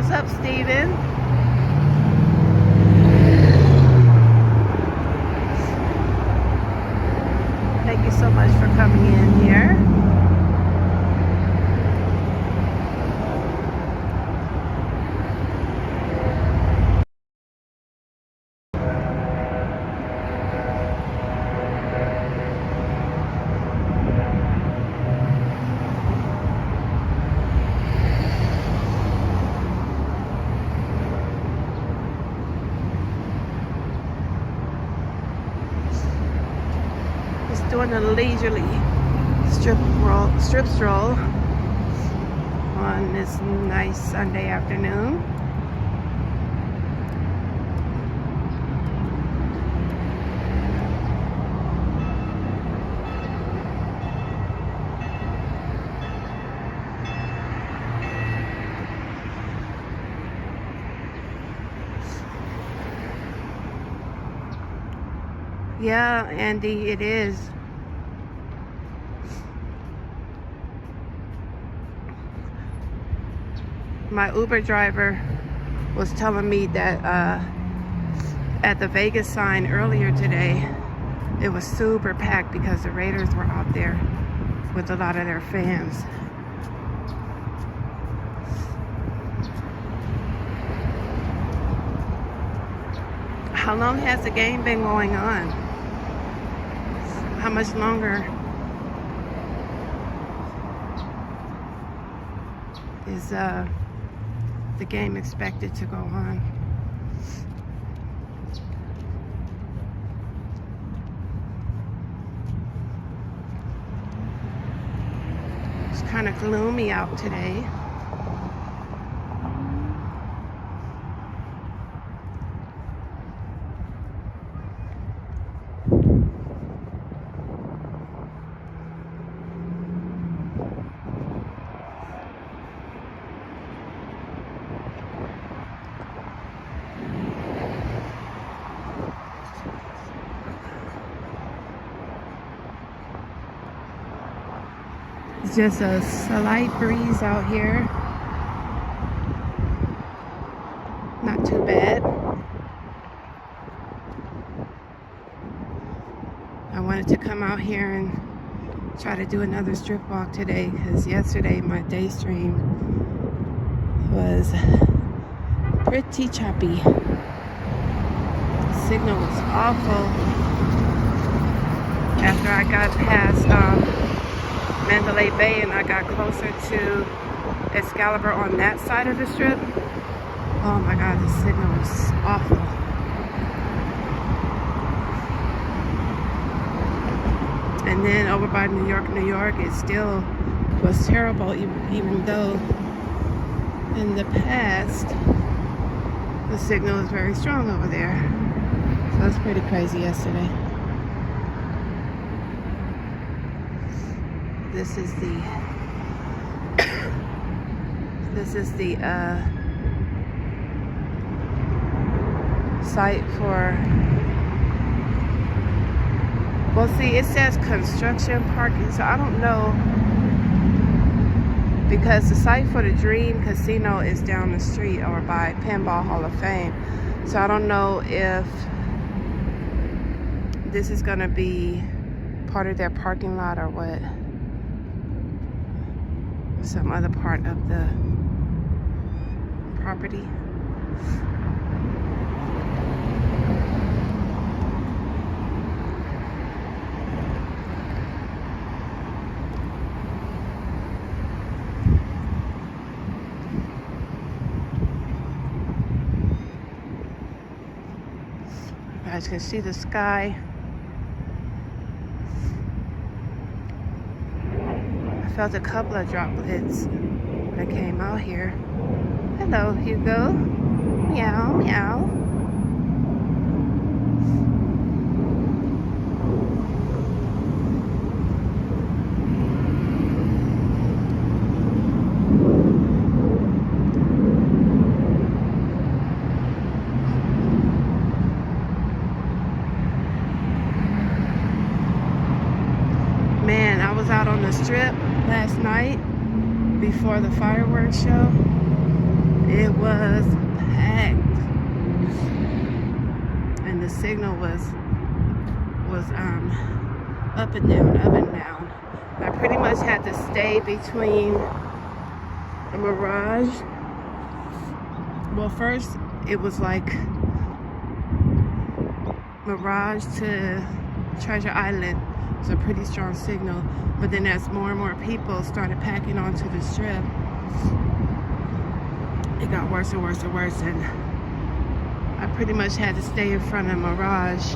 What's up, Steven? Thank you so much for coming in here. Just doing a leisurely strip stroll on this nice Sunday afternoon. Yeah, Andy, it is. My Uber driver was telling me that at the Vegas sign earlier today, it was super packed because the Raiders were out there with a lot of their fans. How long has the game been going on? How much longer is the game expected to go on? It's kind of gloomy out today. It's just a slight breeze out here. Not too bad. I wanted to come out here and try to do another strip walk today because yesterday my day stream was pretty choppy. The signal was awful. After I got past Mandalay Bay and I got closer to Excalibur on that side of the strip, oh my god, the signal was awful. And then over by New York, it still was terrible, even though in the past the signal was very strong over there. So it was pretty crazy yesterday. This is the site for, well, see, it says construction parking, so I don't know, because the site for the Dream Casino is down the street or by Pinball Hall of Fame. So I don't know if this is gonna be part of their parking lot or what. Some other part of the property. You guys can see the sky. I felt a couple of droplets when I came out here. Hello, Hugo. Meow, meow. Man, I was out on the strip last night before the fireworks show, It was packed, and the signal was up and down, up and down. I pretty much had to stay between the Mirage. Well, first it was like Mirage to Treasure Island. It's a pretty strong signal, but then as more and more people started packing onto the strip, it got worse and worse and worse, and I pretty much had to stay in front of Mirage.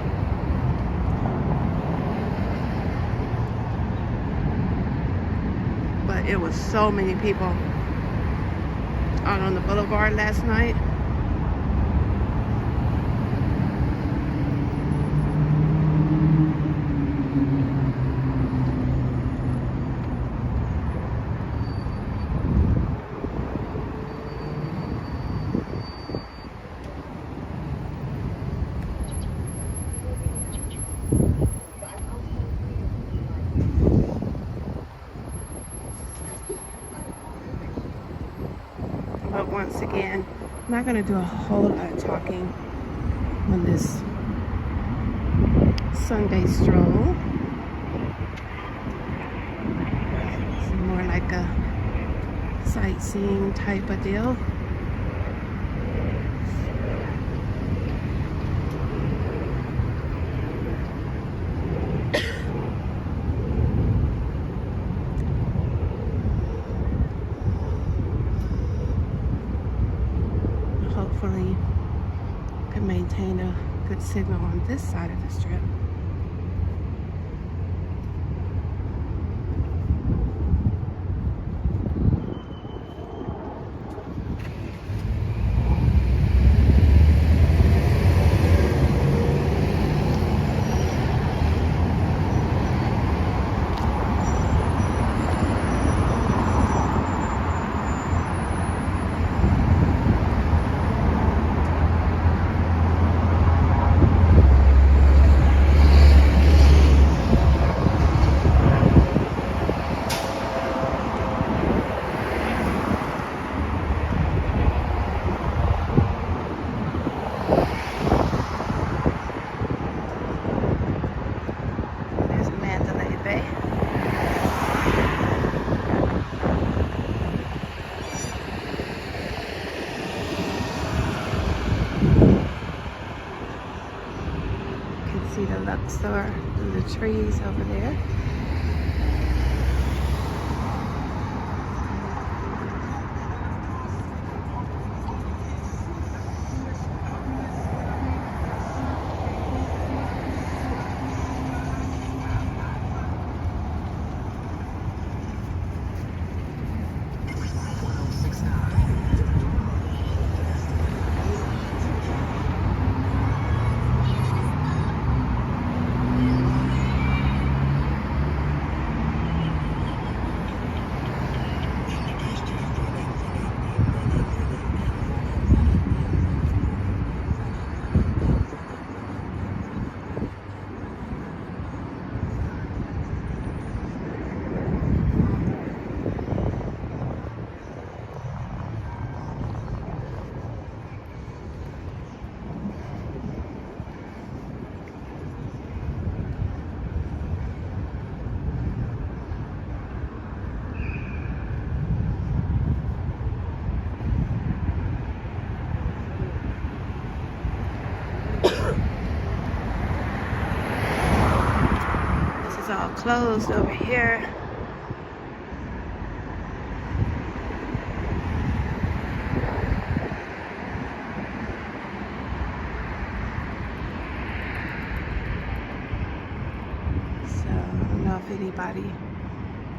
But it was so many people out on the boulevard last night. But once again, I'm not going to do a whole lot of talking on this Sunday stroll. It's more like a sightseeing type of deal. Hopefully can maintain a good signal on this side of the strip. See the Luxor and the trees over there. This is all closed over here. So I don't know if anybody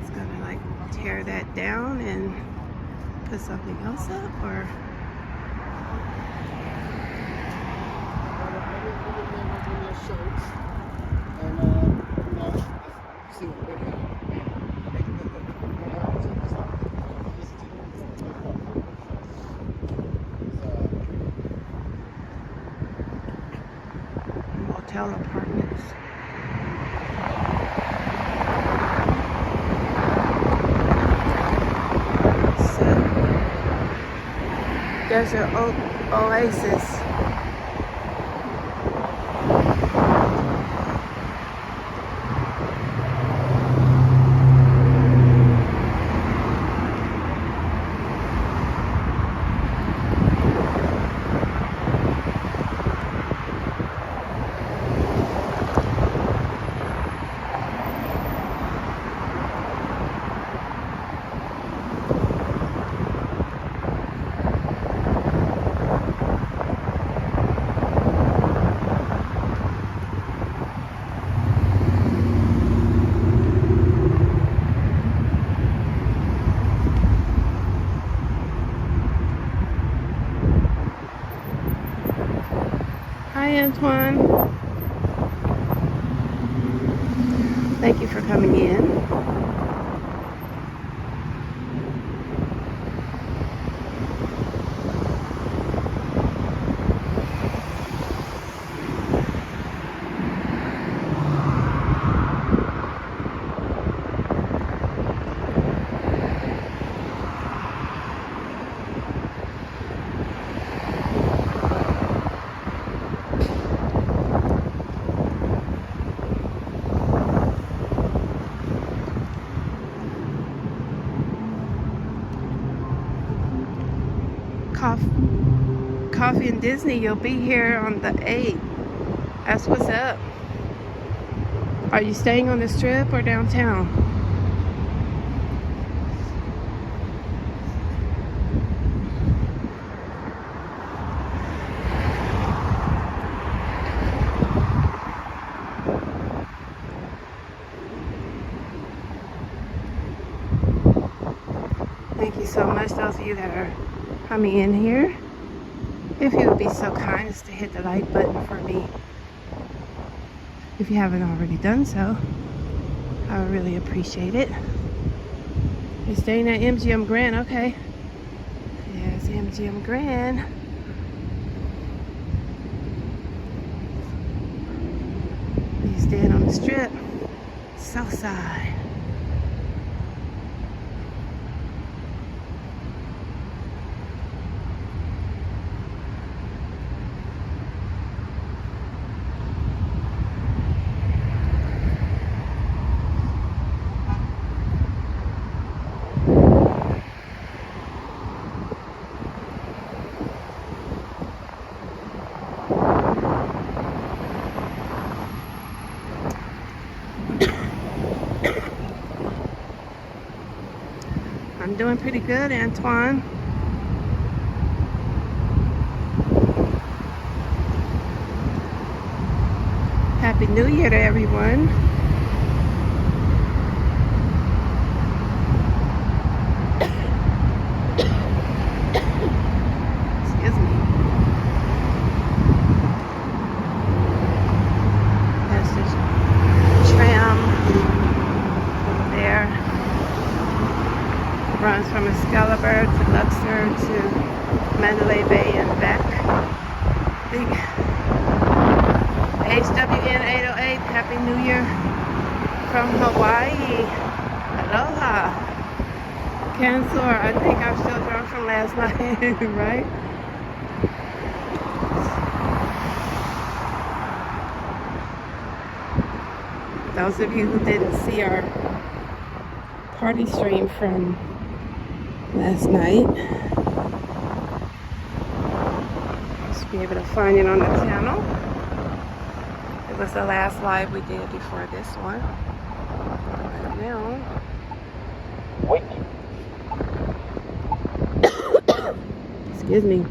is gonna like tear that down and put something else up, or motel apartments. So desert oasis. Hi, Antoine. Thank you for coming in. Coffee and Disney, you'll be here on the 8th. That's what's up. Are you staying on the strip or downtown? Thank you so much, those of you that are coming in here. If you would be so kind as to hit the like button for me, if you haven't already done so, I would really appreciate it. You're staying at MGM Grand, okay. Yes, MGM Grand. You staying on the strip, south side. I'm doing pretty good, Antoine. Happy New Year to everyone. Excuse me. That's the tram there. Runs from Excalibur to Luxor to Mandalay Bay and back. The HWN 808, Happy New Year from Hawaii. Aloha. Cancel, I think I'm still drunk from last night, right? Those of you who didn't see our party stream from last night, just be able to find it on the channel. It was the last live we did before this one. Right now. Wait. Excuse me.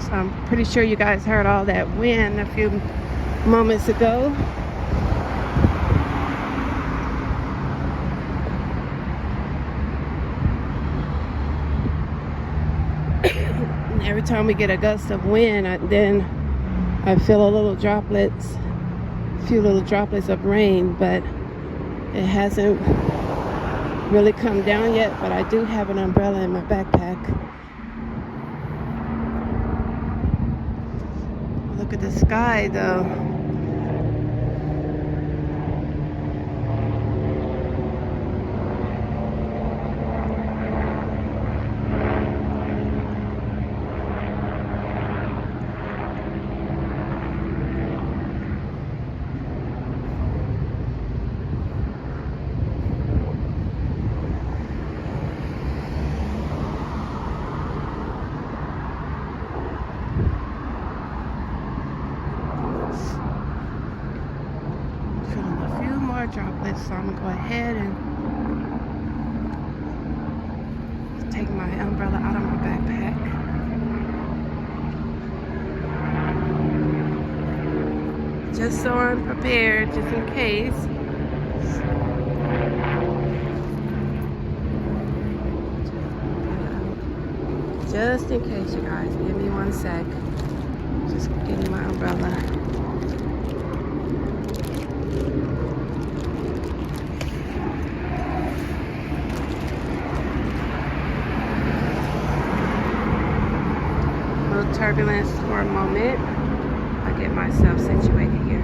So I'm pretty sure you guys heard all that wind a few moments ago. And every time we get a gust of wind, then I feel a few little droplets of rain, but it hasn't really come down yet. But I do have an umbrella in my backpack. Look at the sky though. Droplets, so I'm gonna go ahead and take my umbrella out of my backpack. Just so I'm prepared, just in case. Just in case, you guys. Give me 1 sec. Just getting my umbrella. Turbulence for a moment. I get myself situated here.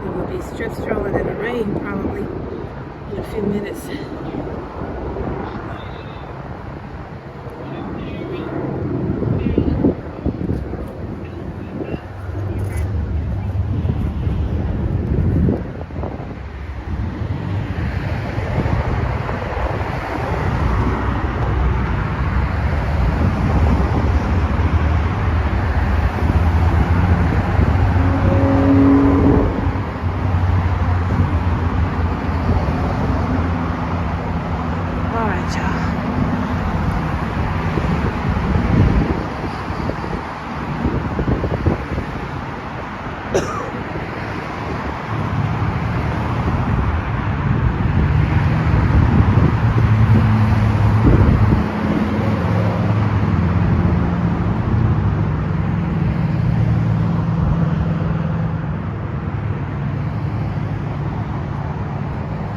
We will be strip strolling in the rain probably in a few minutes.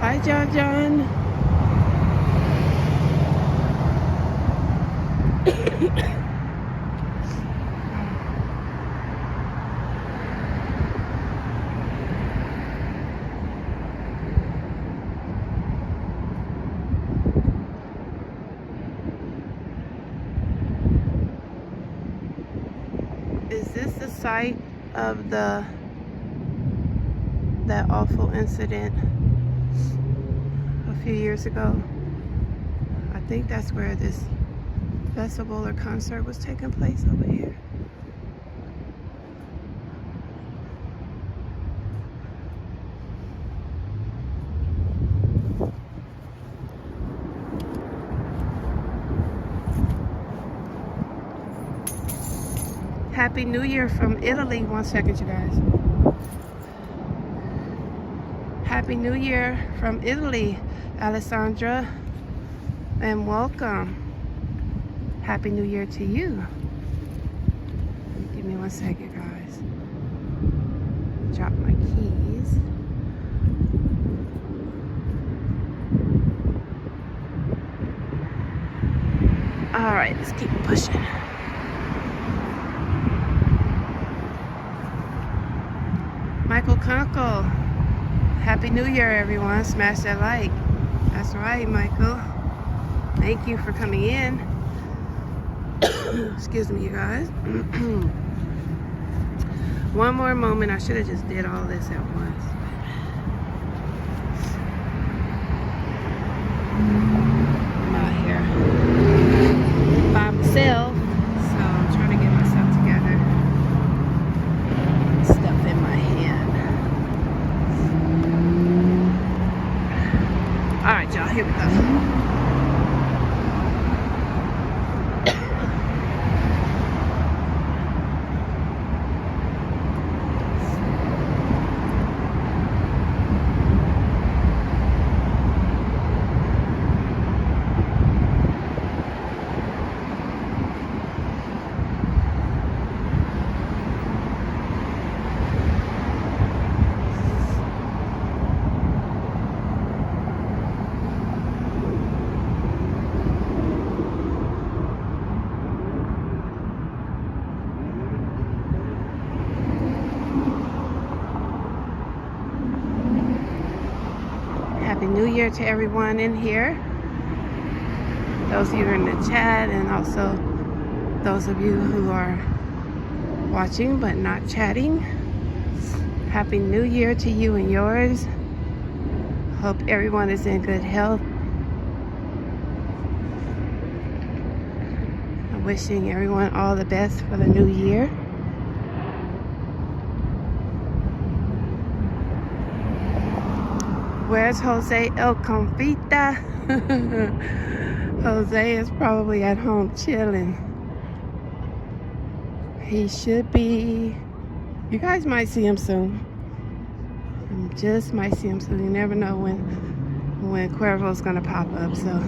Hi, John. Is this the site of that awful incident a few years ago? I think that's where this festival or concert was taking place over here. Happy New Year from Italy. 1 second, you guys. Happy New Year from Italy, Alessandra, and welcome. Happy New Year to you. Give me 1 second, guys. Drop my keys. All right, let's keep pushing. Michael Conkle, Happy New Year, everyone. Smash that like. That's right, Michael. Thank you for coming in. Excuse me, you guys. One more moment. I should have just did all this at once. I'm out here by myself, so I'm trying to get myself together. New Year to everyone in here. Those of you in the chat, and also those of you who are watching but not chatting. Happy New Year to you and yours. Hope everyone is in good health. I'm wishing everyone all the best for the new year. Where's Jose El Confita? Jose is probably at home chilling. He should be. You guys might see him soon. You just might see him soon. You never know when Cuervo's gonna pop up. So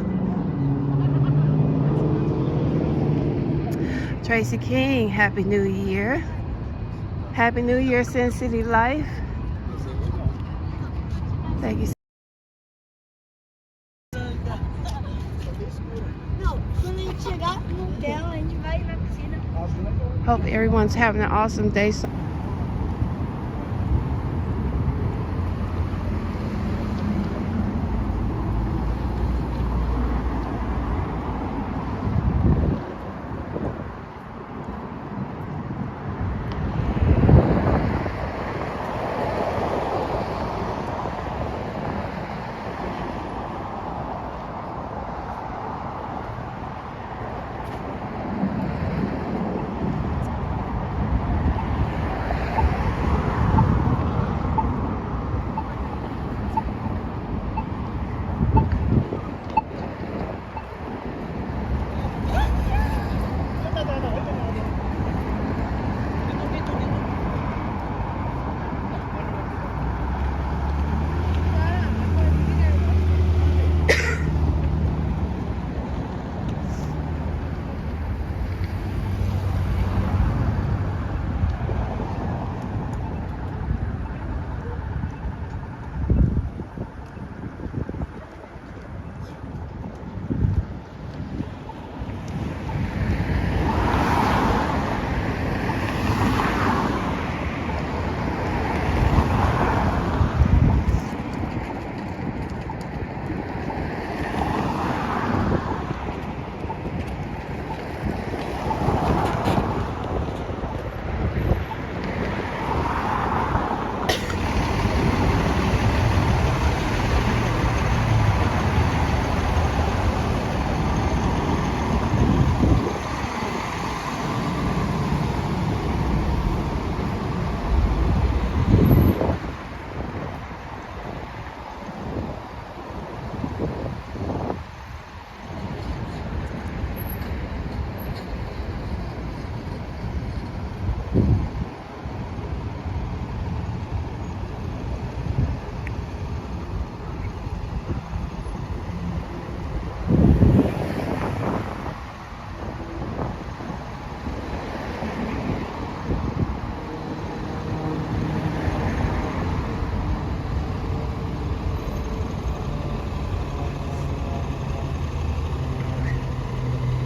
Tracy King, Happy New Year. Happy New Year, Sin City Life. Thank you. Hope everyone's having an awesome day.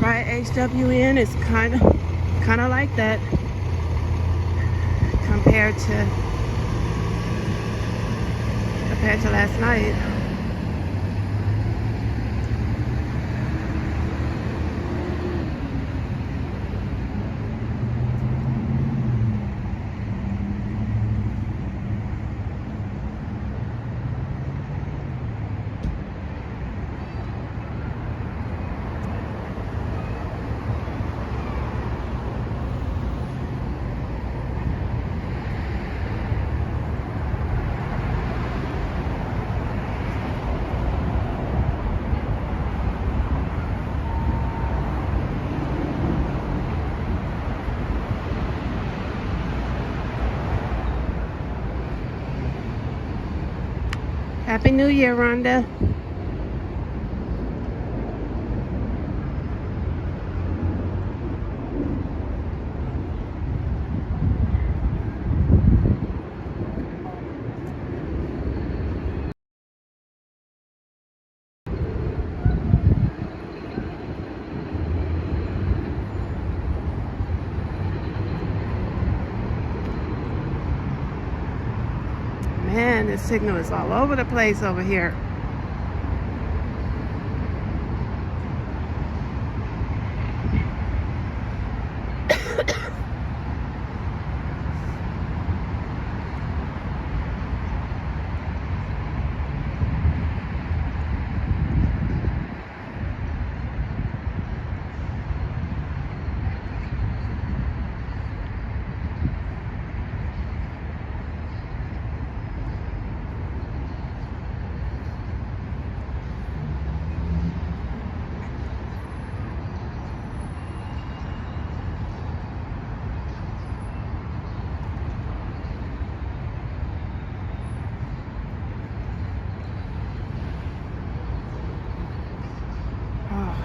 Right, HWN is kind of like that compared to last night. Happy New Year, Rhonda. Man, this signal is all over the place over here.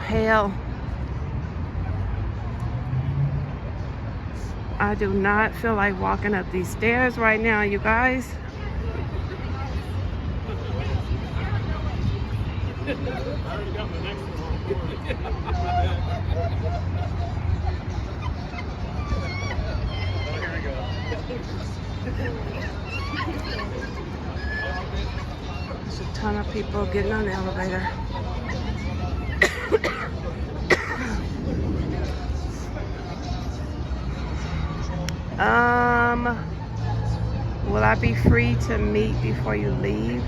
hell. I do not feel like walking up these stairs right now, you guys. There's a ton of people getting on the elevator. Will I be free to meet before you leave?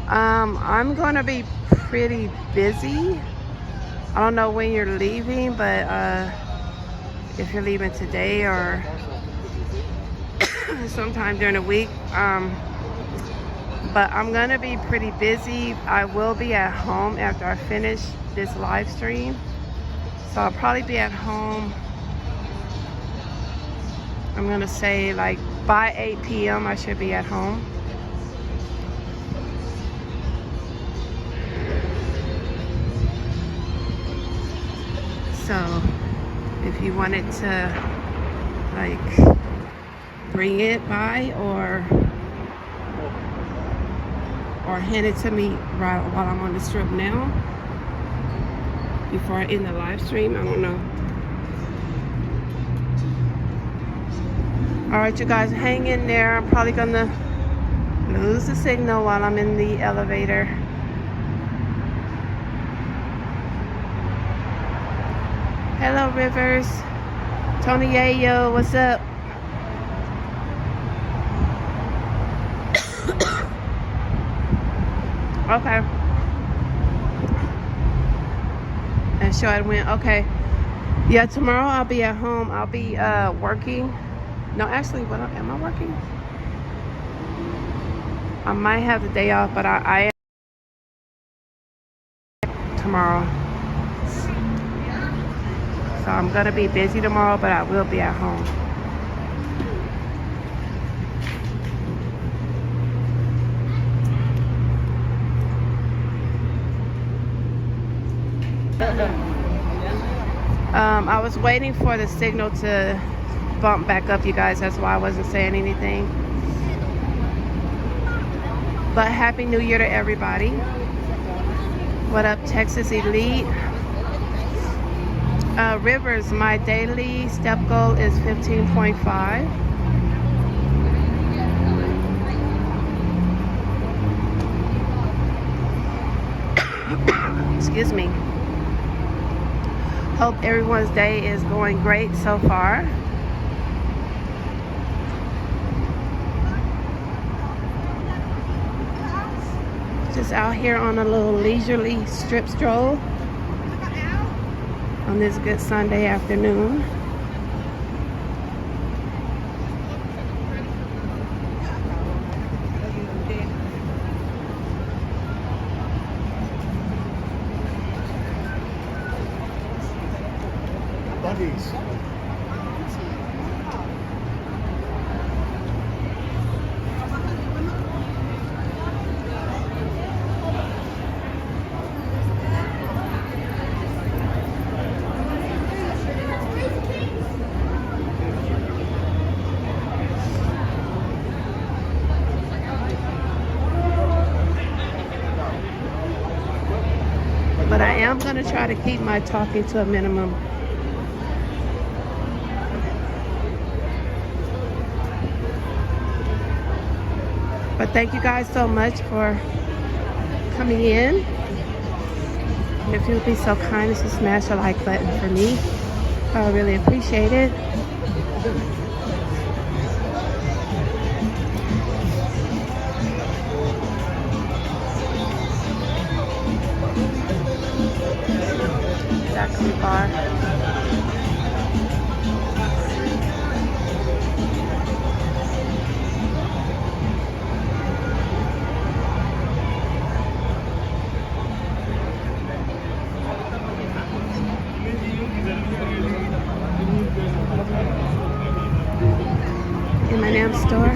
I'm gonna be pretty busy. I don't know when you're leaving, but if you're leaving today or sometime during the week, but I'm gonna be pretty busy. I will be at home after I finish this live stream, so I'll probably be at home. I'm gonna say like by 8 p.m. I should be at home. So if you wanted to like bring it by or hand it to me right while I'm on the strip now before I end the live stream, I don't know. All right, you guys, hang in there. I'm probably gonna lose the signal while I'm in the elevator. Hello, Rivers. Tony Yayo, what's up? Okay. And so I went, okay. Yeah, tomorrow I'll be at home. I'll be working. No, actually, am I working? I might have the day off, but I tomorrow. So I'm gonna be busy tomorrow, but I will be at home. I was waiting for the signal to bump back up, you guys. That's why I wasn't saying anything. But Happy New Year to everybody. What up, Texas Elite? Rivers, my daily step goal is 15.5. Excuse me. Hope everyone's day is going great so far. Just out here on a little leisurely strip stroll on this good Sunday afternoon. Buddies. But I am going to try to keep my talking to a minimum. But thank you guys so much for coming in. If you'll be so kind as to smash the like button for me, I really appreciate it. Exactly bar. M&M store.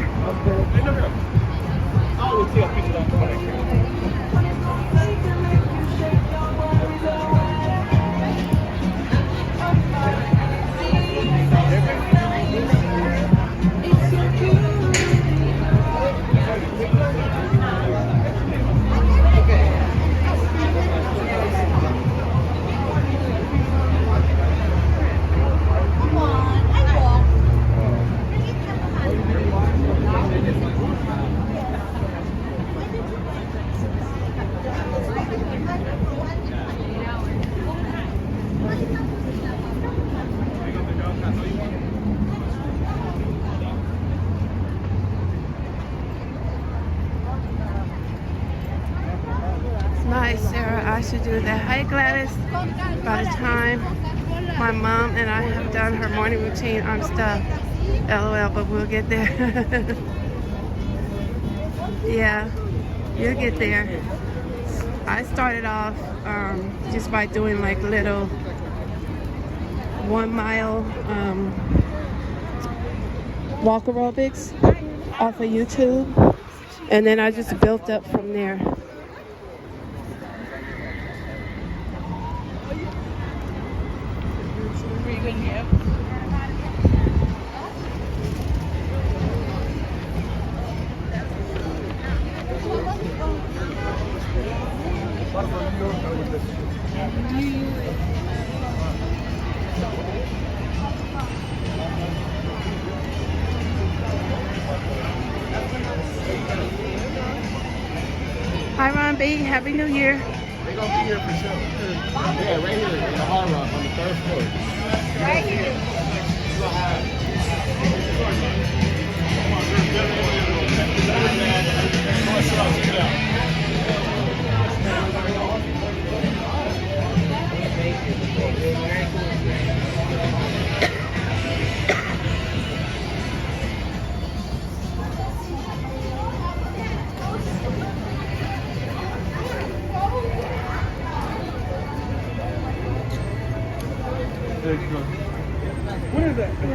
I should do that. Hi Gladys. By the time my mom and I have done her morning routine, I'm stuck. LOL, but we'll get there. Yeah, you'll get there. I started off just by doing like little 1 mile walk aerobics off of YouTube, and then I just built up from there. Hi Ron B, Happy New Year. They're gonna be here for sure. Yeah, right here in the Hard Rock on the 3rd floor. Right here.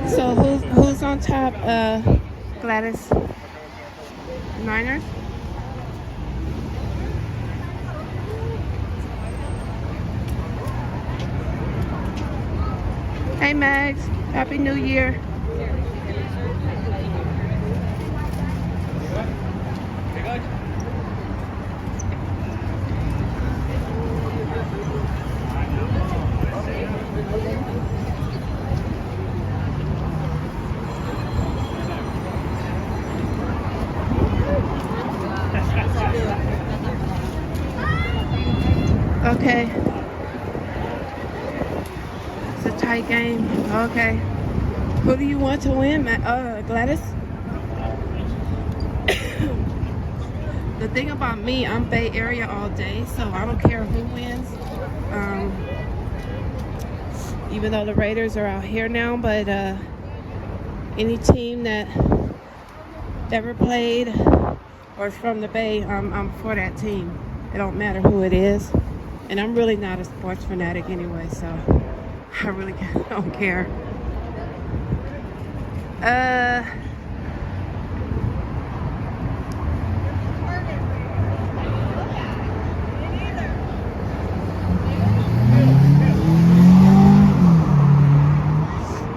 So who's on top? Gladys. Niners. Hey Mags, Happy New Year. Okay. It's a tight game. Okay. Who do you want to win, Gladys? The thing about me, I'm Bay Area all day, so I don't care who wins. Even though the Raiders are out here now, but any team that ever played or is from the Bay, I'm for that team. It don't matter who it is. And I'm really not a sports fanatic anyway, so I really don't care.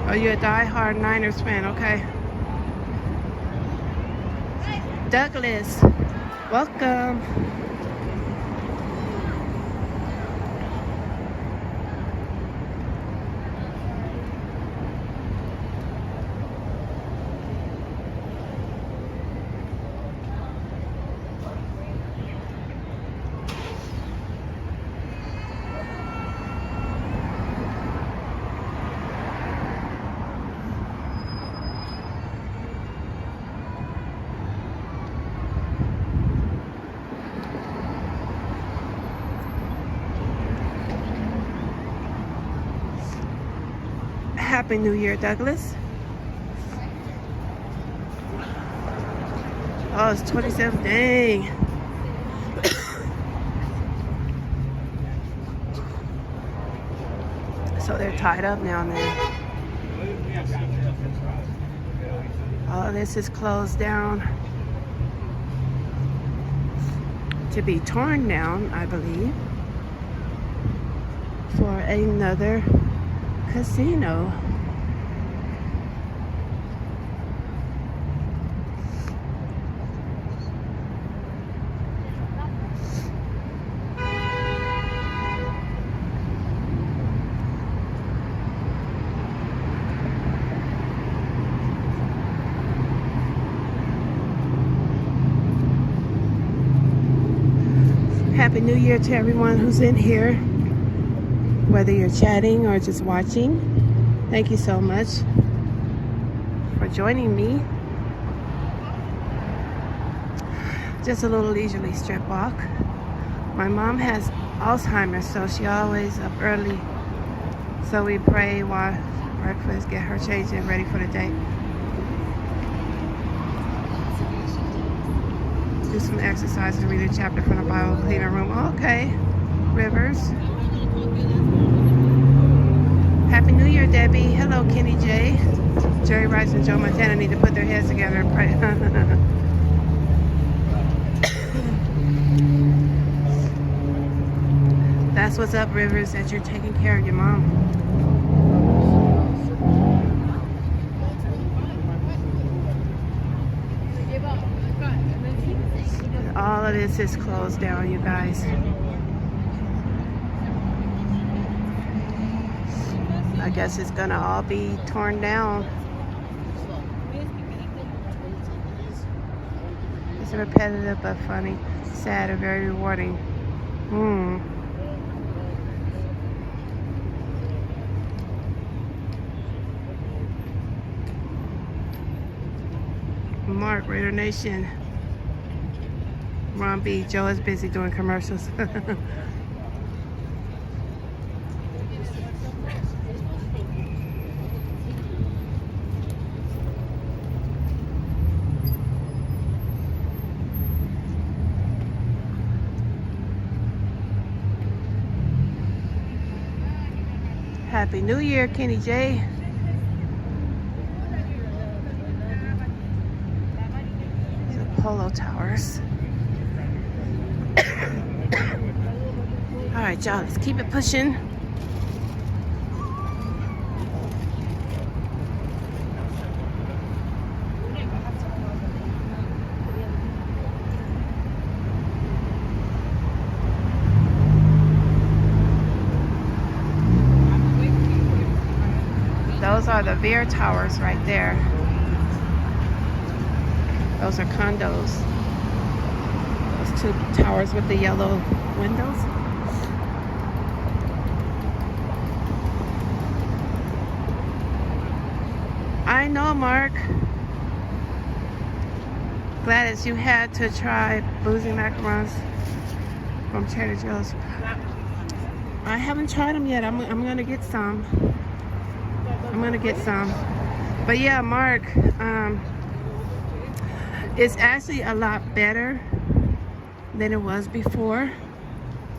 Oh, you're a die-hard Niners fan, okay. Douglas, welcome. Happy New Year, Douglas. Oh, it's 27. Dang. So they're tied up now and then. All this is closed down to be torn down, I believe, for another casino. Happy New Year to everyone who's in here, whether you're chatting or just watching. Thank you so much for joining me. Just a little leisurely strip walk. My mom has Alzheimer's, so she always up early. So we pray while breakfast, get her changed and ready for the day. Do some exercise and read a chapter from the Bible, clean her room. Okay, Rivers. Happy New Year, Debbie. Hello, Kenny J. Jerry Rice and Joe Montana need to put their heads together and pray. That's what's up, Rivers, that you're taking care of your mom. All of this is closed down, you guys. I guess it's gonna all be torn down. It's repetitive but funny, sad and very rewarding. Mark, Raider Nation. Ron B. Joe is busy doing commercials. Happy New Year, Kenny J. The Polo Towers. All right, y'all, let's keep it pushing. Those are the Veer Towers right there. Those are condos. Those two towers with the yellow windows. I know, Mark. Gladys, you had to try boozy macarons from Trader Joe's. I haven't tried them yet. I'm gonna get some. But yeah, Mark, it's actually a lot better than it was before.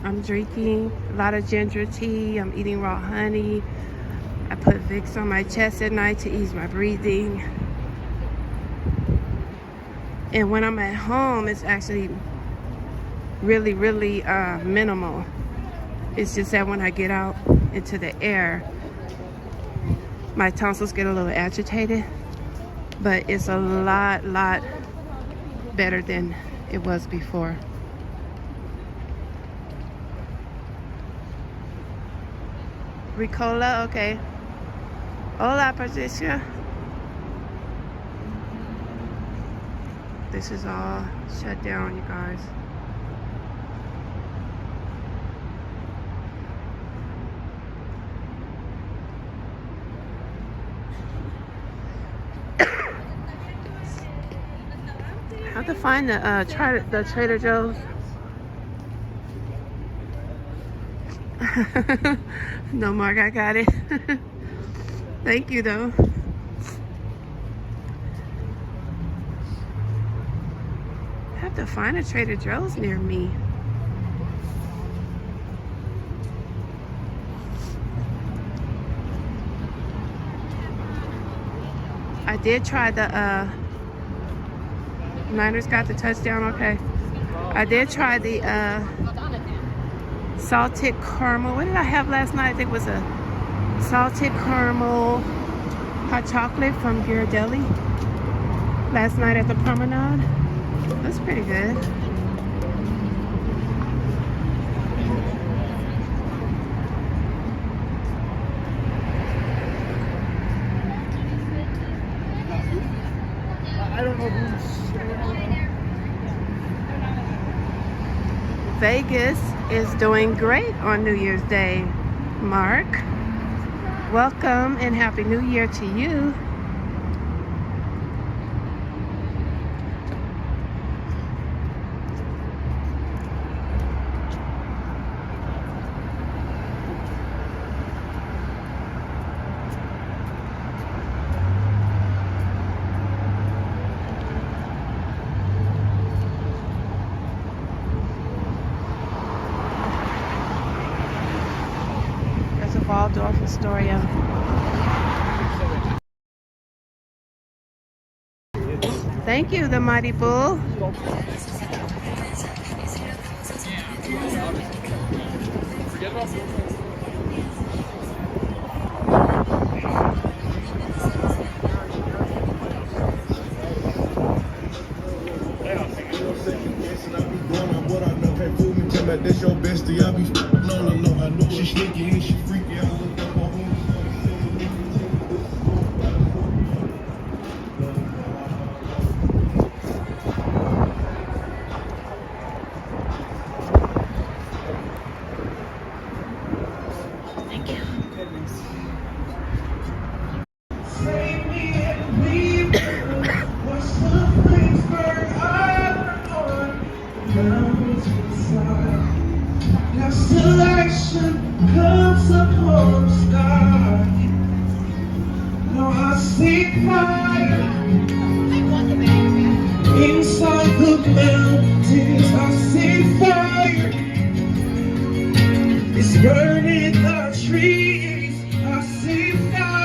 I'm drinking a lot of ginger tea. I'm eating raw honey. I put Vicks on my chest at night to ease my breathing. And when I'm at home, it's actually really, really minimal. It's just that when I get out into the air, my tonsils get a little agitated, but it's a lot better than it was before. Ricola, okay. Hola, Patricia. This is all shut down, you guys. I have to find the Trader Joe's. No, Mark, I got it. Thank you, though. I have to find a Trader Joe's near me. I did try the Niners got the touchdown, okay. I did try the salted caramel. What did I have last night? I think it was a salted caramel hot chocolate from Ghirardelli last night at the promenade. That's pretty good. I don't know who's. Vegas is doing great on New Year's Day, Mark. Welcome and Happy New Year to you. Waldorf Astoria. Thank you, the Mighty Bull. That's your bestie, I be no, no, no, I know she sneaky and she freaky. I look up on her. Thank you. Selection comes upon the sky. Now I see fire inside the mountains. I see fire. It's burning the trees. I see fire.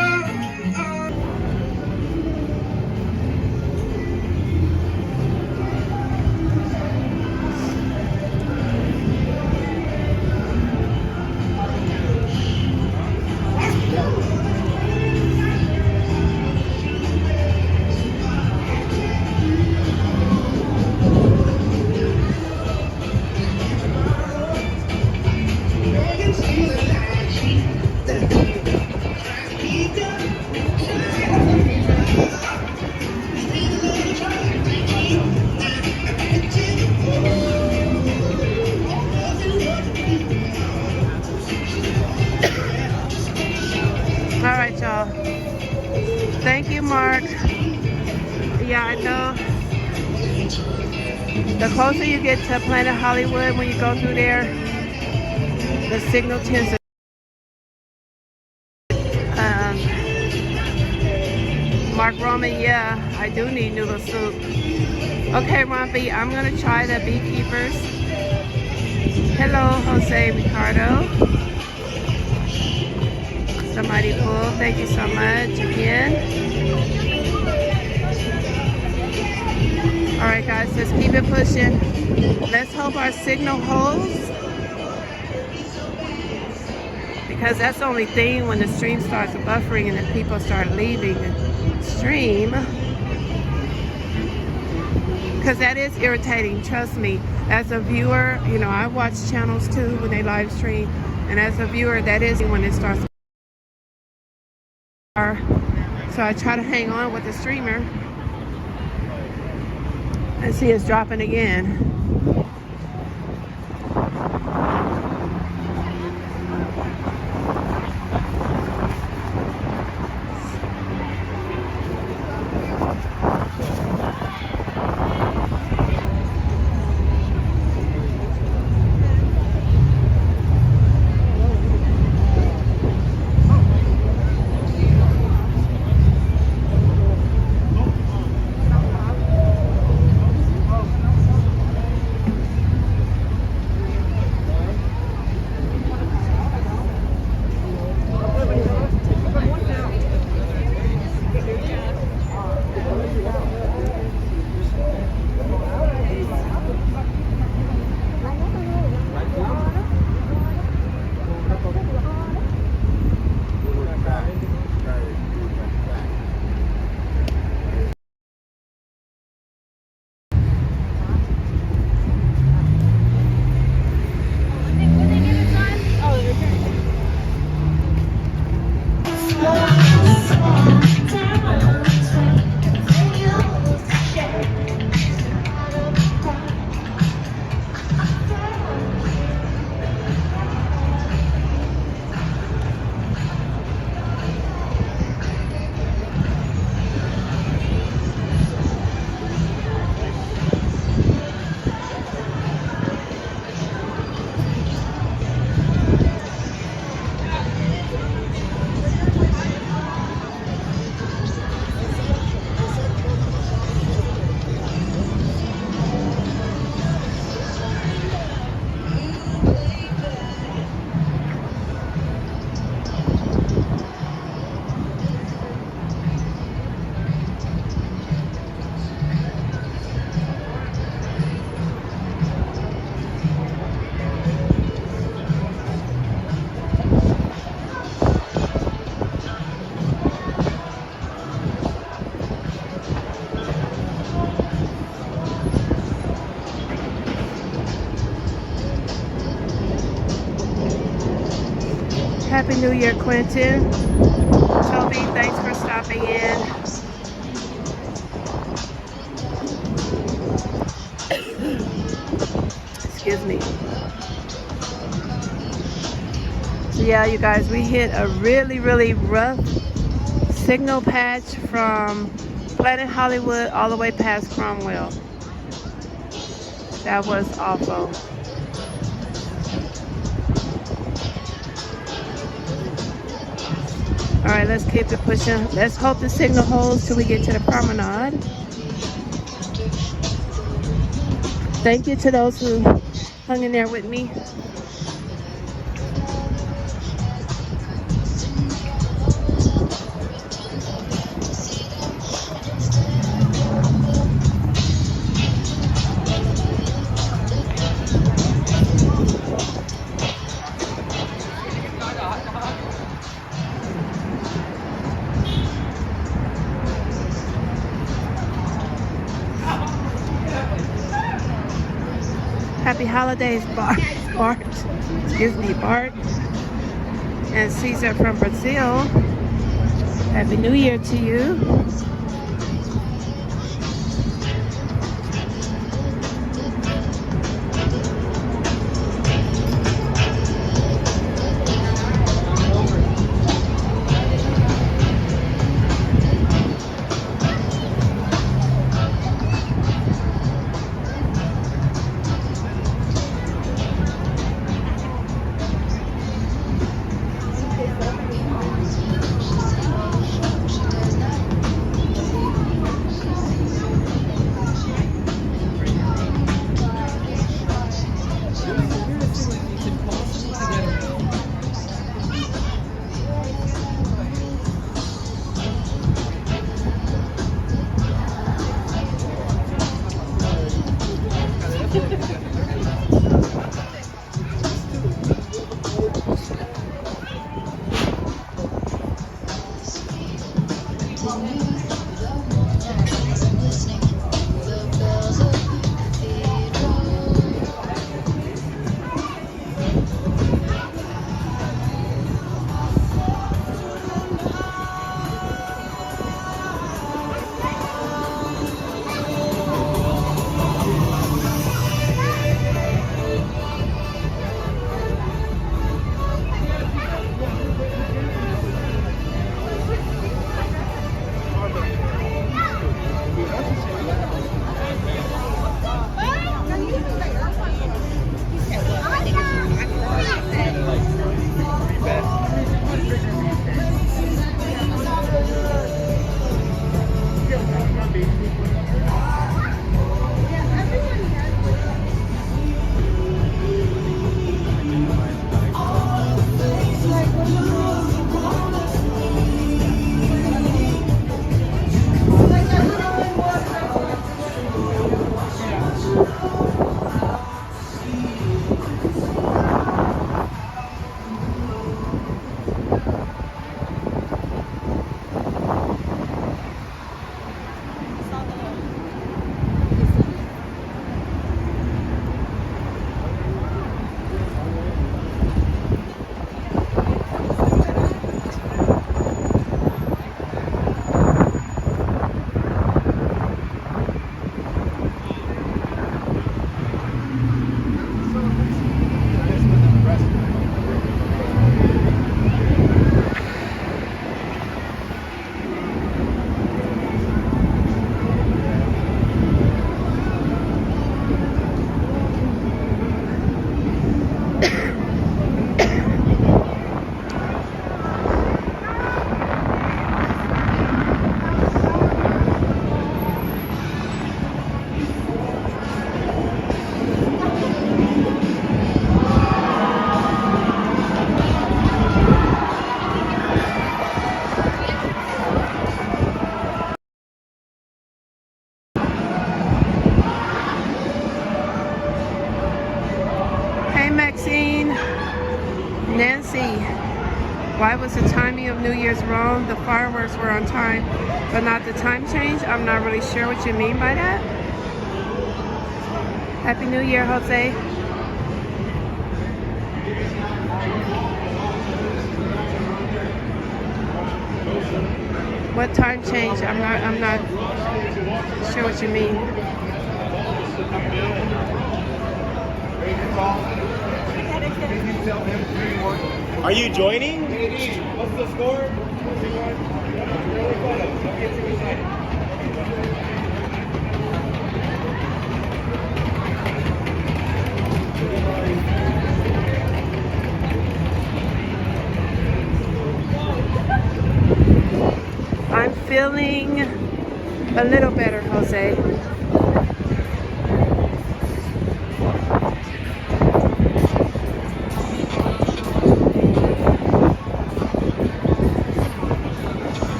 All right, y'all. Thank you, Mark. Yeah, I know. The closer you get to Planet Hollywood, when you go through there, the signal tends to. Mark Roman, yeah, I do need noodle soup. Okay, Rompy, I'm gonna try the Beekeepers. Hello, Jose Ricardo. Somebody pull. Thank you so much again. All right, guys, let's keep it pushing. Let's hope our signal holds, because that's the only thing when the stream starts buffering and the people start leaving the stream. Because that is irritating, trust me. As a viewer, you know, I watch channels too when they live stream, and as a viewer, that is when it starts. So I try to hang on with the streamer. And see, it's dropping again. Happy New Year, Quentin. Toby, thanks for stopping in. Excuse me. So yeah, you guys, we hit a really, really rough signal patch from Planet Hollywood all the way past Cromwell. That was awful. All right, let's keep it pushing. Let's hope the signal holds till we get to the promenade. Thank you to those who hung in there with me. Happy holidays, Bart. Excuse me, Bart. And Caesar from Brazil. Happy New Year to you. Why was the timing of New Year's wrong? The fireworks were on time, but not the time change? I'm not really sure what you mean by that. Happy New Year, Jose. What time change? I'm not sure what you mean. Are you joining? What's the score? I'm feeling a little better, Jose.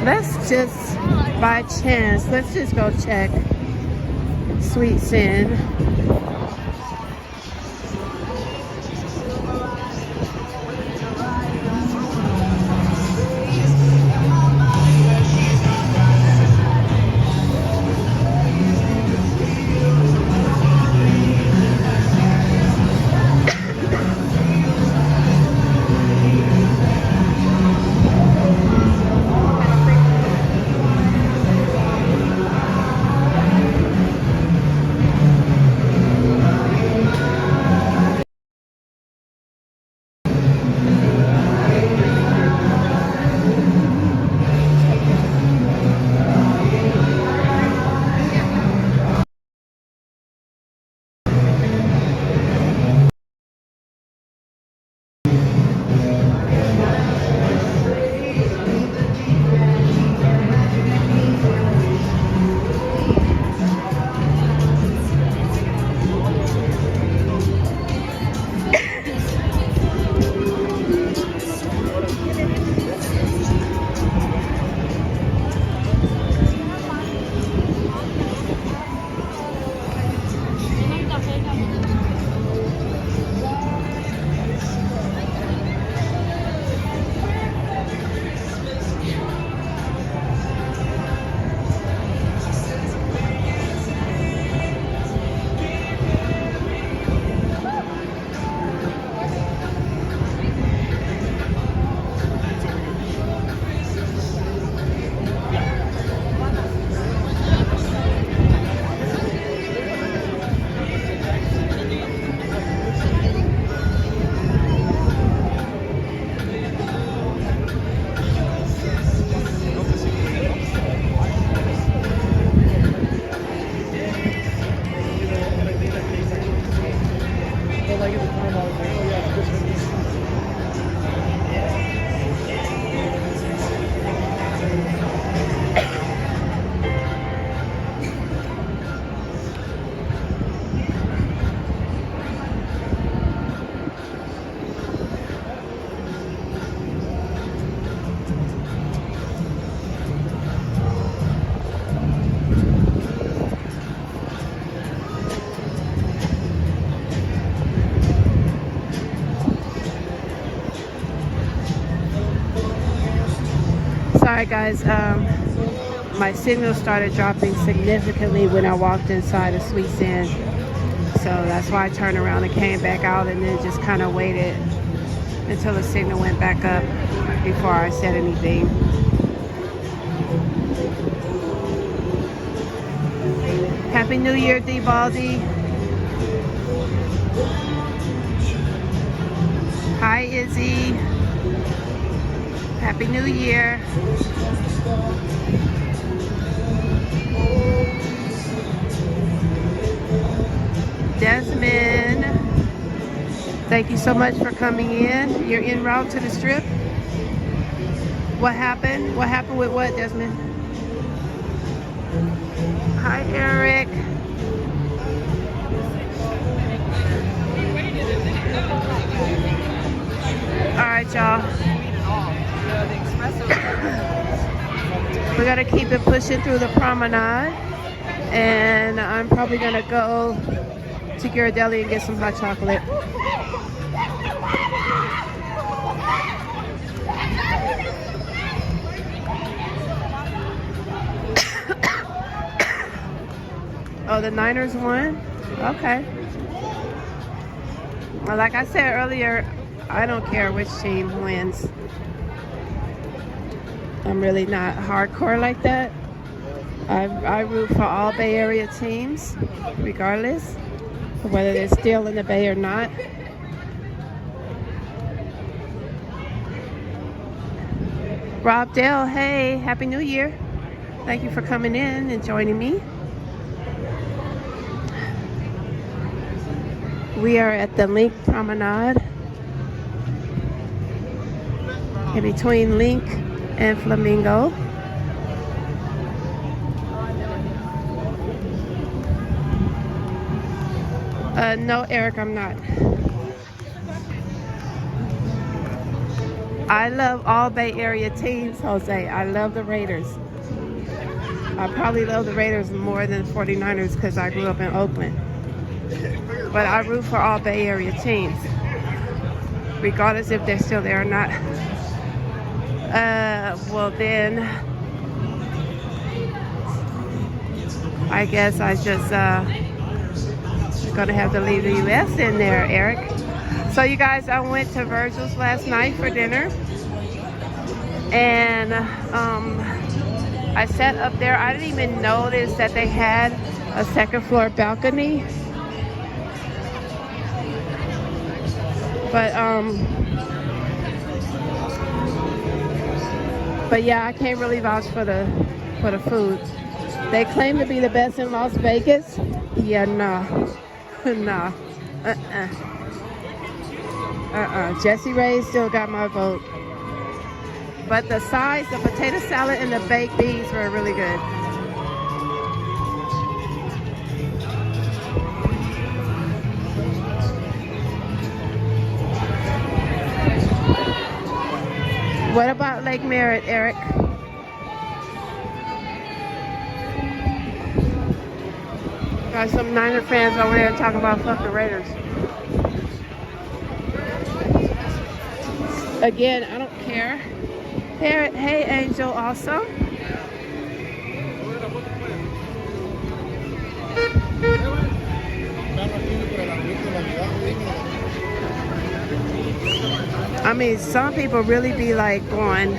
Let's just, by chance, let's just go check Sweet Sin. Sorry guys, my signal started dropping significantly when I walked inside of Sweet Sin. So that's why I turned around and came back out and then just kind of waited until the signal went back up before I said anything. Happy New Year, D-Baldy. Hi, Izzy. Happy New Year. Desmond, thank you so much for coming in. You're en route to the strip. What happened? What happened with what, Desmond? Hi, Eric. All right, y'all. We gotta keep it pushing through the promenade, and I'm probably gonna go to Ghirardelli and get some hot chocolate. Oh, the Niners won? Okay. Well, like I said earlier, I don't care which team wins. I'm really not hardcore like that. I root for all Bay Area teams, regardless of whether they're still in the Bay or not. Rob Dale, hey, Happy New Year. Thank you for coming in and joining me. We are at the Link Promenade in between Link and Flamingo. No, Eric, I'm not. I love all Bay Area teams, Jose. I love the Raiders. I probably love the Raiders more than the 49ers because I grew up in Oakland. But I root for all Bay Area teams, regardless if they're still there or not. Well then, I guess I just gonna have to leave the U.S. in there, Eric. So you guys, I went to Virgil's last night for dinner, and I sat up there. I didn't even notice that they had a second floor balcony. But yeah, I can't really vouch for the food. They claim to be the best in Las Vegas. Yeah, nah. Nah. Jesse Ray still got my vote. But the sides, the potato salad and the baked beans were really good. What about Lake Merritt, Eric? Got some Niner fans over there talking about fucking Raiders. Again, I don't care. Hey, Angel, also. I mean, some people really be like going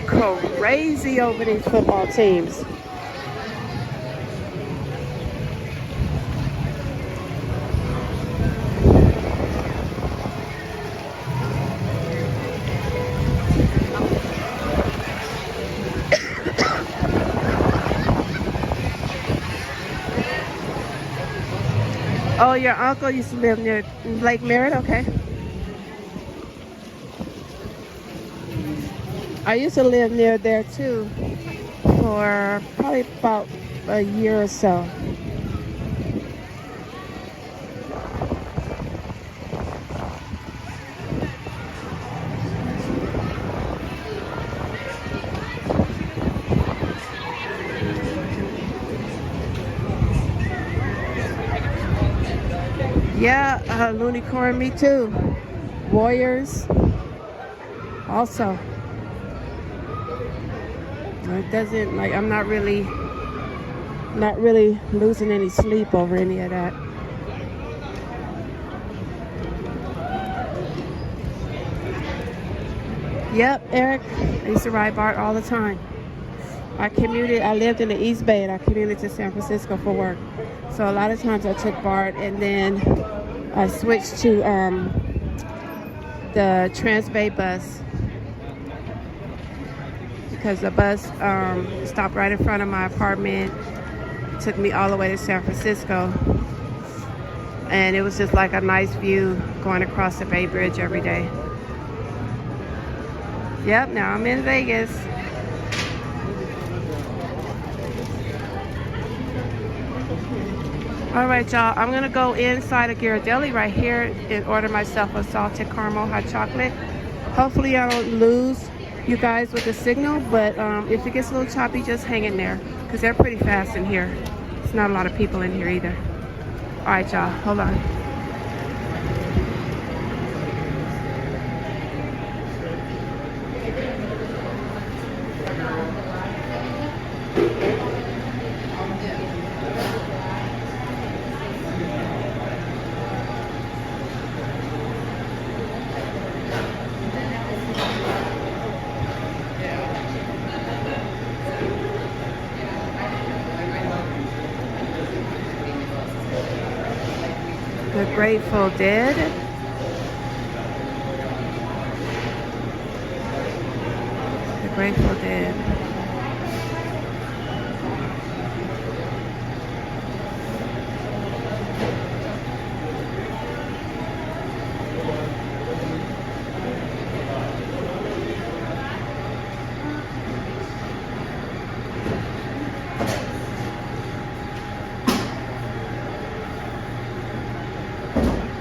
crazy over these football teams. Oh, your uncle used to live near Lake Merritt? Okay. I used to live near there too for probably about a year or so. Yeah, Looney Corn, me too. Warriors, also. It doesn't, like, I'm not really losing any sleep over any of that. Yep, Eric, I used to ride BART all the time. I lived in the East Bay and I commuted to San Francisco for work. So a lot of times I took BART and then I switched to the Trans-Bay bus because the bus stopped right in front of my apartment, took me all the way to San Francisco. And it was just like a nice view going across the Bay Bridge every day. Yep, now I'm in Vegas. All right, y'all, I'm gonna go inside of Ghirardelli right here and order myself a salted caramel hot chocolate. Hopefully I don't lose you guys with the signal, but if it gets a little choppy, just hang in there because they're pretty fast in here. There's not a lot of people in here either. All right, y'all, hold on. The Grateful Dead. The Grateful Dead.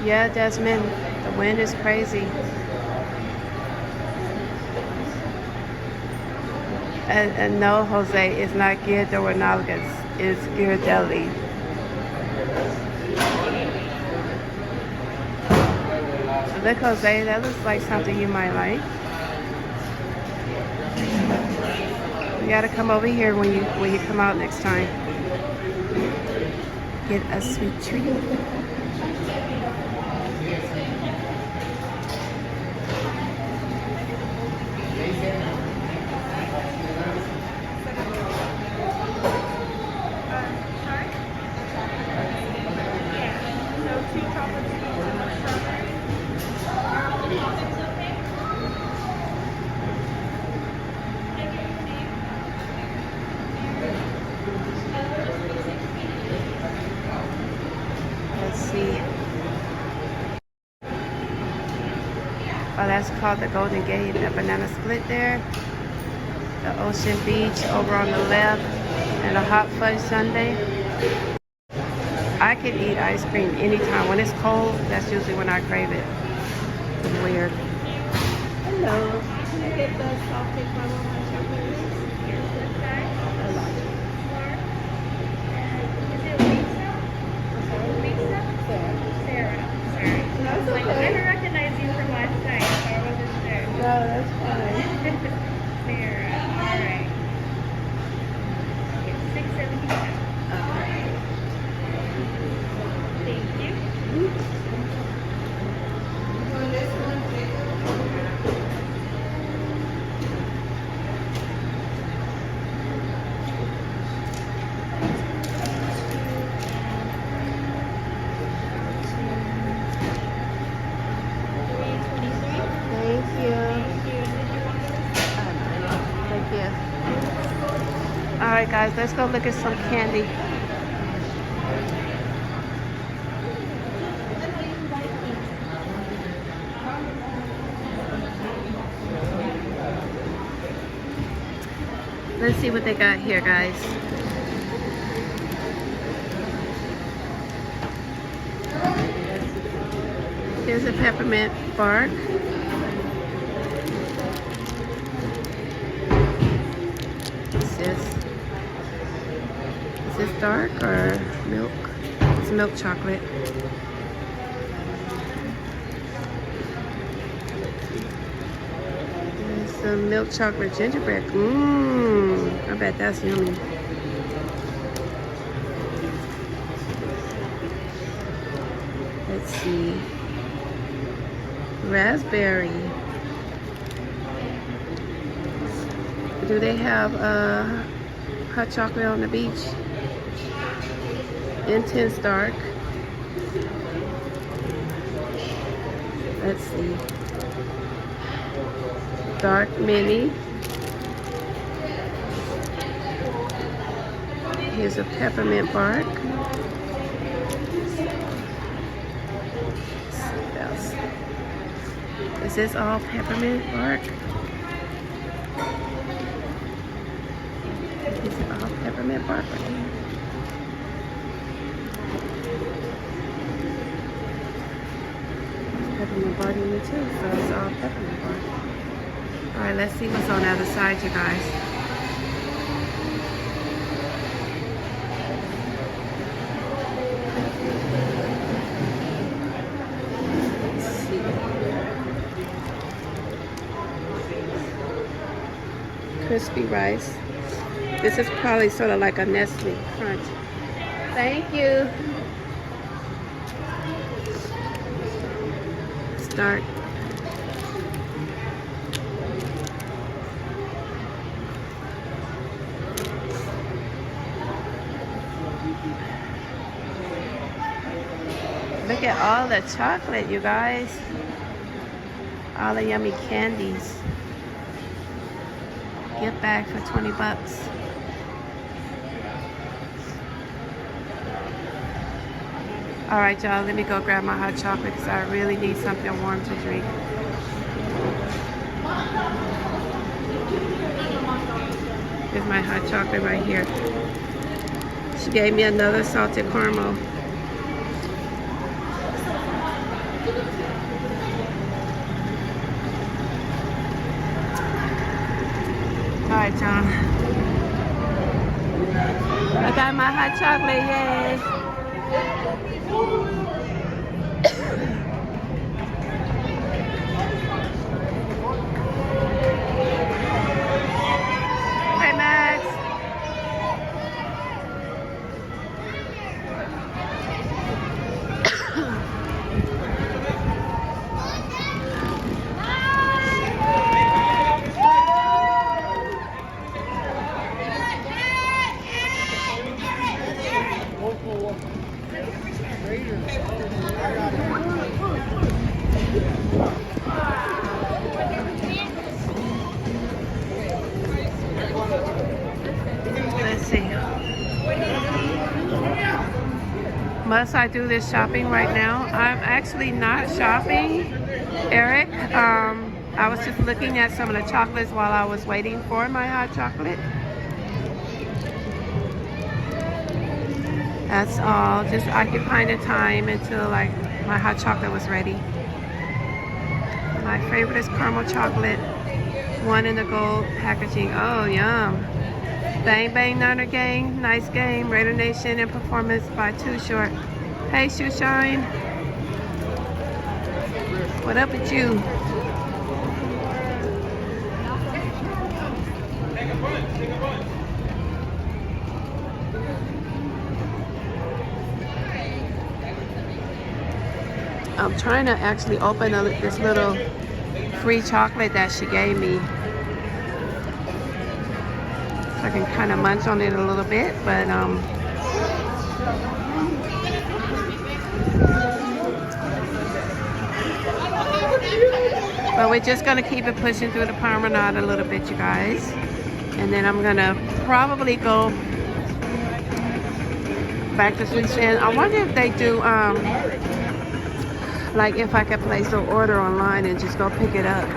Yeah, Desmond, the wind is crazy. And no, Jose, it's not Ghirardelli, it's Ghirardelli. Look, Jose, that looks like something you might like. You gotta come over here when you come out next time. Get a sweet treat. Let's see. Oh, that's called the Golden Gate. A banana split there. The Ocean Beach over on the left. And a hot fudge sundae. I can eat ice cream anytime. When it's cold, that's usually when I crave it. It's weird. Hello. Can I get the soft cake by one hot chocolate, please? A lot. Is it Lisa? Lisa? Sarah. Sorry. No, it's Like, I okay. didn't recognize you from last night, so I wasn't sure. No, that's fine. Sarah. Alright. It's $6.75. Thank you. Thank you. Thank you. Alright guys, let's go look at some candy. Let's see what they got here, guys. Here's a peppermint bark. Is this dark or milk? It's milk chocolate. There's some milk chocolate gingerbread. Mmm, I bet that's yummy. Let's see. Raspberry. Do they have hot chocolate on the beach? Intense dark. Let's see. Dark mini. Here's a peppermint bark. Is this all peppermint bark? Is it all peppermint bark right here? Peppermint bark in it too, so it's all peppermint bark. Alright, let's see what's on the other side, you guys. Crispy rice. This is probably sort of like a Nestle Crunch. Thank you. Start. Look Look at all the chocolate, you guys. All the yummy candies. Gift bag for 20 bucks. All right, y'all, let me go grab my hot chocolate because I really need something warm to drink. Here's my hot chocolate right here. She gave me another salted caramel. Alright, y'all. I got my hot chocolate, yay! Hey, Max! Let's see. Must I do this shopping right now? I'm actually not shopping, Eric. I was just looking at some of the chocolates while I was waiting for my hot chocolate. That's all. Just occupying the time until like my hot chocolate was ready. My favorite is caramel chocolate. One in the gold packaging. Oh, yum. Bang Bang Niner Gang. Nice game. Raider Nation and performance by Too Short. Hey, Shoe Shine. What up with you? I'm trying to actually open this little free chocolate that she gave me. So I can kind of munch on it a little bit, but we're just gonna keep it pushing through the promenade a little bit, you guys. And then I'm gonna probably go back to Sweet Stand. I wonder if they do like if I could place an order online and just go pick it up.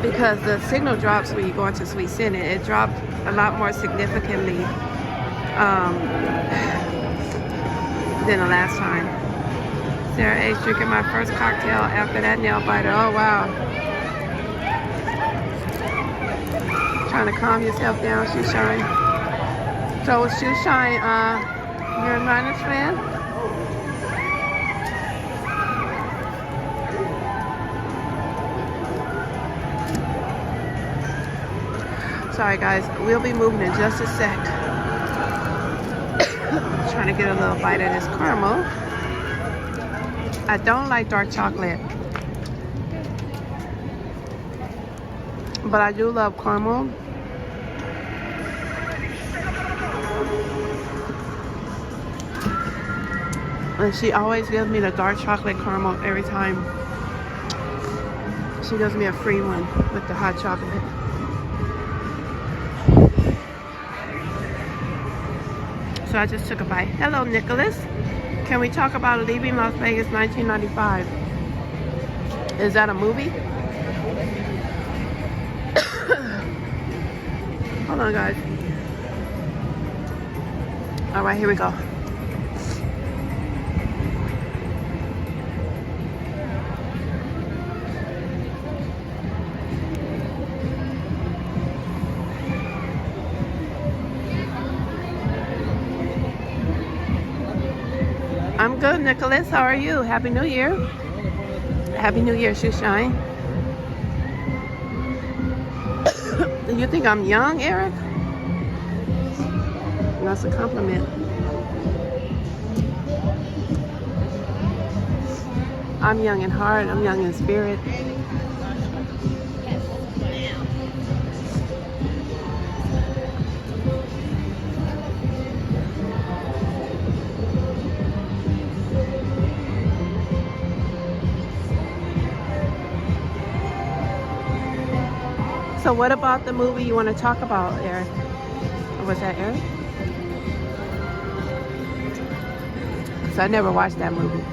Because the signal drops when you go into Sweet Sin. It dropped a lot more significantly than the last time. Sarah H. drinking my first cocktail after that nail biter. Oh wow. Trying to calm yourself down, Shoe Shine. So Shoe Shine, you're a Niners fan? Sorry guys, we'll be moving in just a sec. Trying to get a little bite of this caramel. I don't like dark chocolate, but I do love caramel. And she always gives me the dark chocolate caramel every time. She gives me a free one with the hot chocolate. So I just took a bite. Hello, Nicholas. Can we talk about Leaving Las Vegas 1995? Is that a movie? Hold on, guys. All right, here we go. I'm good, Nicholas. How are you? Happy New Year. Happy New Year, Shoe Shine. Do you think I'm young, Eric? That's a compliment. I'm young in heart. I'm young in spirit. So what about the movie you want to talk about, Eric? Or was that Eric? So I never watched that movie.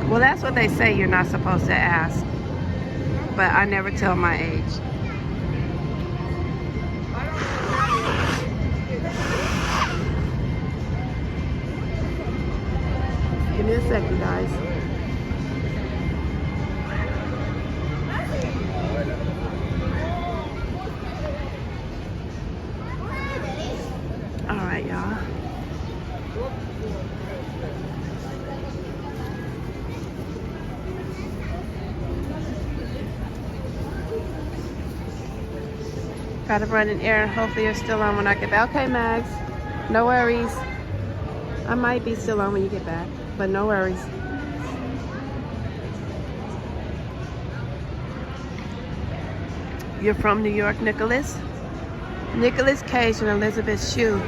Well, that's what they say you're not supposed to ask. But I never tell my age. Give me a second, guys. All right, y'all. Gotta run an errand. Hopefully you're still on when I get back. Okay, Max. No worries. I might be still on when you get back, but no worries. You're from New York, Nicholas? Nicholas Cage and Elizabeth Shue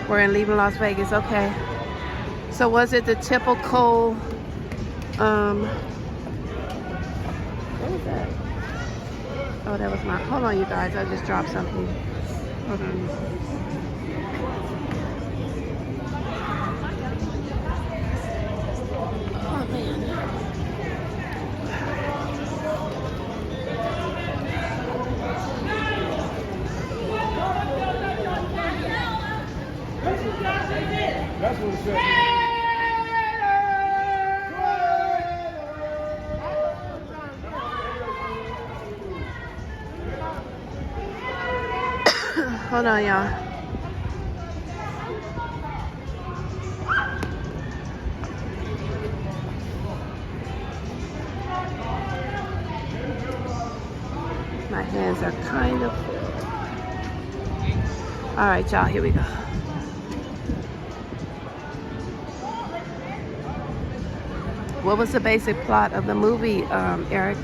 were in Leaving Las Vegas. Okay. So was it the typical, what was that? Oh, that was my, hold on you guys, I just dropped something. Hold on. Oh man. That's what it said. Hold on, y'all. My hands are kind of full. All right, y'all, here we go. What was the basic plot of the movie, Eric?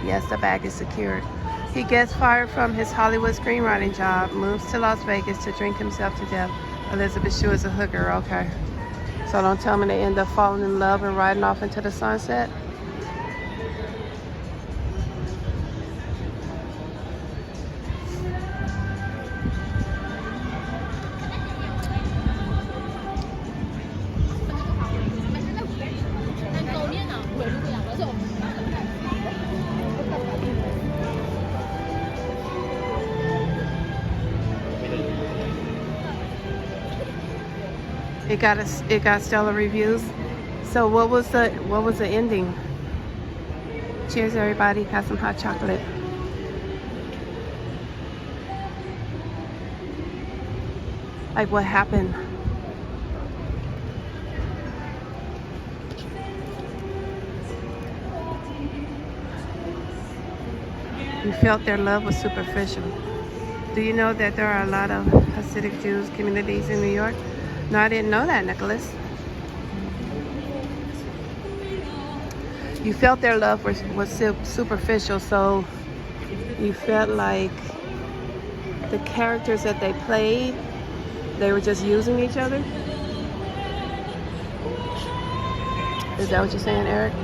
Yes, the bag is secured. He gets fired from his Hollywood screenwriting job, moves to Las Vegas to drink himself to death. Elizabeth Shue is a hooker, okay. So don't tell me they end up falling in love and riding off into the sunset. It got stellar reviews. So what was the ending? Cheers, everybody. Have some hot chocolate. Like what happened? You felt their love was superficial. Do you know that there are a lot of Hasidic Jews communities in New York? No, I didn't know that, Nicholas. You felt their love was superficial, so you felt like the characters that they played, they were just using each other? Is that what you're saying, Eric?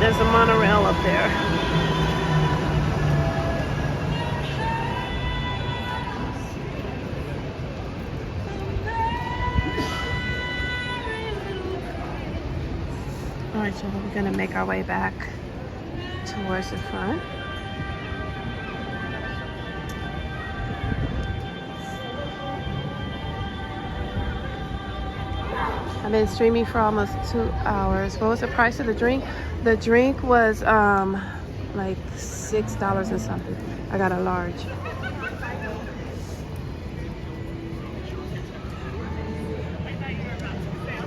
There's a monorail up there. All right, so we're gonna make our way back towards the front. I've been streaming for almost 2 hours. What was the price of the drink? The drink was like $6 and something. I got a large.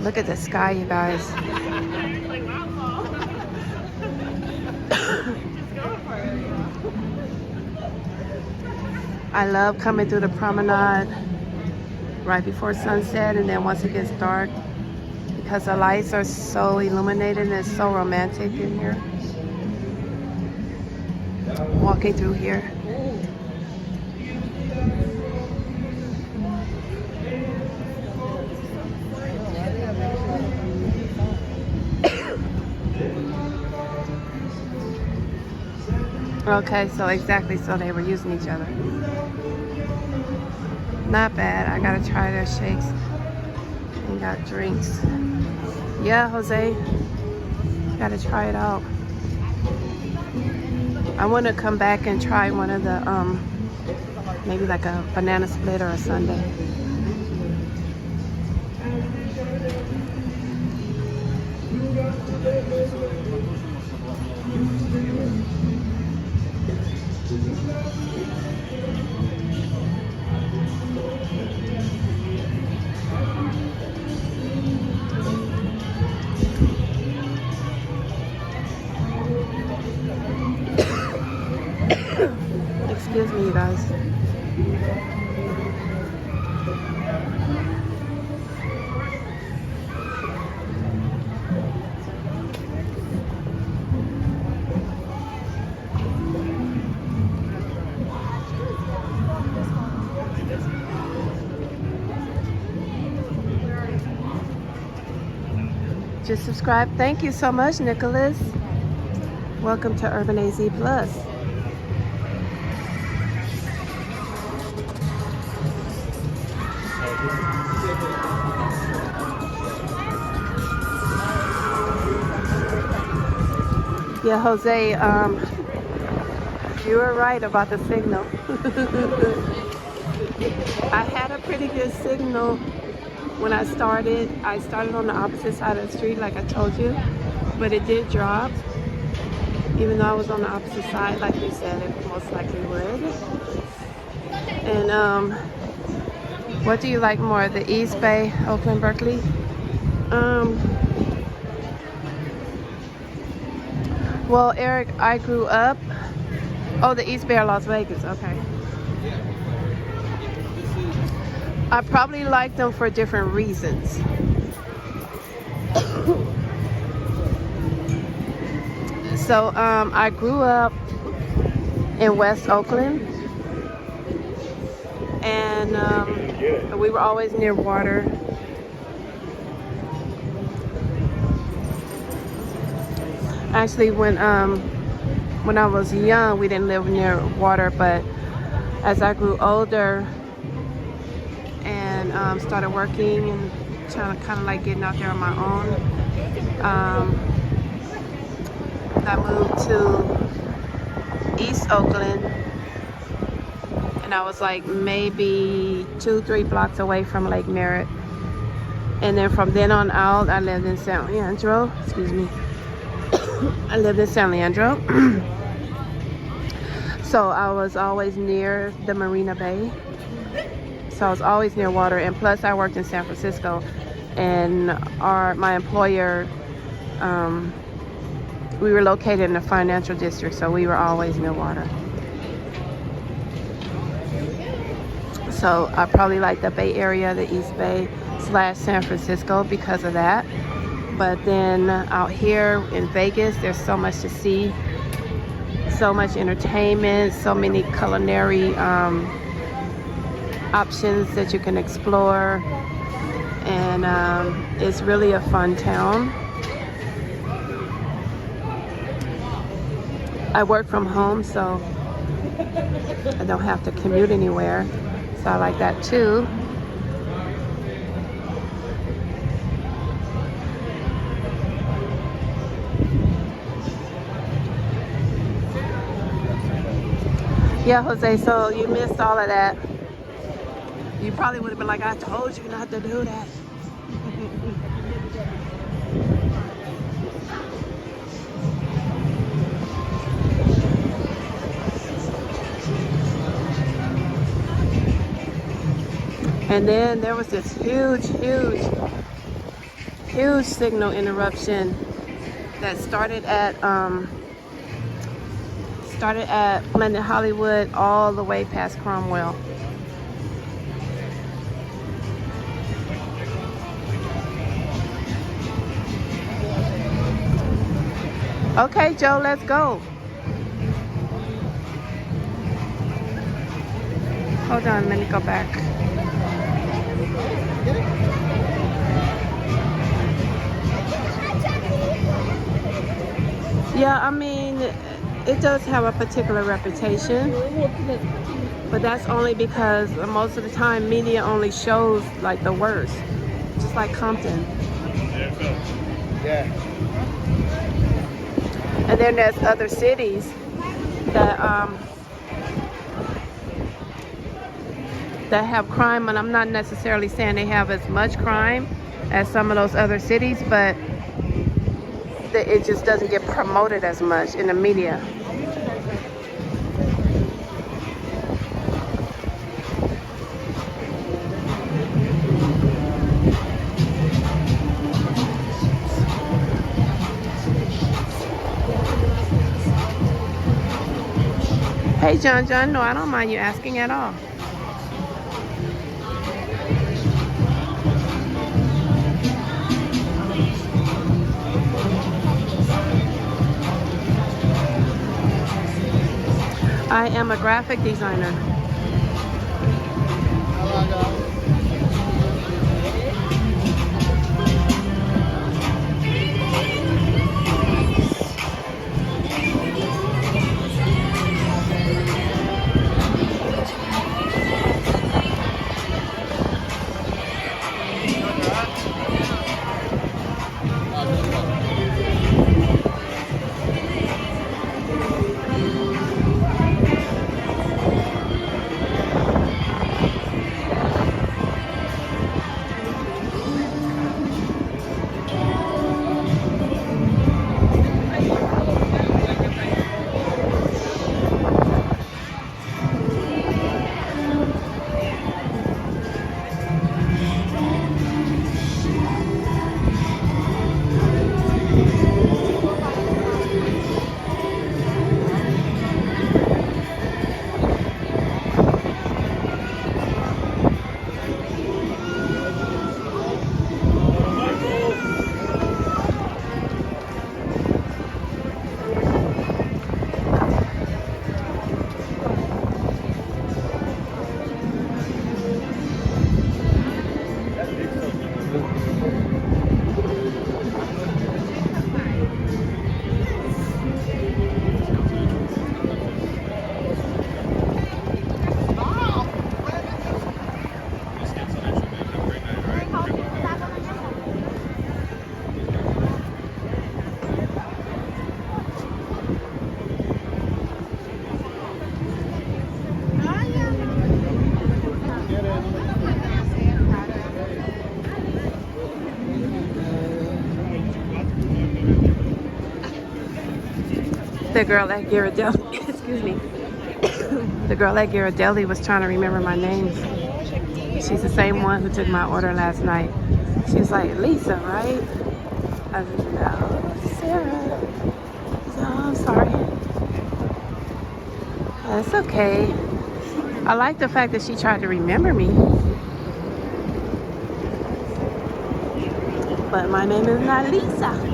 Look at the sky, you guys. I love coming through the promenade right before sunset, and then once it gets dark, because the lights are so illuminated and it's so romantic in here. Walking through here. Okay, so exactly, so they were using each other. Not bad. I gotta try their shakes. And got drinks. Yeah, Jose. Gotta try it out. I wanna come back and try one of the maybe like a banana split or a sundae. Excuse me, you guys. Just subscribe. Thank you so much, Nicholas. Welcome to Urban AZ Plus. Yeah, Jose, you were right about the signal. I had a pretty good signal when I started. I started on the opposite side of the street, like I told you, but it did drop. Even though I was on the opposite side, like you said, it most likely would. And what do you like more, the East Bay, Oakland, Berkeley? Well, Eric, I grew up. Oh, the East Bay or Las Vegas. Okay. I probably like them for different reasons. So I grew up in West Oakland, and we were always near water. Actually, when I was young, we didn't live near water, but as I grew older and started working and trying to kind of like getting out there on my own, I moved to East Oakland, and I was like maybe 2-3 blocks away from Lake Merritt. And then from then on out, I lived in San Leandro. Excuse me. I lived in San Leandro. So I was always near the Marina Bay. So I was always near water. And plus I worked in San Francisco, and my employer, we were located in the financial district, so we were always near water. So I probably like the Bay Area, the East Bay / San Francisco because of that. But then out here in Vegas, there's so much to see, so much entertainment, so many culinary options that you can explore, and it's really a fun town. I work from home, so I don't have to commute anywhere, so I like that too. Yeah, Jose, so you missed all of that. You probably would have been like, I told you not to do that. And then there was this huge huge signal interruption that started at Planet Hollywood all the way past Cromwell. Okay, Joe, let's go. Hold on, let me go back. Yeah, I mean, it does have a particular reputation, but that's only because most of the time media only shows like the worst, just like Compton. Yeah. And then there's other cities that that have crime, and I'm not necessarily saying they have as much crime as some of those other cities, but it just doesn't get promoted as much in the media. Hey, John, no, I don't mind you asking at all. I am a graphic designer. The girl at Ghirardelli, excuse me. The girl at Ghirardelli was trying to remember my names. She's the same one who took my order last night. She was like, Lisa, right? I said, no, Sarah. She said, oh, I'm sorry. That's okay. I like the fact that she tried to remember me. But my name is not Lisa.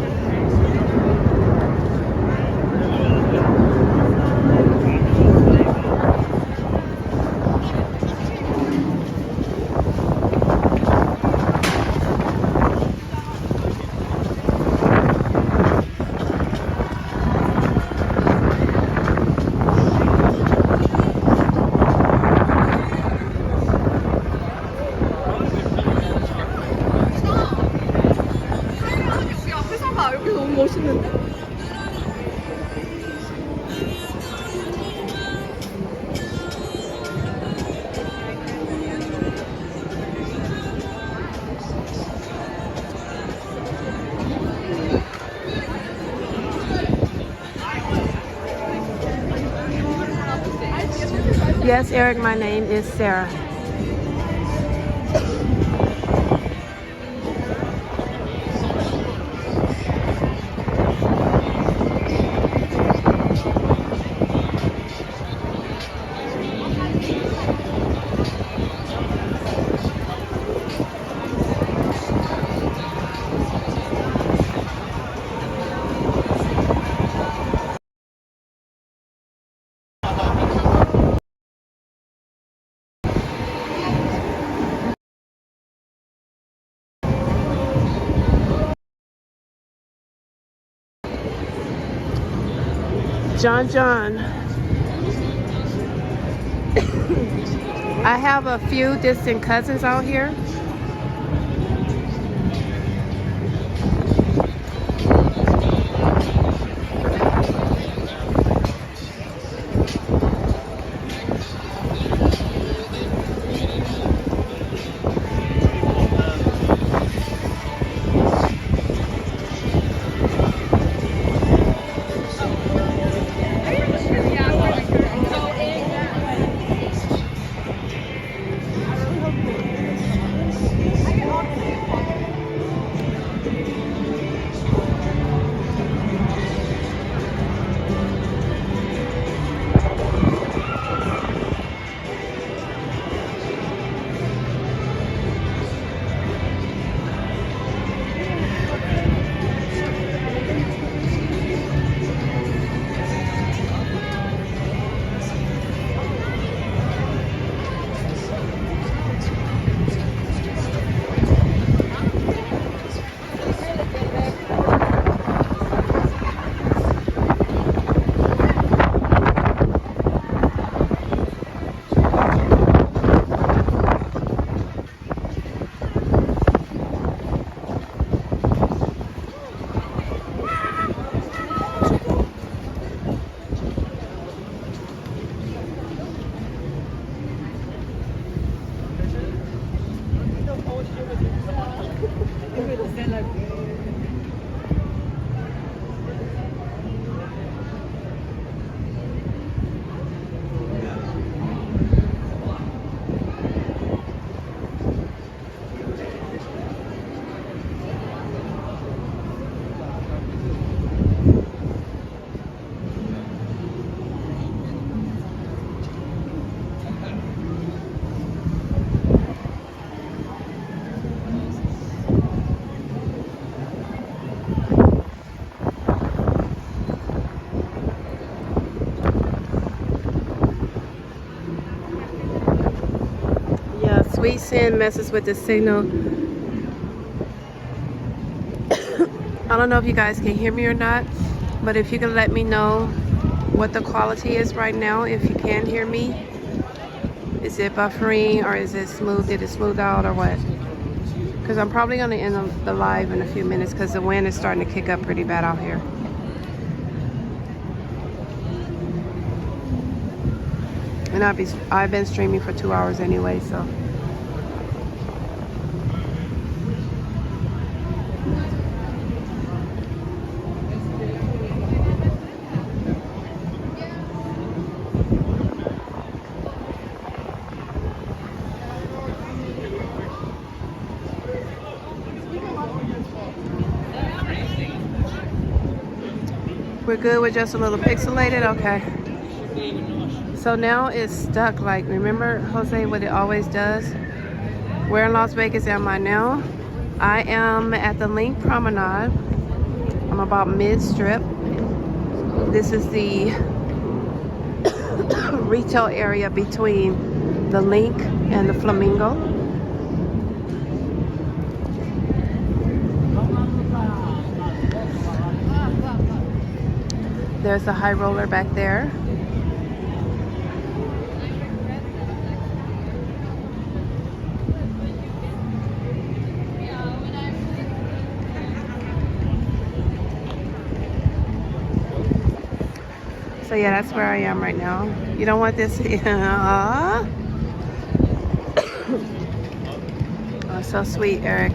Yes, Eric, my name is Sarah. John. I have a few distant cousins out here. Sweet Sin messes with the signal. I don't know if you guys can hear me or not, but if you can let me know what the quality is right now, if you can hear me. Is it buffering or is it smooth? Did it smooth out or what? Because I'm probably going to end the live in a few minutes because the wind is starting to kick up pretty bad out here. And I've been streaming for 2 hours anyway, so. We're good with just a little pixelated? Okay. So now it's stuck. Like, remember, Jose, what it always does? Where in Las Vegas am I now? I am at the Link Promenade. I'm about mid-strip. This is the retail area between the Link and the Flamingo. There's a high roller back there. So yeah, that's where I am right now. You don't want this? Oh, so sweet, Eric.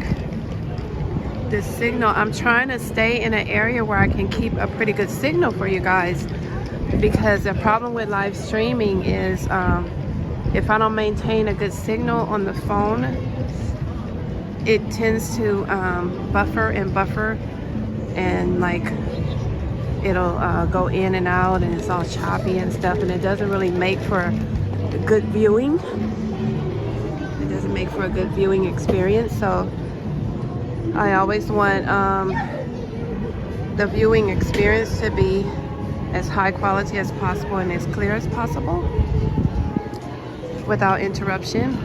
The signal, I'm trying to stay in an area where I can keep a pretty good signal for you guys, because the problem with live streaming is if I don't maintain a good signal on the phone, it tends to buffer and like it'll go in and out and it's all choppy and stuff, and it doesn't really make for good viewing. It doesn't make for a good viewing experience. So I always want the viewing experience to be as high quality as possible and as clear as possible without interruption.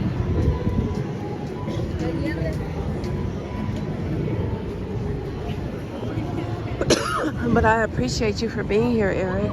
But I appreciate you for being here, Eric.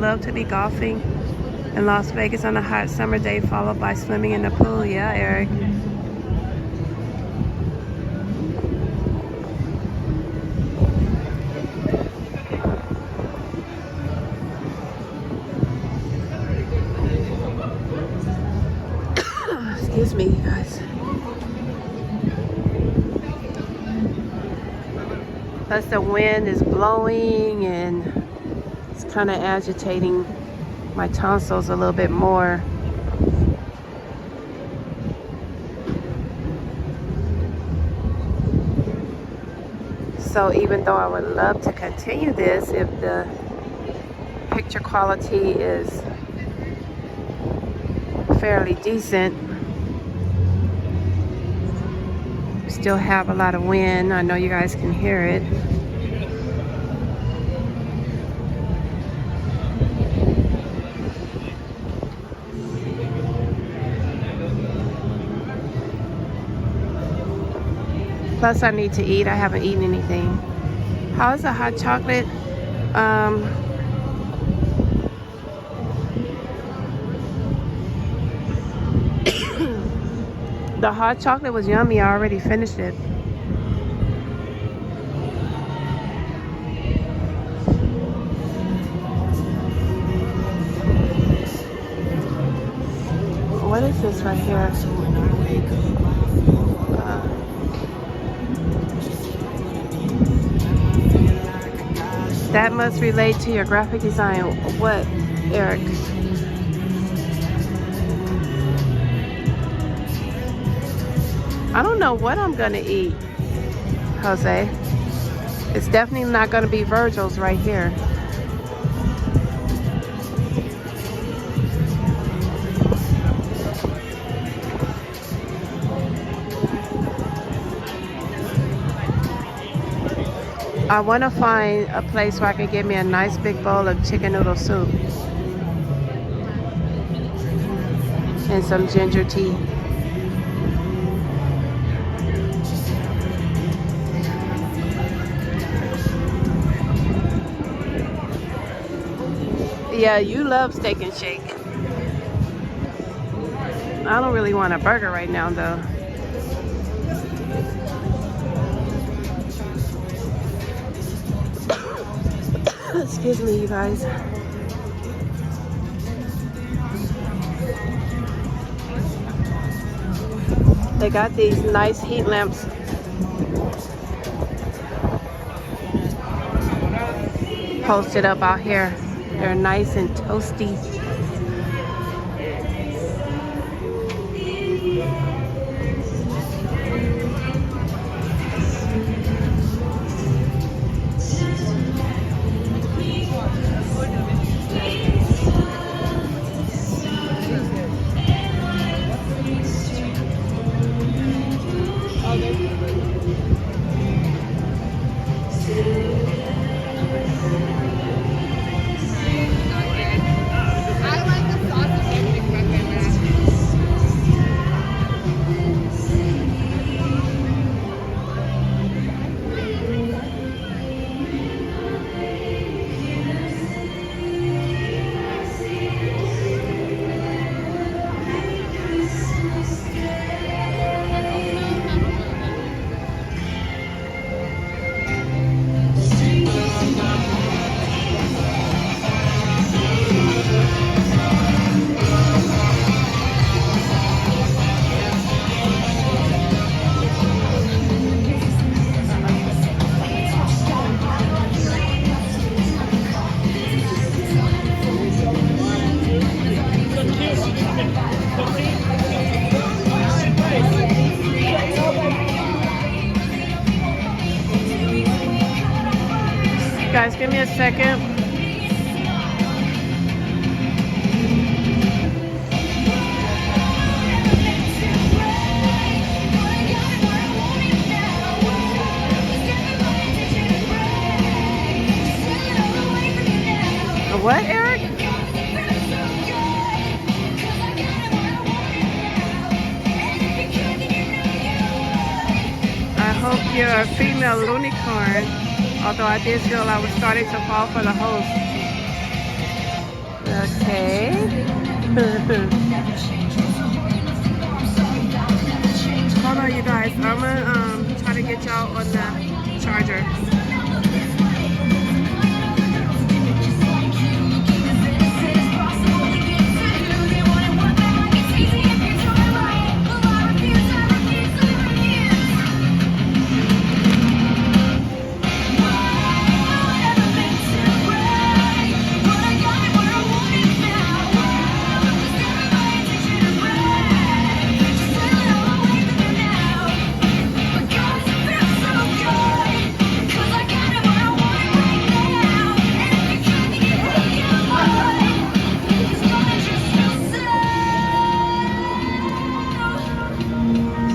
love to be golfing in Las Vegas on a hot summer day, followed by swimming in the pool. Yeah, Eric. Excuse me, you guys. Plus the wind is blowing and it's kind of agitating my tonsils a little bit more. So even though I would love to continue this, if the picture quality is fairly decent, still have a lot of wind. I know you guys can hear it. Plus I need to eat. I haven't eaten anything. How's the hot chocolate? The hot chocolate was yummy. I already finished it. What is this right here? That must relate to your graphic design. What, Eric? I don't know what I'm gonna eat, Jose. It's definitely not gonna be Virgil's right here. I want to find a place where I can get me a nice big bowl of chicken noodle soup and some ginger tea. Yeah, you love Steak and Shake. I don't really want a burger right now though. Excuse me, you guys. They got these nice heat lamps posted up out here. They're nice and toasty. Guys, give me a second. What, Eric? I hope you're a female unicorn. Although I did feel I was starting to fall for the host. Okay. Hold on, you guys. I'm gonna try to get y'all on the charger.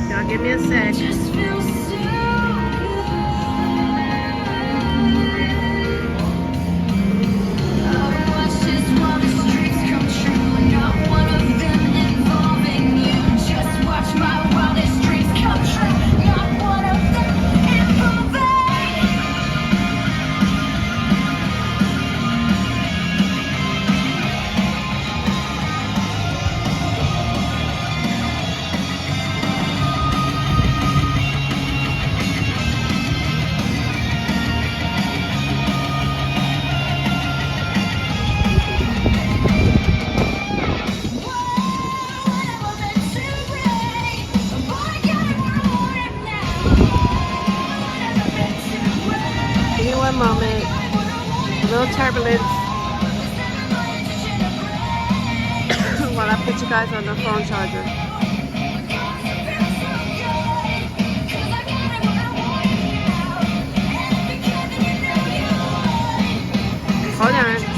Y'all give me a sec. Give me one moment. A little turbulence while I put you guys on the phone charger. Hold on.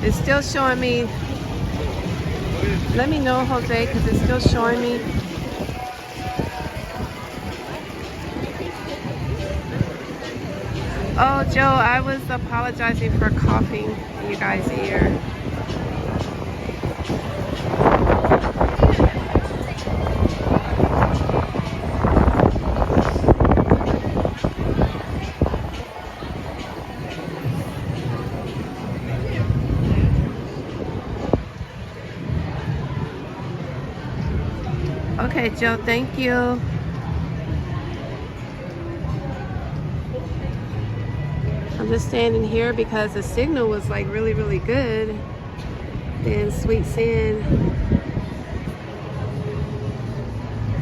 It's still showing me. Let me know, Jose, because it's still showing me. Oh, Joe, I was apologizing for coughing in you guys' ear. Okay, Joe, thank you. I'm just standing here because the signal was like really, really good. Then Sweet Sin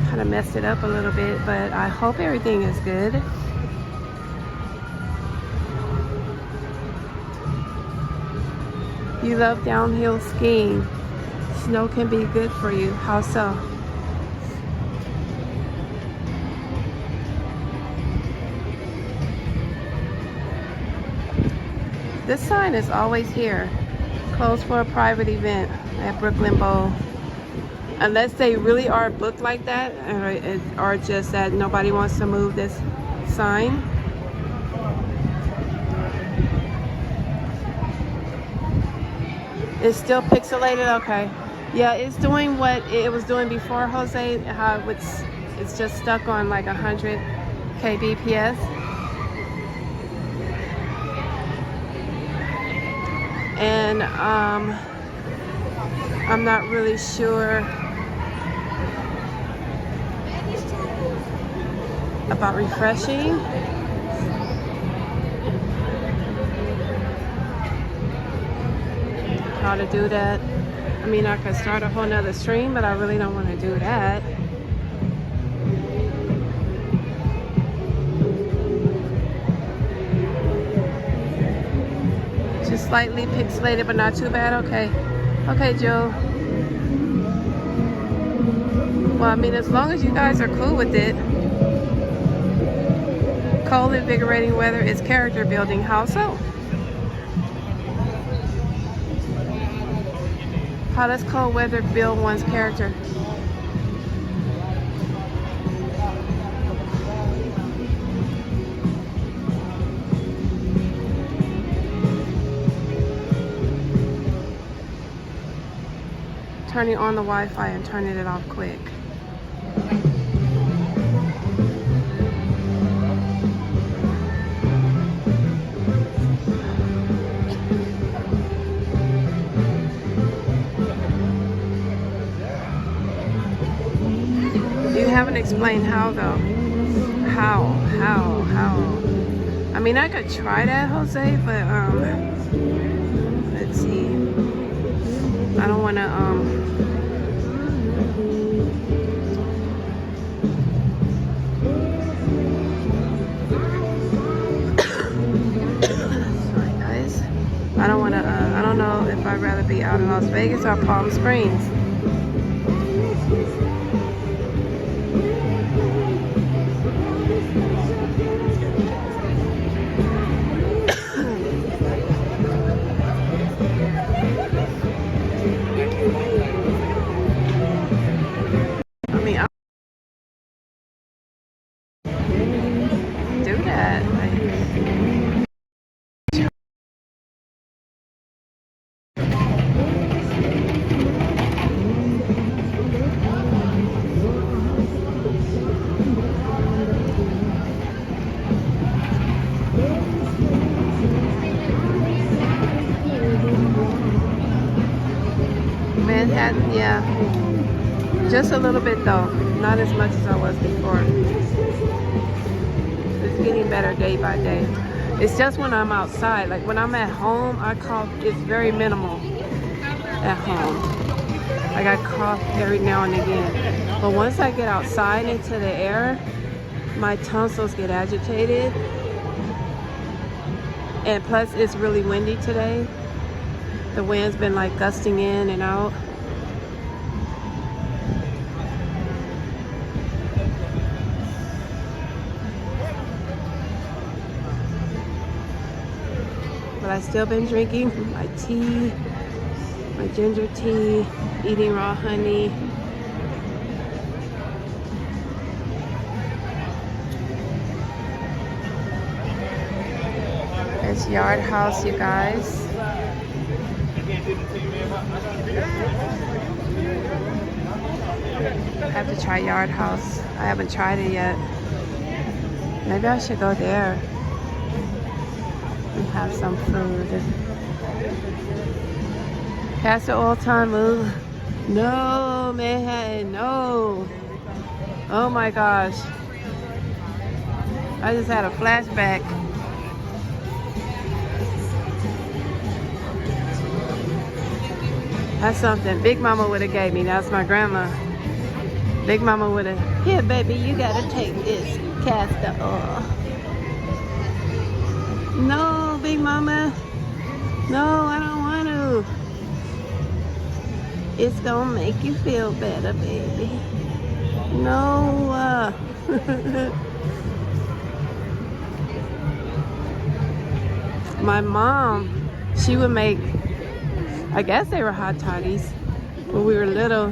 kind of messed it up a little bit, but I hope everything is good. You love downhill skiing. Snow can be good for you. How so? This sign is always here. Closed for a private event at Brooklyn Bowl. Unless they really are booked like that, or just that nobody wants to move this sign. It's still pixelated? Okay. Yeah, it's doing what it was doing before, Jose. How it's just stuck on like 100 kbps. And I'm not really sure about refreshing. How to do that. I mean, I could start a whole nother stream, but I really don't want to do that. Just slightly pixelated, but not too bad. Okay. Okay, Joe. Well, I mean, as long as you guys are cool with it. Cold, invigorating weather is character building. How so? How does cold weather build one's character? turning on the Wi-Fi and turning it off quick. You haven't explained how though. How? I mean, I could try that, Jose, but let's see. I don't want to sorry guys. I don't want to. I don't know if I'd rather be out in Las Vegas or Palm Springs. Manhattan, yeah. Just a little bit though. Not as much as I was before. It's getting better day by day. It's just when I'm outside. Like when I'm at home, I cough. It's very minimal at home. Like I cough every now and again. But once I get outside into the air, my tonsils get agitated. And plus it's really windy today. The wind's been like gusting in and out. But I've still been drinking my tea, my ginger tea, eating raw honey. It's Yard House, you guys. I have to try Yard House. I haven't tried it yet. Maybe I should go there and have some food. Past the old time move. No, Manhattan, no. Oh my gosh. I just had a flashback. That's something Big Mama would have gave me. That's my grandma. Big Mama would have, here baby, you gotta take this castor oil. No, Big Mama. No, I don't want to. It's gonna make you feel better, baby. No. My mom, she would make, I guess they were hot toddies. When we were little,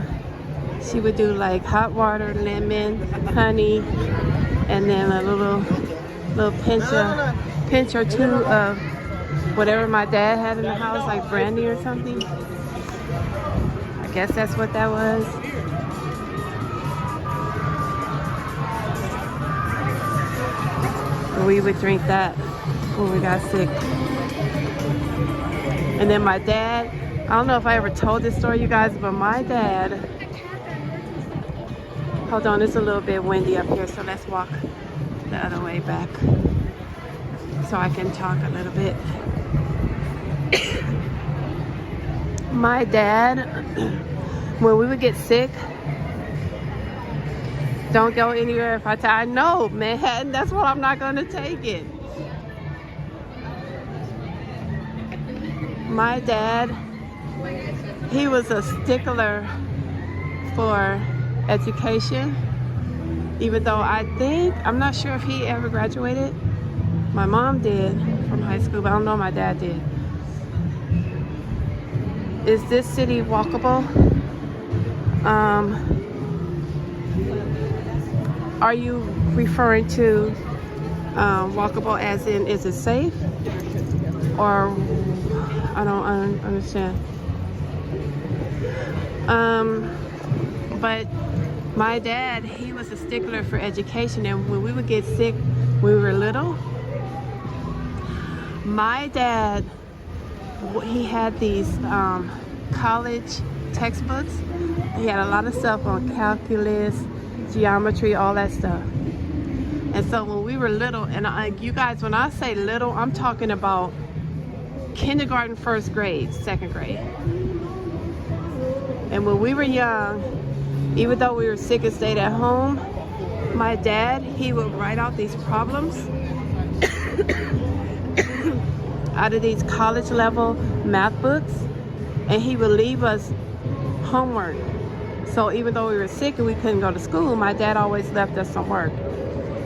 she would do like hot water, lemon, honey, and then a little pinch or two of whatever my dad had in the house, like brandy or something. I guess that's what that was. We would drink that when we got sick. And then my dad, I don't know if I ever told this story, you guys, but my dad, hold on, it's a little bit windy up here, so let's walk the other way back so I can talk a little bit. My dad, when we would get sick, don't go anywhere if I know, Manhattan, that's what I'm not gonna take it. My dad, he was a stickler for education, even though I'm not sure if he ever graduated. My mom did from high school, but I don't know if my dad did. Is this city walkable? Are you referring to walkable as in, is it safe? Or I don't understand. But my dad, he was a stickler for education, and when we would get sick when we were little, my dad, he had these college textbooks. He had a lot of stuff on calculus, geometry, all that stuff. And so when we were little, and you guys, when I say little, I'm talking about kindergarten, first grade, second grade. And when we were young, even though we were sick and stayed at home, my dad, he would write out these problems out of these college level math books, and he would leave us homework. So even though we were sick and we couldn't go to school, my dad always left us some work.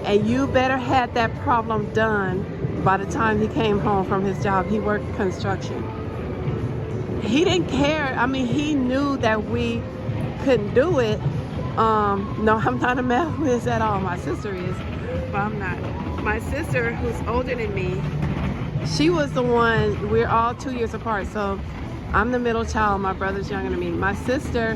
And you better had that problem done by the time he came home from his job. He worked construction. He didn't care. I mean, he knew that we couldn't do it. No, I'm not a math whiz at all. My sister is, but I'm not. My sister, who's older than me, she was the one, we're all 2 years apart, so I'm the middle child, my brother's younger than me. My sister,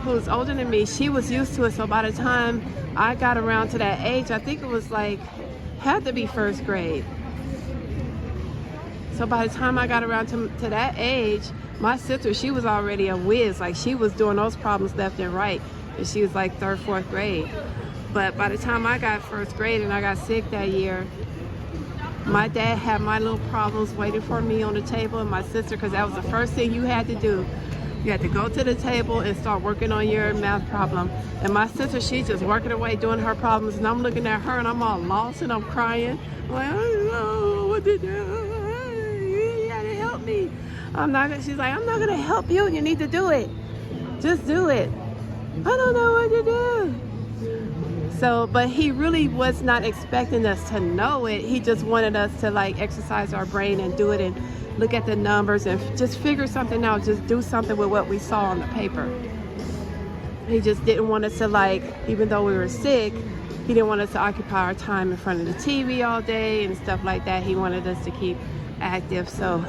who's older than me, she was used to it, so by the time I got around to that age, I think it was like, had to be first grade. So by the time I got around to that age, my sister, she was already a whiz. Like, she was doing those problems left and right, and she was like third, fourth grade. But by the time I got first grade and I got sick that year, my dad had my little problems waiting for me on the table, and my sister, because that was the first thing you had to do. You had to go to the table and start working on your math problem. And my sister, she's just working away doing her problems, and I'm looking at her and I'm all lost and I'm crying. I'm like, I don't know what to do. You gotta help me. She's like, I'm not gonna help you. You need to do it. Just do it. I don't know what to do. So, but he really was not expecting us to know it. He just wanted us to like exercise our brain and do it and look at the numbers and just figure something out, just do something with what we saw on the paper. He just didn't want us to, like, even though we were sick, he didn't want us to occupy our time in front of the TV all day and stuff like that. He wanted us to keep active. So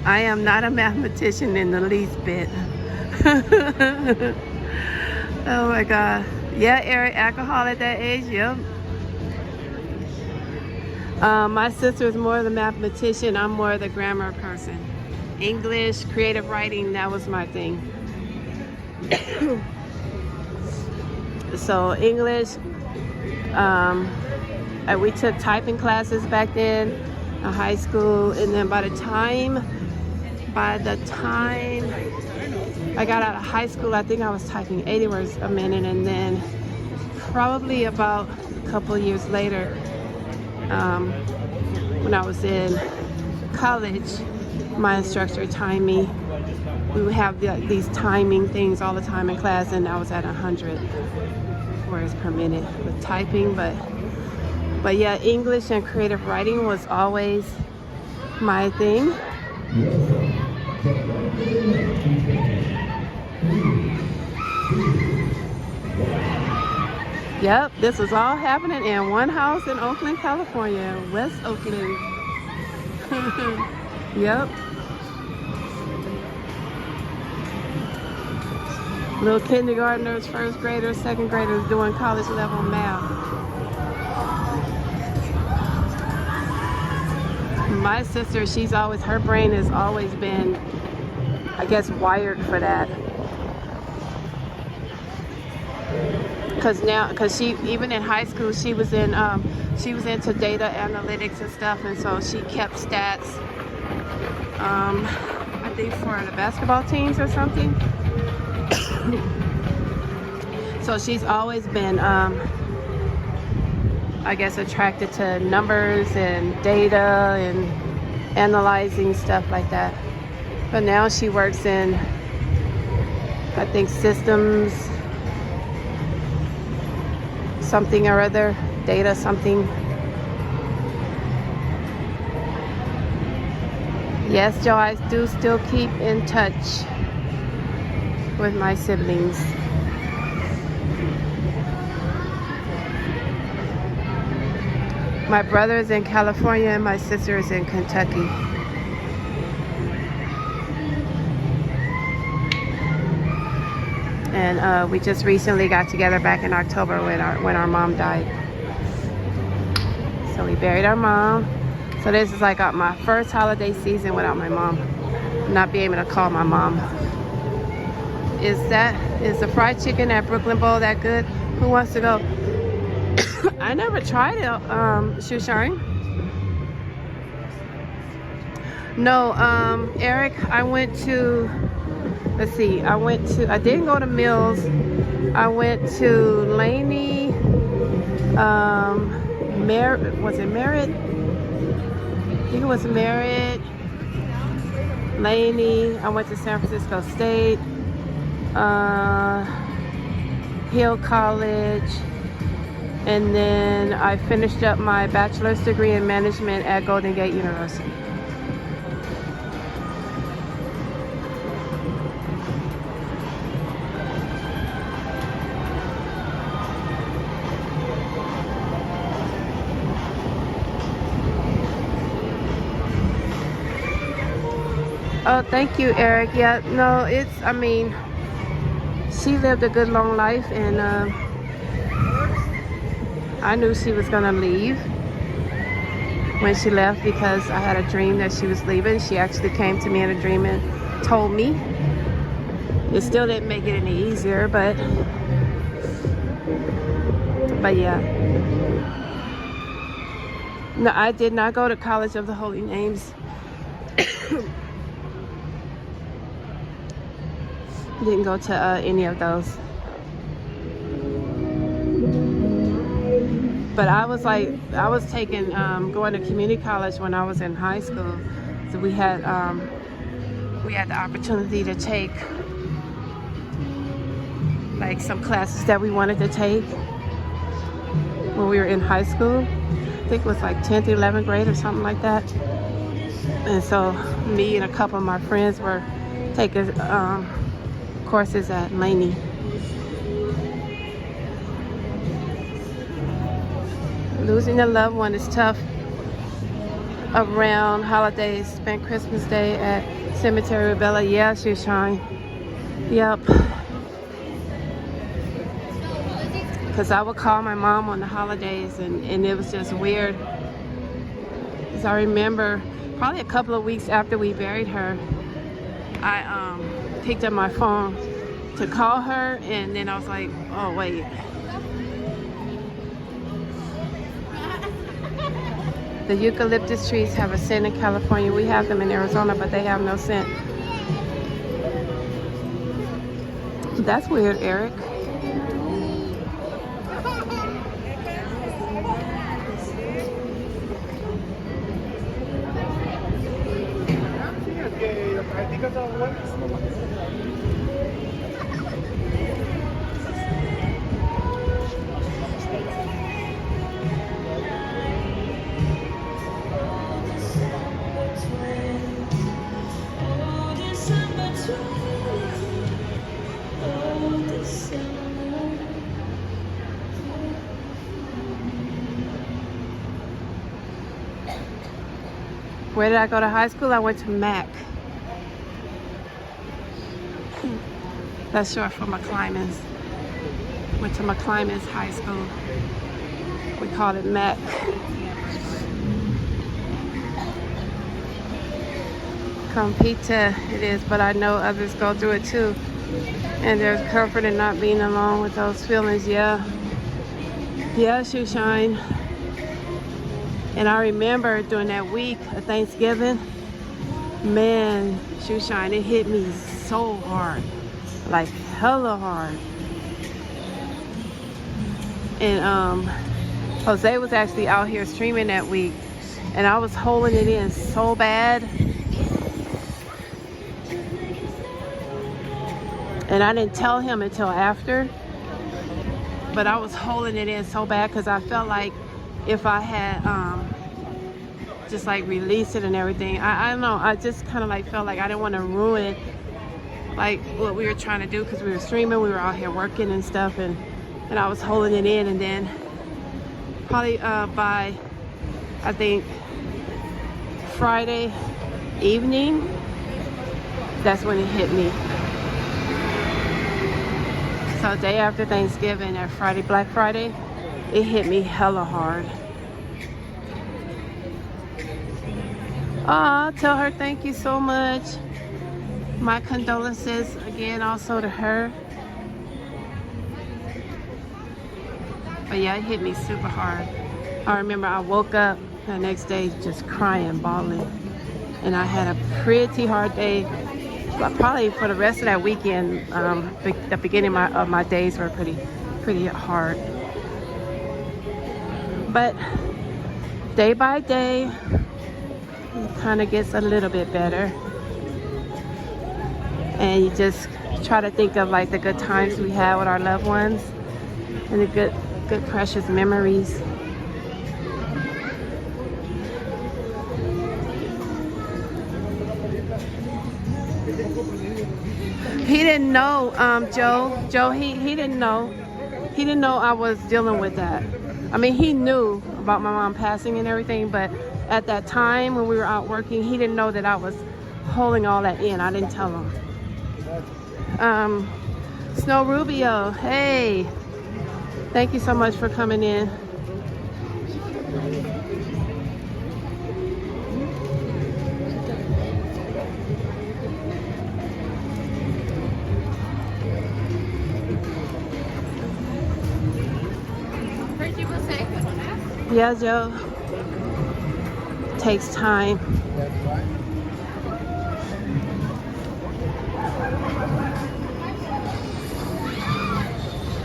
I am not a mathematician in the least bit. Oh my God. Yeah, Eric, alcohol at that age, yep. My sister is more the mathematician. I'm more the grammar person. English, creative writing, that was my thing. So English, we took typing classes back then in high school, and then by the time I got out of high school, I think I was typing 80 words a minute, and then probably about a couple of years later, when I was in college, my instructor timed me. We would have these timing things all the time in class, and I was at 100 words per minute with typing. But yeah, English and creative writing was always my thing. Yep, this was all happening in one house in Oakland, California, West Oakland. Yep. Little kindergartners, first graders, second graders doing college level math. My sister, her brain has always been, I guess, wired for that. Because she, even in high school, she was into data analytics and stuff, and so she kept stats, I think for the basketball teams or something. So she's always been, I guess, attracted to numbers and data and analyzing stuff like that. But now she works in, I think, systems, something or other, data something. Yes, Joe, I do still keep in touch with my siblings. My brother is in California and my sister is in Kentucky. And we just recently got together back in October when our mom died. So we buried our mom. So this is like my first holiday season without my mom. Not being able to call my mom. Is the fried chicken at Brooklyn Bowl that good? Who wants to go? I never tried it, Shoeshine. No, Eric, I went to, let's see, I didn't go to Mills. I went to Laney, was it Merritt? I think it was Merritt, Laney. I went to San Francisco State, Hill College, and then I finished up my bachelor's degree in management at Golden Gate University. Oh, thank you, Eric. Yeah, no, I mean, she lived a good long life, and I knew she was gonna leave when she left because I had a dream that she was leaving. She actually came to me in a dream and told me. It still didn't make it any easier, but yeah. No, I did not go to College of the Holy Names. Didn't go to any of those. But I was taking, going to community college when I was in high school. So we had the opportunity to take like some classes that we wanted to take when we were in high school. I think it was like 10th, 11th grade or something like that. And so me and a couple of my friends were taking courses at Laney. Losing a loved one is tough around holidays. Spent Christmas Day at Cemetery Rebella. Yeah, Shoeshine. Yep. Because I would call my mom on the holidays, and it was just weird. Because I remember probably a couple of weeks after we buried her, I picked up my phone to call her, and then I was like, oh wait. The eucalyptus trees have a scent in California. We have them in Arizona, but they have no scent. That's weird, Eric. Where did I go to high school? I went to Mac. That's short for McClymonds. Went to McClymonds High School. We called it Mac. Compita it is, but I know others go through it too. And there's comfort in not being alone with those feelings. Yeah. Yeah, Shoeshine. And I remember during that week of Thanksgiving, man, Shoeshine, it hit me so hard. Like hella hard. And Jose was actually out here streaming that week, and I was holding it in so bad. And I didn't tell him until after, but I was holding it in so bad because I felt like if I had just like released it and everything, I don't know, I just kind of like felt like I didn't want to ruin like what we were trying to do, because we were streaming, we were out here working and stuff, and I was holding it in. And then probably by I think Friday evening, that's when it hit me. So day after Thanksgiving, that Friday, Black Friday, it hit me hella hard. Aw, tell her thank you so much. My condolences again also to her. But yeah, it hit me super hard. I remember I woke up the next day just crying, bawling. And I had a pretty hard day. But probably for the rest of that weekend, the beginning of my days were pretty hard. But day by day, it kind of gets a little bit better. And you just try to think of like the good times we had with our loved ones and the good precious memories. He didn't know, Joe, he didn't know. He didn't know I was dealing with that. I mean, he knew about my mom passing and everything, but at that time when we were out working, he didn't know that I was holding all that in. I didn't tell him. Snow Rubio, hey. Thank you so much for coming in. Yeah, Joe. Takes time.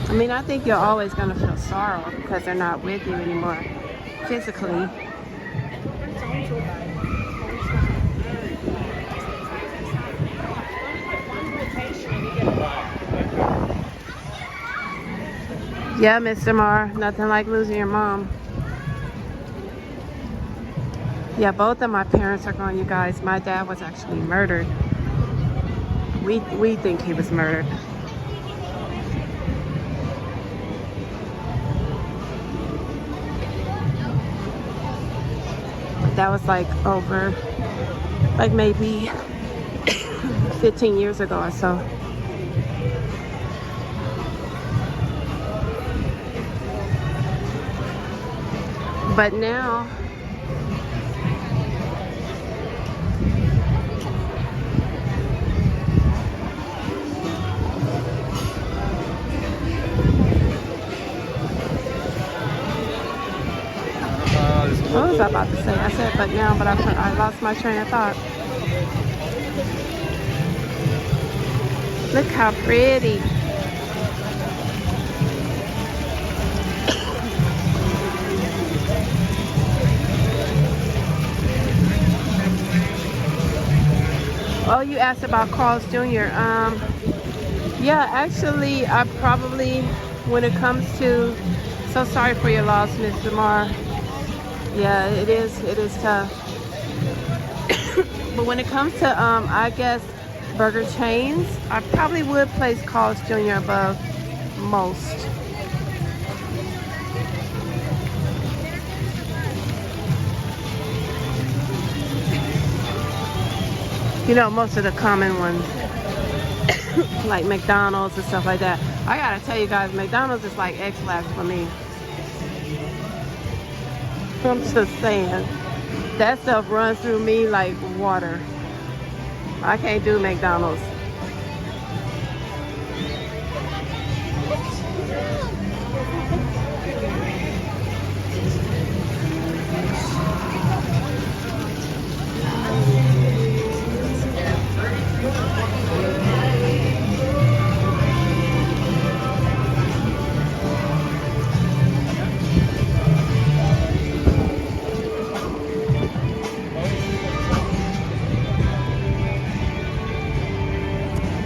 I mean, I think you're always going to feel sorrow because they're not with you anymore physically. Yeah, Mr. Marr, nothing like losing your mom. Yeah, both of my parents are gone, you guys. My dad was actually murdered. We think he was murdered. That was like over, like maybe 15 years ago or so. But now, what was I about to say? I said but now, but I lost my train of thought. Look how pretty. Oh, you asked about Carl's Jr. Yeah, actually, I probably, when it comes to, so sorry for your loss, Mr. Marr. Yeah, it is tough. But when it comes to, I guess, burger chains, I probably would place Carl's Jr. above most. You know, most of the common ones, like McDonald's and stuff like that. I gotta tell you guys, McDonald's is like X-Lax for me. I'm just saying, that stuff runs through me like water. I can't do McDonald's.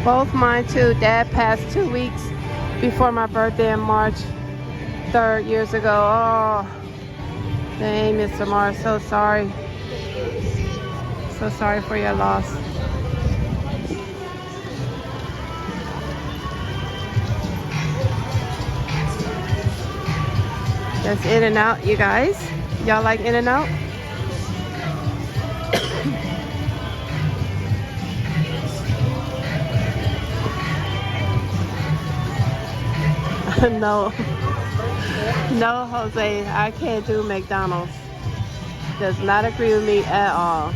Both mine too. Dad passed 2 weeks before my birthday in March 3rd years ago. Oh, dang, Mr. Marr, so sorry. So sorry for your loss. That's In-N-Out, you guys. Y'all like In-N-Out? No, no, Jose, I can't do McDonald's. Does not agree with me at all.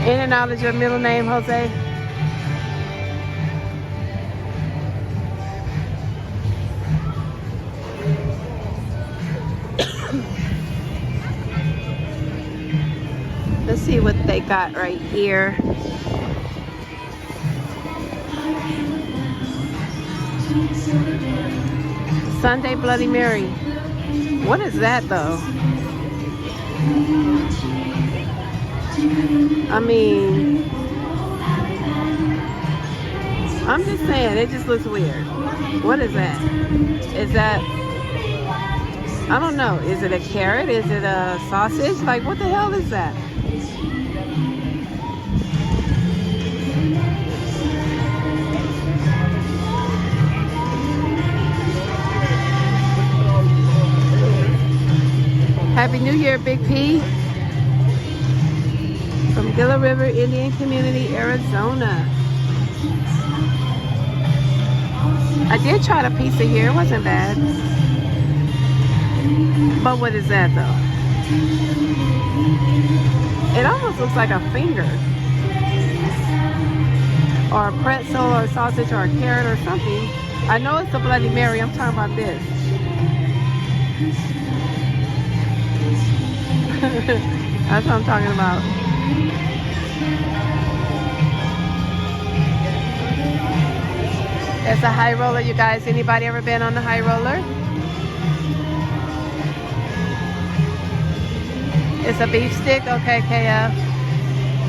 In and out is your middle name, Jose? Let's see what they got right here. Sunday Bloody Mary. What is that though? I mean, I'm just saying, it just looks weird. What is that? Is that, I don't know, is it a carrot? Is it a sausage? Like, what the hell is that? Happy New Year, Big P. From Gila River Indian Community, Arizona. I did try the pizza here, it wasn't bad. But what is that though? It almost looks like a finger. Or a pretzel or a sausage or a carrot or something. I know it's a Bloody Mary, I'm talking about this. That's what I'm talking about. It's a high roller, you guys. Anybody ever been on the high roller? It's a beef stick? Okay, KF.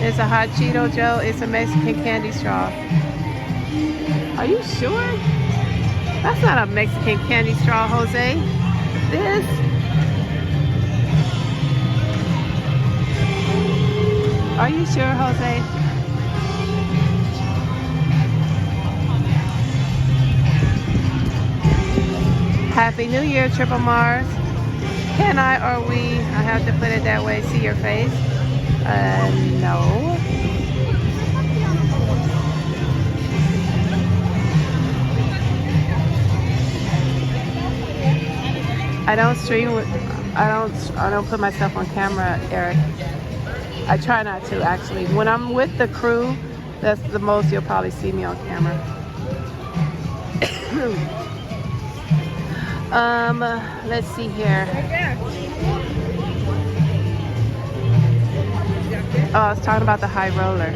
It's a hot Cheeto, Joe. It's a Mexican candy straw. Are you sure? That's not a Mexican candy straw, Jose. This? Are you sure, Jose? Happy New Year, Triple Mars. Can I or we, I have to put it that way, see your face? No. I don't stream with, I don't put myself on camera, Eric. I try not to, actually. When I'm with the crew, that's the most you'll probably see me on camera. Let's see here. Oh, I was talking about the high roller.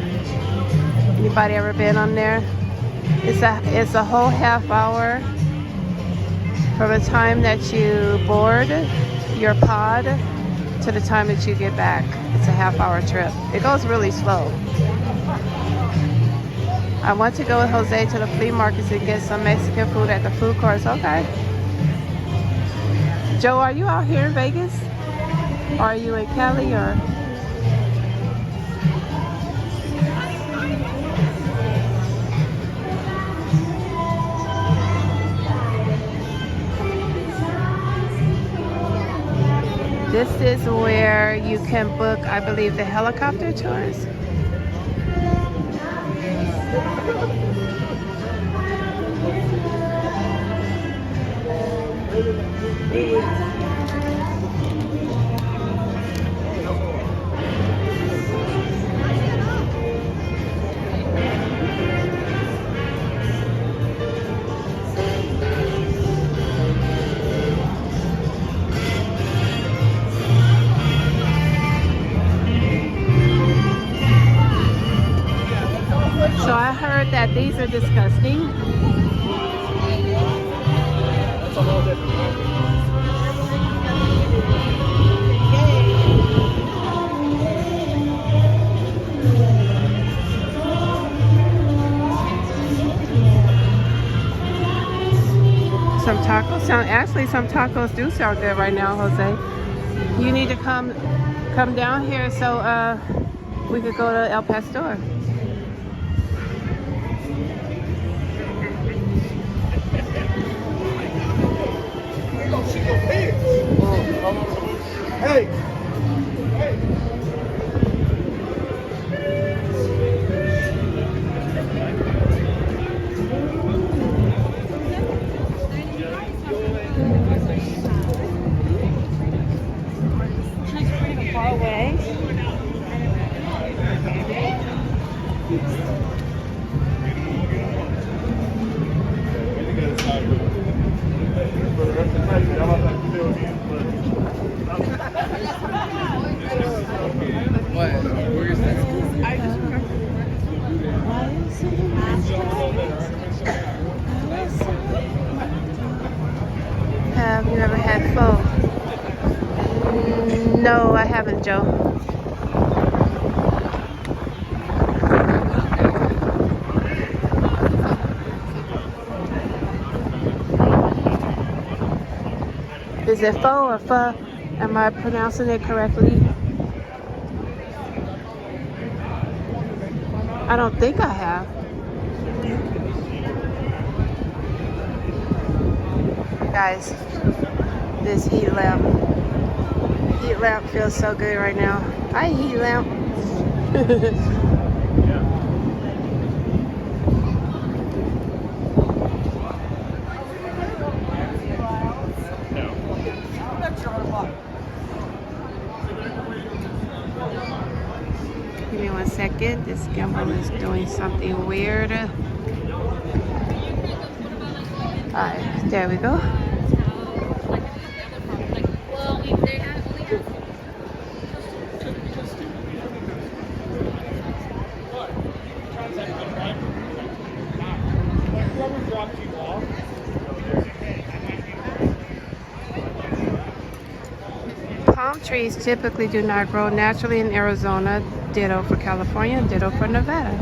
Anybody ever been on there? It's a whole half hour from the time that you board your pod to the time that you get back. It's a half-hour trip. It goes really slow. I want to go with Jose to the flea markets and get some Mexican food at the food courts. Okay. Joe, are you out here in Vegas? Or are you in Cali or? This is where you can book, I believe, the helicopter tours. So I heard that these are disgusting. That's a whole different thing. tacos sound, actually some tacos do sound good right now, Jose. You need to come down here so we could go to El Pastor. Hey! Far away. What? Where is that? Have you ever had pho? No, I haven't, Joe. Is it pho or pho? Am I pronouncing it correctly? I don't think I have. Guys, this heat lamp feels so good right now. Hi, heat lamp. Give me 1 second. This gimbal is doing something weird. Alright, there we go. Palm trees typically do not grow naturally in Arizona. Ditto for California, ditto for Nevada.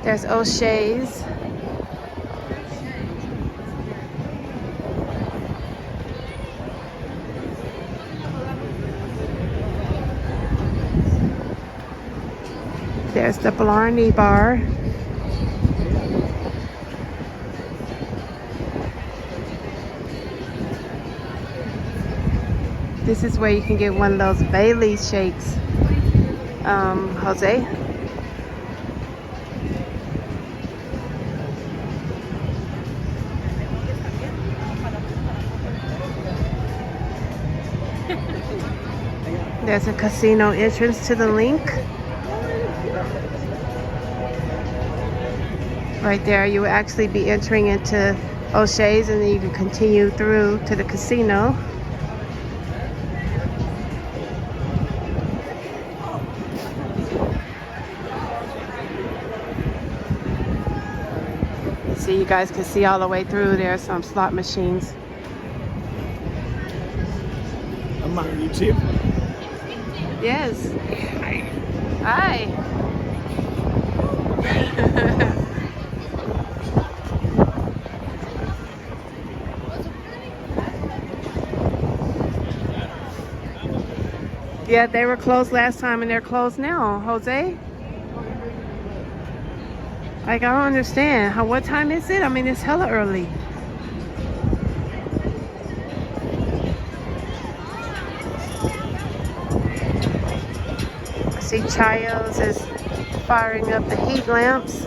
There's O'Shea's. There's the Blarney Bar. This is where you can get one of those Bailey shakes, Jose. There's a casino entrance to the link. Right there, you will actually be entering into O'Shea's and then you can continue through to the casino. So you guys can see all the way through. There are some slot machines. I'm on YouTube. Yes. Hi. Yeah, they were closed last time and they're closed now, Jose. Like, I don't understand. What time is it? I mean, it's hella early. I see Chayo's is firing up the heat lamps.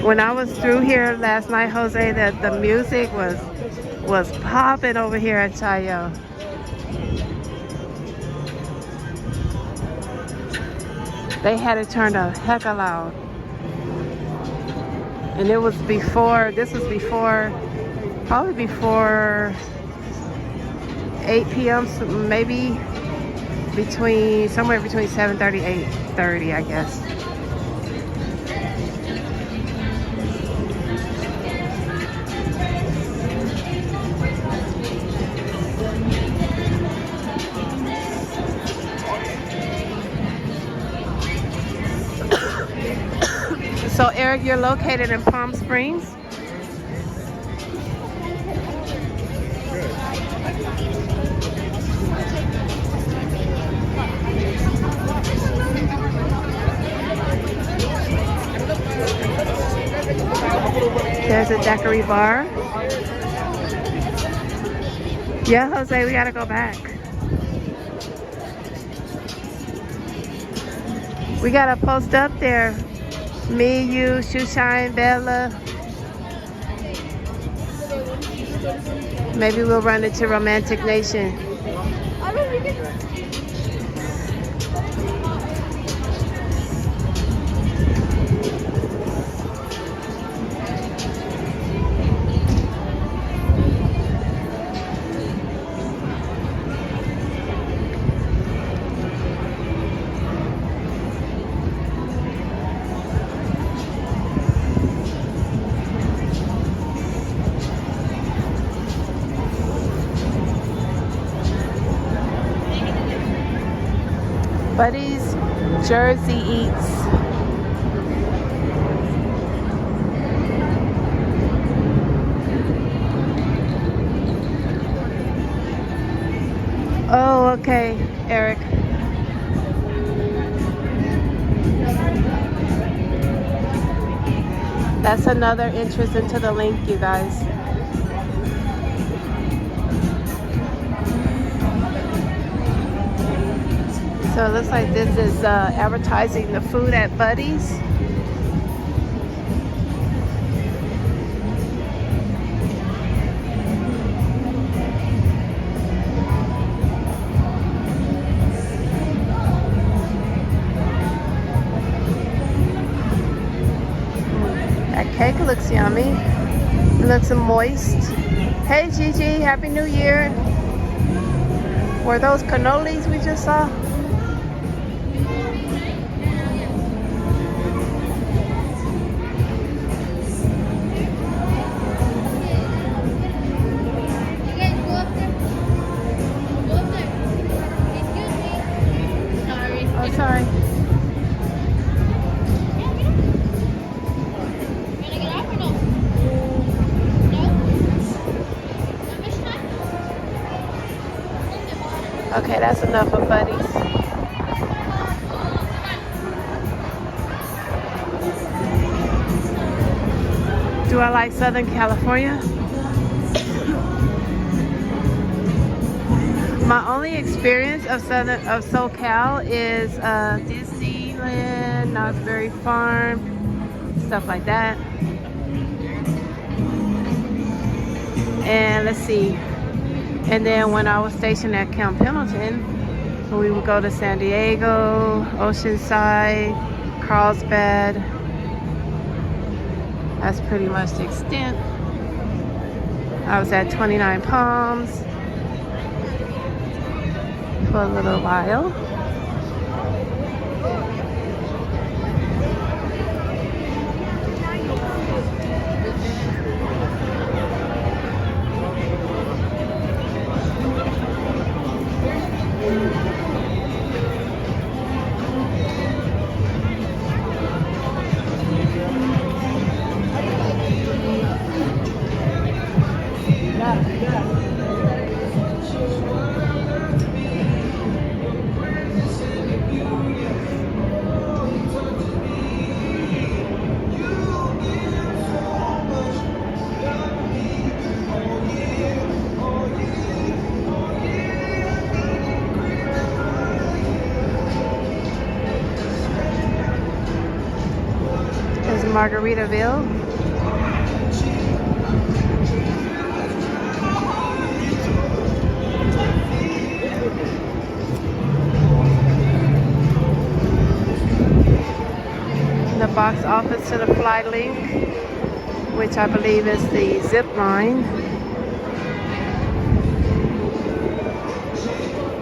When I was through here last night, Jose, the music was popping over here at Chayo. They had it turned a heck of loud. And it was before, this was before, probably before 8 p.m., so maybe somewhere between 7:30 and 8:30, I guess. So Eric, you're located in Palm Springs? There's a daiquiri bar. Yeah, Jose, we gotta go back. We gotta post up there. Me, you, Shoeshine, Bella. Maybe we'll run into Romantic Nation. Buddy's Jersey Eats. Oh, okay, Eric. That's another entrance into the link, you guys. So it looks like this is advertising the food at Buddy's. That cake looks yummy. It looks moist. Hey Gigi, Happy New Year. Were those cannolis we just saw? Oh, sorry. Okay, that's enough of Buddy's. Do I like Southern California? My only experience of SoCal is Disneyland, Knott's Berry Farm, stuff like that. And let's see. And then when I was stationed at Camp Pendleton, we would go to San Diego, Oceanside, Carlsbad. That's pretty much the extent. I was at 29 Palms for a little while. Margaritaville. The box office to the fly link, which I believe is the zip line.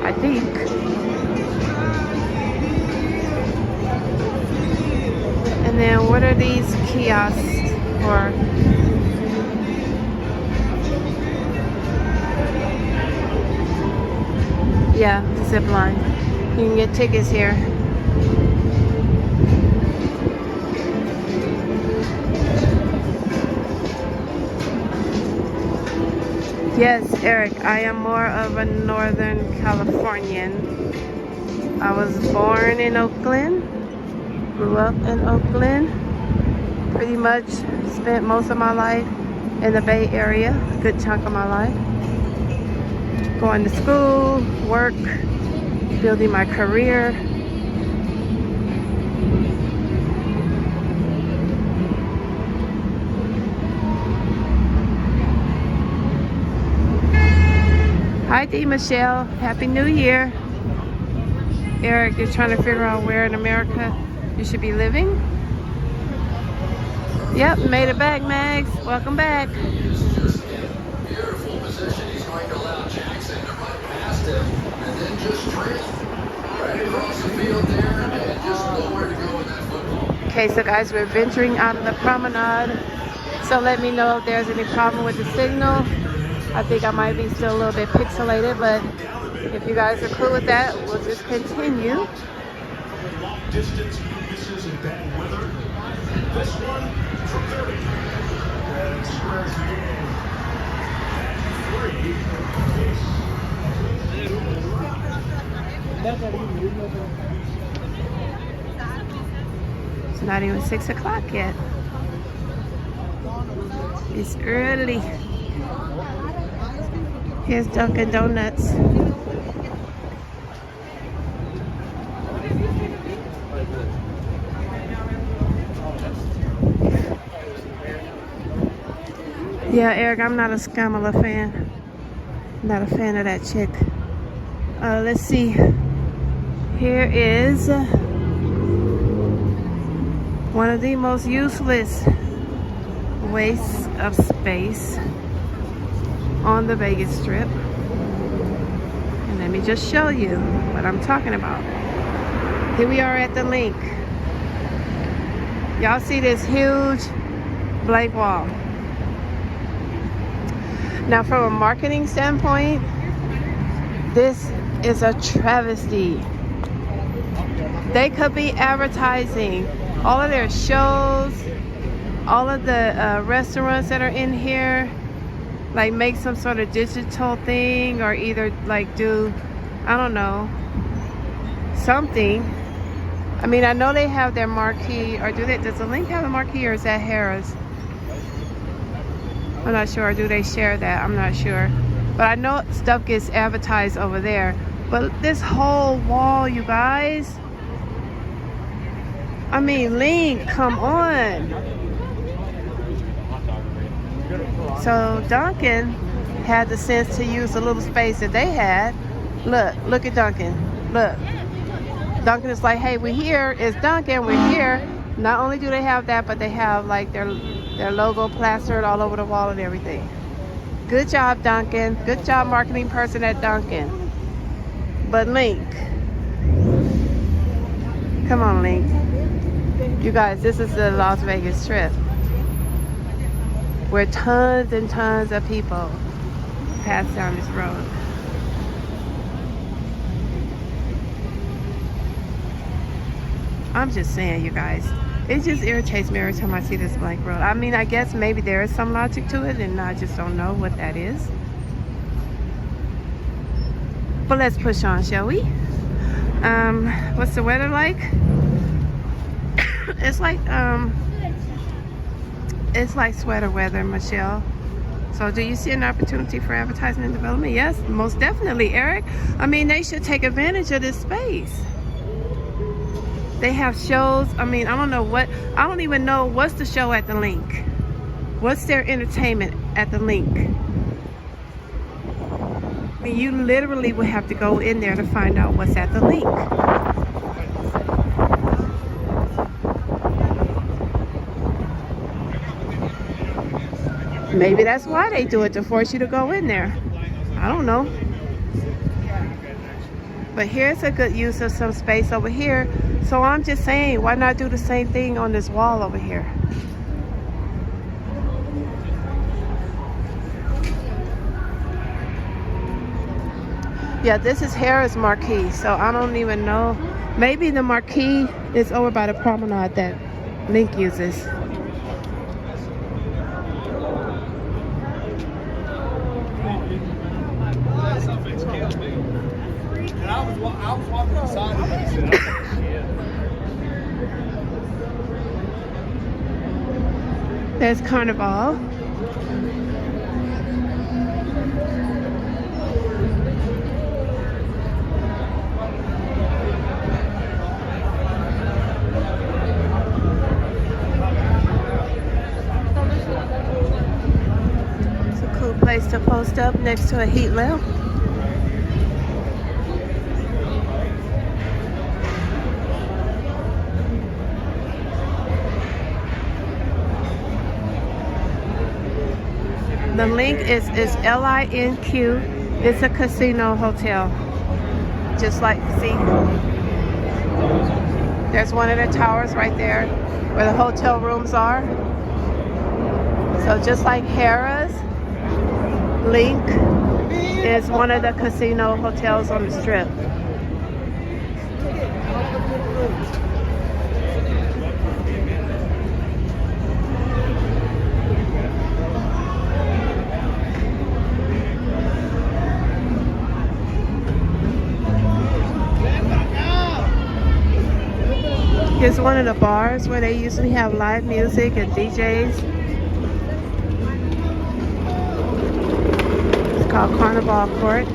I think. And then what are these kiosks for? Yeah, the zip line. You can get tickets here. Yes, Eric, I am more of a Northern Californian. I was born in Oakland, grew up in Oakland, pretty much spent most of my life in the Bay Area, a good chunk of my life. Going to school, work, building my career. Hi Dee Michelle, Happy New Year. Eric, you're trying to figure out where in America you should be living? Yep, made it back, Mags. Welcome back. Beautiful position. He's going to allow Jackson to run past him and then just trail right across the field there and just nowhere to go with that football. Okay, so guys, we're venturing out of the promenade. So let me know if there's any problem with the signal. I think I might be still a little bit pixelated, but if you guys are cool with that, we'll just continue. Long distance misses in bad weather. This one from 30. And squares the game. It's not even 6 o'clock yet. It's early. Here's Dunkin' Donuts. Yeah, Eric, I'm not a Skamala fan. Not a fan of that chick. Let's see. Here is one of the most useless wastes of space on the Vegas Strip. And let me just show you what I'm talking about. Here we are at the Link. Y'all see this huge blank wall. Now from a marketing standpoint, this is a travesty. They could be advertising all of their shows, all of the restaurants that are in here, like make some sort of digital thing, or either like do, I don't know, something. I mean, I know they have their marquee, or does the Link have a marquee, or is that Harrah's? I'm not sure. Do they share that? I'm not sure. But I know stuff gets advertised over there. But this whole wall, you guys. I mean, Link, come on. So Dunkin' had the sense to use the little space that they had. Look at Dunkin'. Look. Dunkin' is like, hey, we're here. It's Dunkin', we're here. Not only do they have that, but they have like their logo plastered all over the wall and everything. Good job, Dunkin'. Good job, marketing person at Dunkin'. But Link. Come on, Link. You guys, this is the Las Vegas Strip, where tons and tons of people pass down this road. I'm just saying, you guys, it just irritates me every time I see this blank road. I mean, I guess maybe there is some logic to it, and I just don't know what that is. But let's push on, shall we? What's the weather like? It's like sweater weather, Michelle. So do you see an opportunity for advertising and development? Yes, most definitely, Eric. I mean, they should take advantage of this space. They have shows. I mean, I don't even know what's the show at the Link. What's their entertainment at the Link? I mean, you literally would have to go in there to find out what's at the Link. Maybe that's why they do it, to force you to go in there. I don't know. But here's a good use of some space over here. So I'm just saying, why not do the same thing on this wall over here? Yeah, this is Harrah's marquee, so I don't even know. Maybe the marquee is over by the promenade that Link uses. was walking beside him and he said, "Oh, shit." There's Carnival. It's a cool place to post up next to a heat lamp. The link is LINQ. It's a casino hotel. Just like, see, there's one of the towers right there where the hotel rooms are. So just like Harrah's, Link is one of the casino hotels on the strip. Here's one of the bars where they usually have live music and DJs. It's called Carnival Court.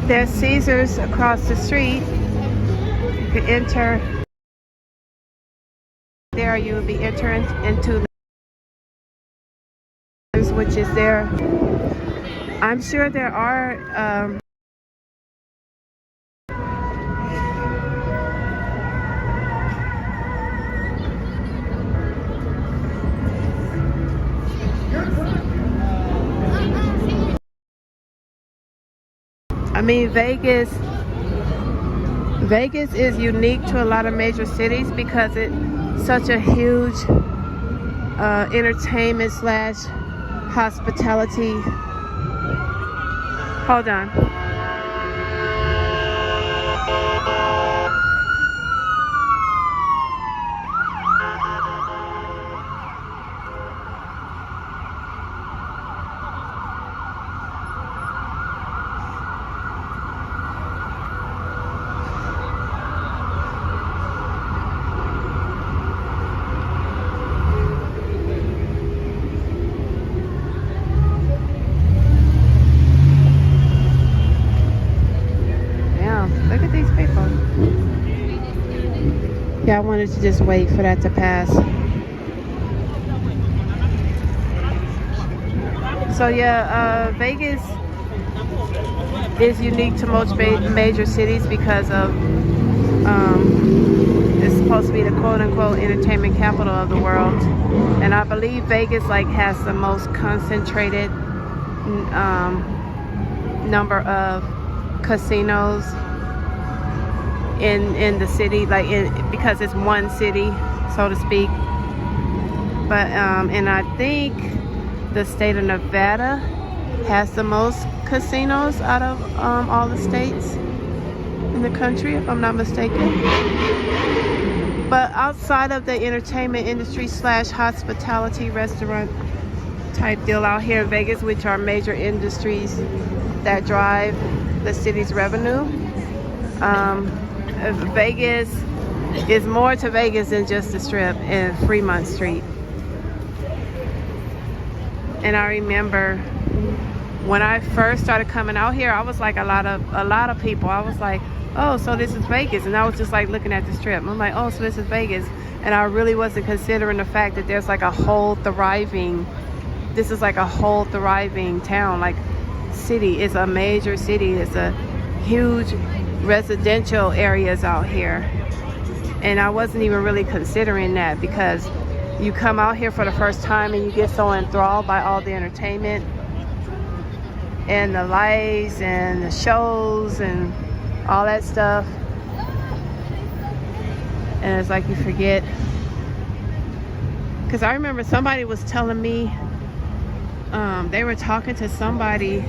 There's Caesars across the street. You could enter there. You would be entering into the which is there. I'm sure there are I mean, Vegas is unique to a lot of major cities because it's such a huge entertainment slash hospitality. Hold on. Yeah, I wanted to just wait for that to pass. So yeah, Vegas is unique to most major cities because of it's supposed to be the quote-unquote entertainment capital of the world, and I believe Vegas like has the most concentrated number of casinos in the city, like because it's one city, so to speak. But and I think the state of Nevada has the most casinos out of all the states in the country, if I'm not mistaken. But outside of the entertainment industry slash hospitality restaurant type deal out here in Vegas, which are major industries that drive the city's revenue, Vegas is more to Vegas than just the Strip and Fremont Street. And I remember when I first started coming out here, I was like a lot of people. I was like, oh, so this is Vegas, and I was just like looking at the Strip. I'm like, oh, so this is Vegas, and I really wasn't considering the fact that there's like a whole thriving. This is like a whole thriving town, like city. It's a major city. It's a huge residential areas out here, and I wasn't even really considering that because you come out here for the first time and you get so enthralled by all the entertainment and the lights and the shows and all that stuff, and it's like you forget. Because I remember somebody was telling me they were talking to somebody,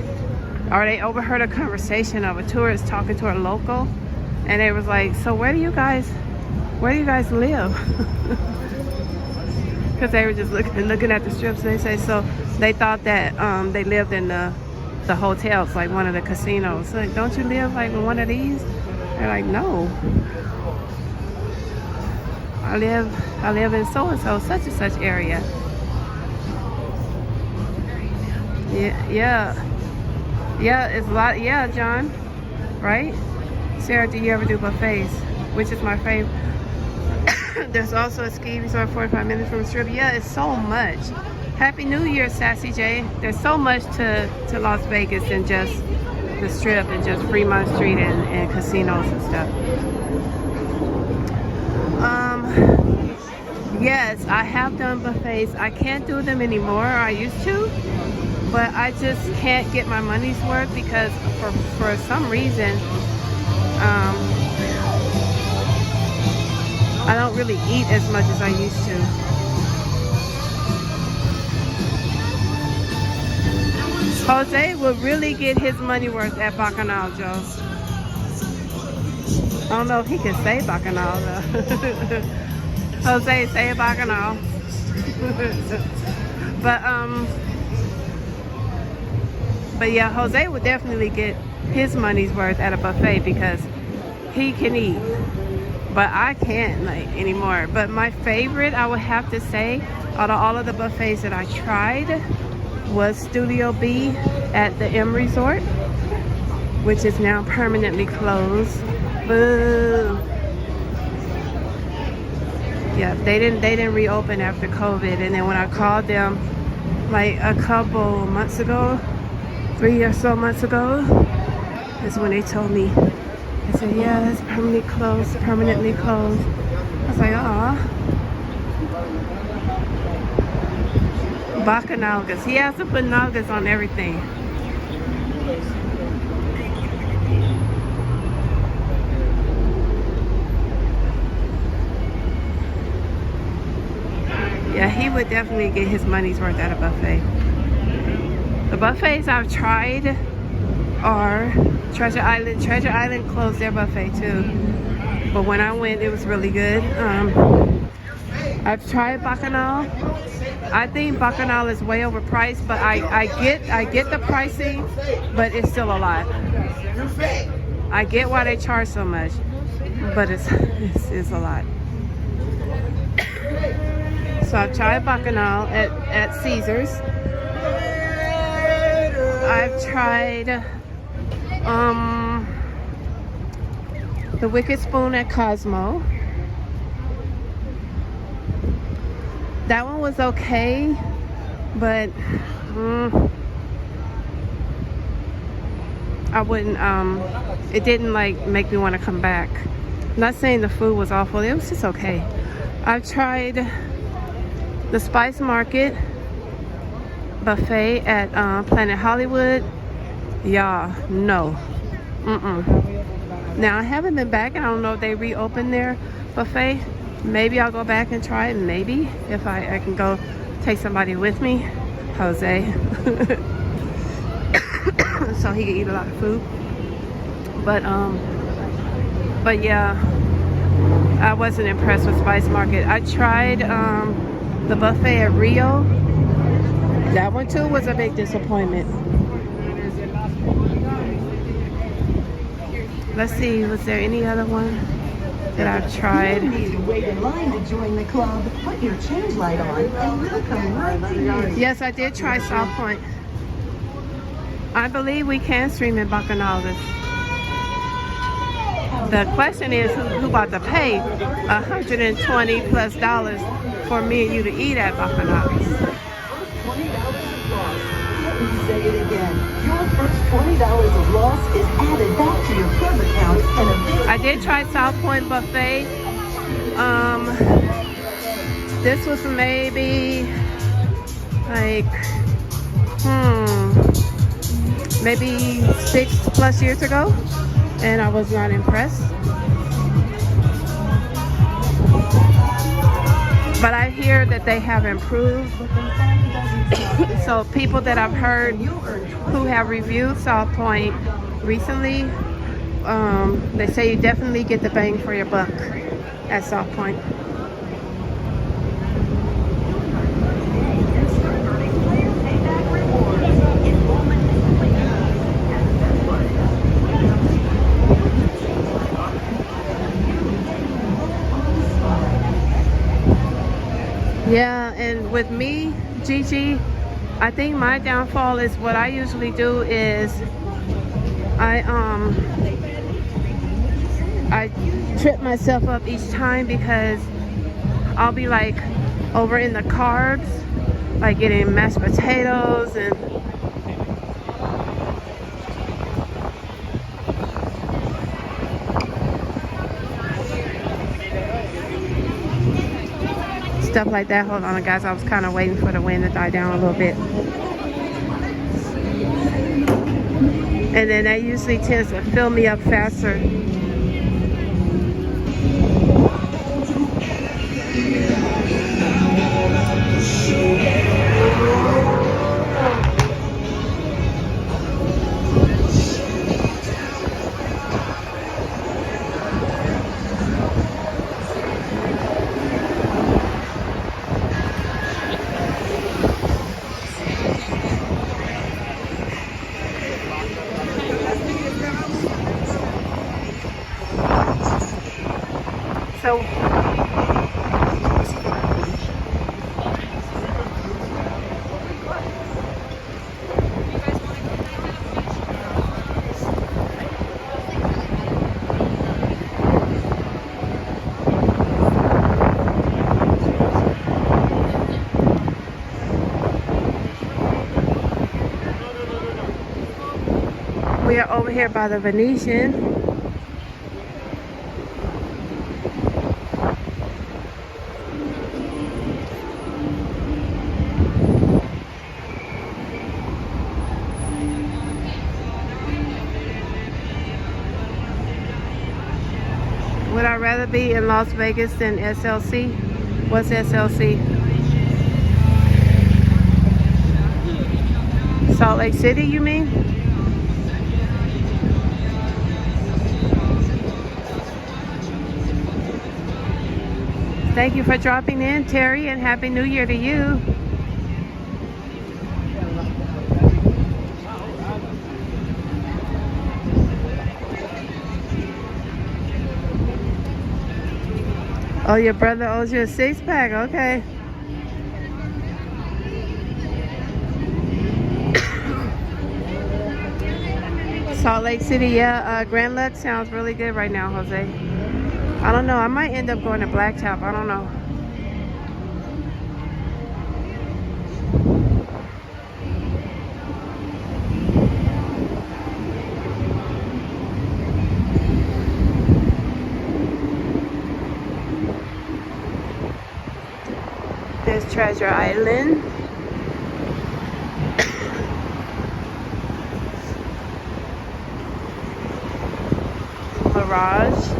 or they overheard a conversation of a tourist talking to a local, and they was like, so where do you guys live? Because they were just looking at the strips, and they say, so they thought that they lived in the hotels, like one of the casinos. So like, don't you live like in one of these? They're like, no, I live in so and so, such and such area. Yeah, it's a lot. Yeah, John, right? Sarah, do you ever do buffets? Which is my favorite. There's also a ski resort 45 minutes from the strip. Yeah, it's so much. Happy New Year, Sassy J. There's so much to Las Vegas than just the strip and just Fremont Street and casinos and stuff. Yes, I have done buffets. I can't do them anymore. I used to, but I just can't get my money's worth because for some reason, I don't really eat as much as I used to. Jose will really get his money worth at Bacchanal, Joe. I don't know if he can say Bacchanal though. Jose, say Bacchanal. But yeah, Jose would definitely get his money's worth at a buffet because he can eat. But I can't like anymore. But my favorite, I would have to say, out of all of the buffets that I tried, was Studio B at the M Resort, which is now permanently closed. Boo. Yeah, they didn't reopen after COVID. And then when I called them like a couple months ago, 3 or so months ago, is when they told me. They said, yeah, it's permanently closed. I was like, aw. Bacchanalgas. He has to put nalgas on everything. Yeah, he would definitely get his money's worth at a buffet. The buffets I've tried are Treasure Island. Treasure Island closed their buffet too. But when I went, it was really good. I've tried Bacchanal. I think Bacchanal is way overpriced, but I get the pricing, but it's still a lot. I get why they charge so much, but it's a lot. So I've tried Bacchanal at Caesars. I've tried the Wicked Spoon at Cosmo. That one was okay, but I wouldn't, it didn't like make me want to come back. I'm not saying the food was awful, it was just okay. I've tried the Spice Market buffet at Planet Hollywood. Yeah, no. Now I haven't been back. I don't know if they reopened their buffet. Maybe I'll go back and try it. Maybe if I can go take somebody with me, Jose, so he can eat a lot of food. But yeah, I wasn't impressed with Spice Market. I tried the buffet at Rio. That one too was a big disappointment. Let's see, was there any other one that I've tried? You need to wait in line to join the club. Put your change light on and we'll come right to you. Yes, I did try South Point. I believe we can stream in Bacchanalgas. The question is who about to pay $120 plus for me and you to eat at Bacchanalgas. Say it again. Your first $20 of loss is added back to your club account and I did try South Point buffet. This was maybe like maybe 6+ years ago, and I was not impressed. but I hear that they have improved. So people that I've heard who have reviewed South Point recently, they say you definitely get the bang for your buck at South Point. Yeah, and with me, Gigi, I think my downfall is what I usually do is I trip myself up each time because I'll be like over in the carbs, like getting mashed potatoes and stuff like that. Hold on, guys. I was kind of waiting for the wind to die down a little bit. And then that usually tends to fill me up faster. So we are over here by the Venetian. Would I rather be in Las Vegas than SLC? What's SLC? Salt Lake City, you mean? Thank you for dropping in, Terry, and Happy New Year to you. Oh, your brother owes you a six-pack, okay. Salt Lake City, yeah, Grand Lux sounds really good right now, Jose. I don't know, I might end up going to Blacktop, I don't know. There's Treasure Island. Mirage.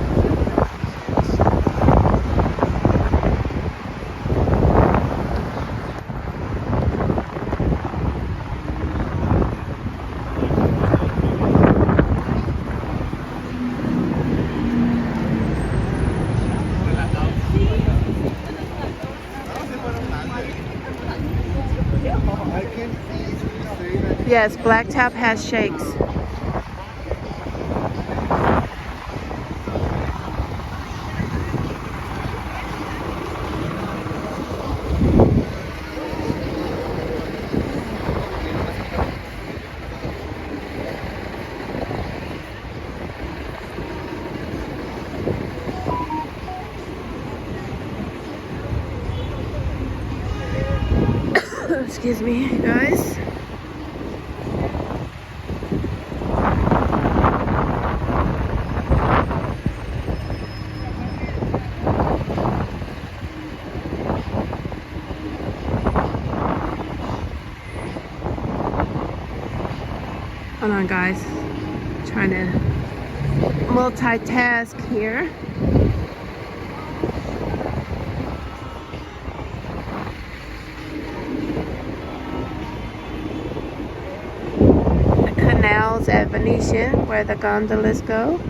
Yes, Blacktop has shakes. Excuse me, guys. Hold on, guys. Trying to multitask here. Falls at Venetian, where the gondolas go.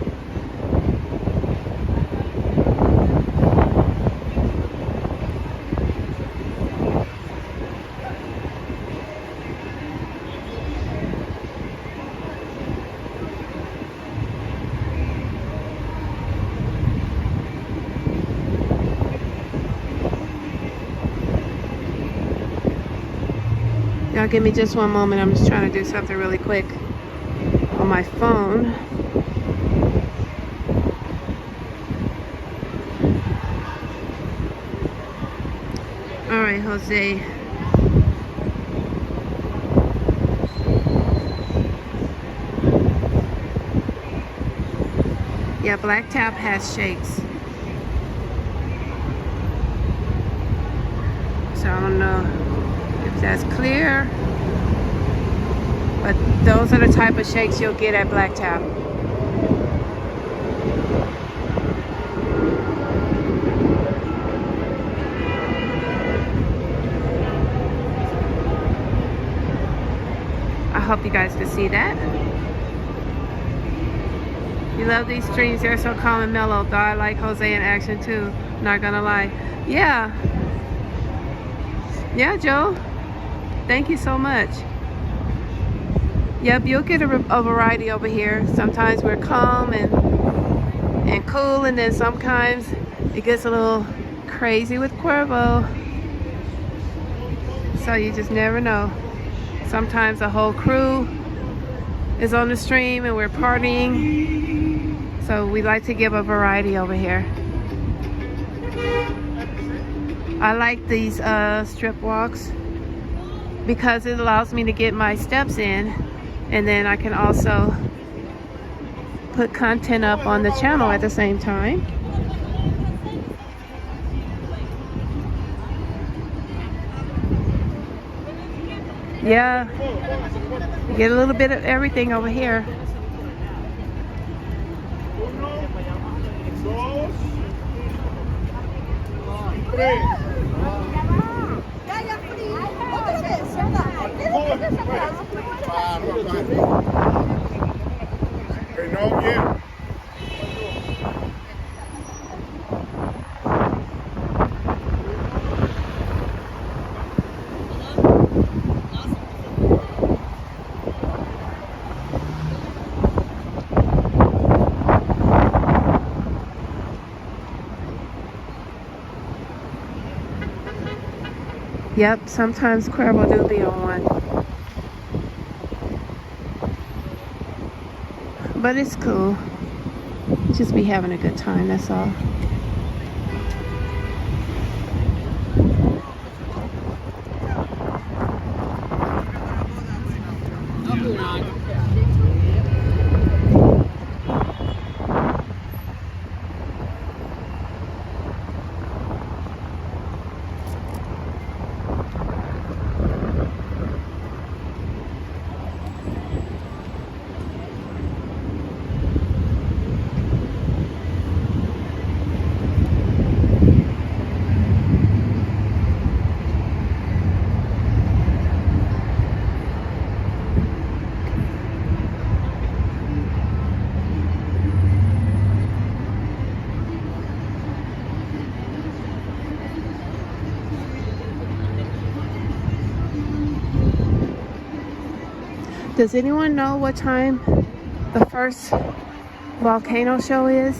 Y'all give me just one moment. I'm just trying to do something really quick on my phone. All right, Jose. Yeah, Black Tap has shakes. So I don't know if that's clear, but those are the type of shakes you'll get at Black Tap. I hope you guys can see that. You love these streams, they're so calm and mellow. Though I like Jose in action too, not gonna lie. Yeah, Joe, thank you so much. Yep, you'll get a variety over here. Sometimes we're calm and cool, and then sometimes it gets a little crazy with Cuervo. So you just never know. Sometimes the whole crew is on the stream and we're partying. So we like to give a variety over here. I like these strip walks because it allows me to get my steps in, and then I can also put content up on the channel at the same time. Yeah, you get a little bit of everything over here. Yep, sometimes Cuervo do be on one. But it's cool. Just be having a good time, that's all. Does anyone know what time the first volcano show is?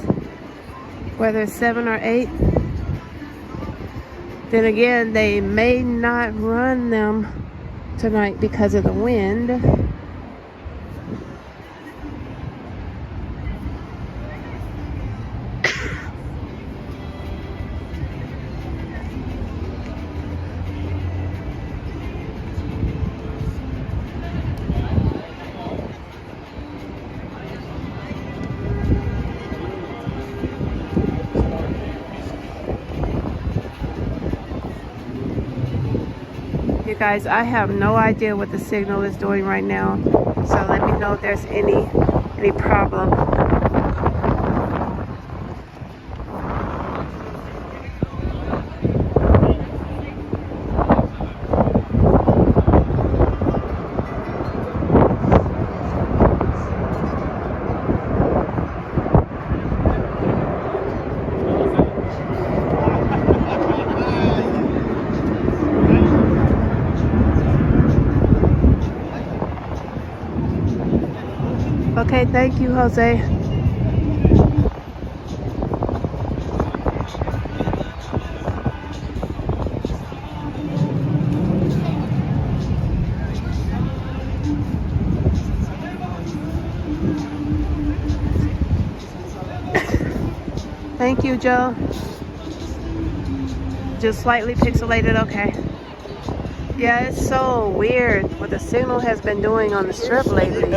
Whether it's 7 or 8? Then again, they may not run them tonight because of the wind. You guys, I have no idea what the signal is doing right now, so let me know if there's any problem. Okay, thank you, Jose. Thank you, Joe. Just slightly pixelated, okay. Yeah, it's so weird what the signal has been doing on the strip lately.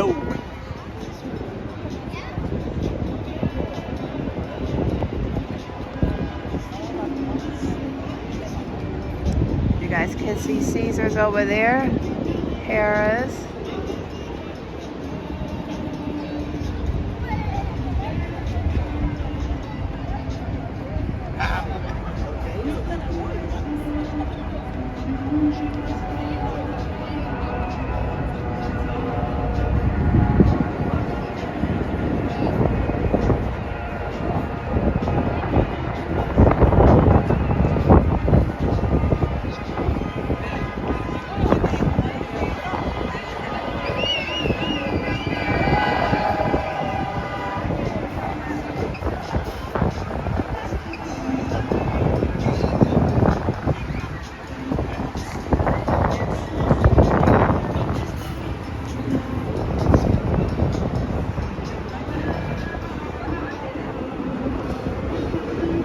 You guys can see Caesars over there, Harris.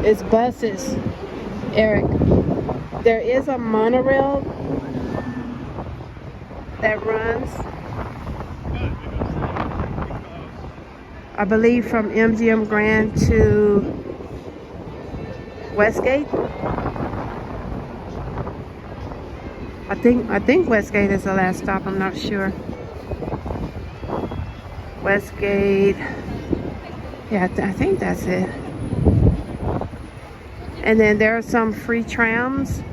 It's buses, Eric. There is a monorail that runs, I believe, from MGM Grand to Westgate. I think Westgate is the last stop. I'm not sure. Westgate. Yeah, I think that's it. And then there are some free trams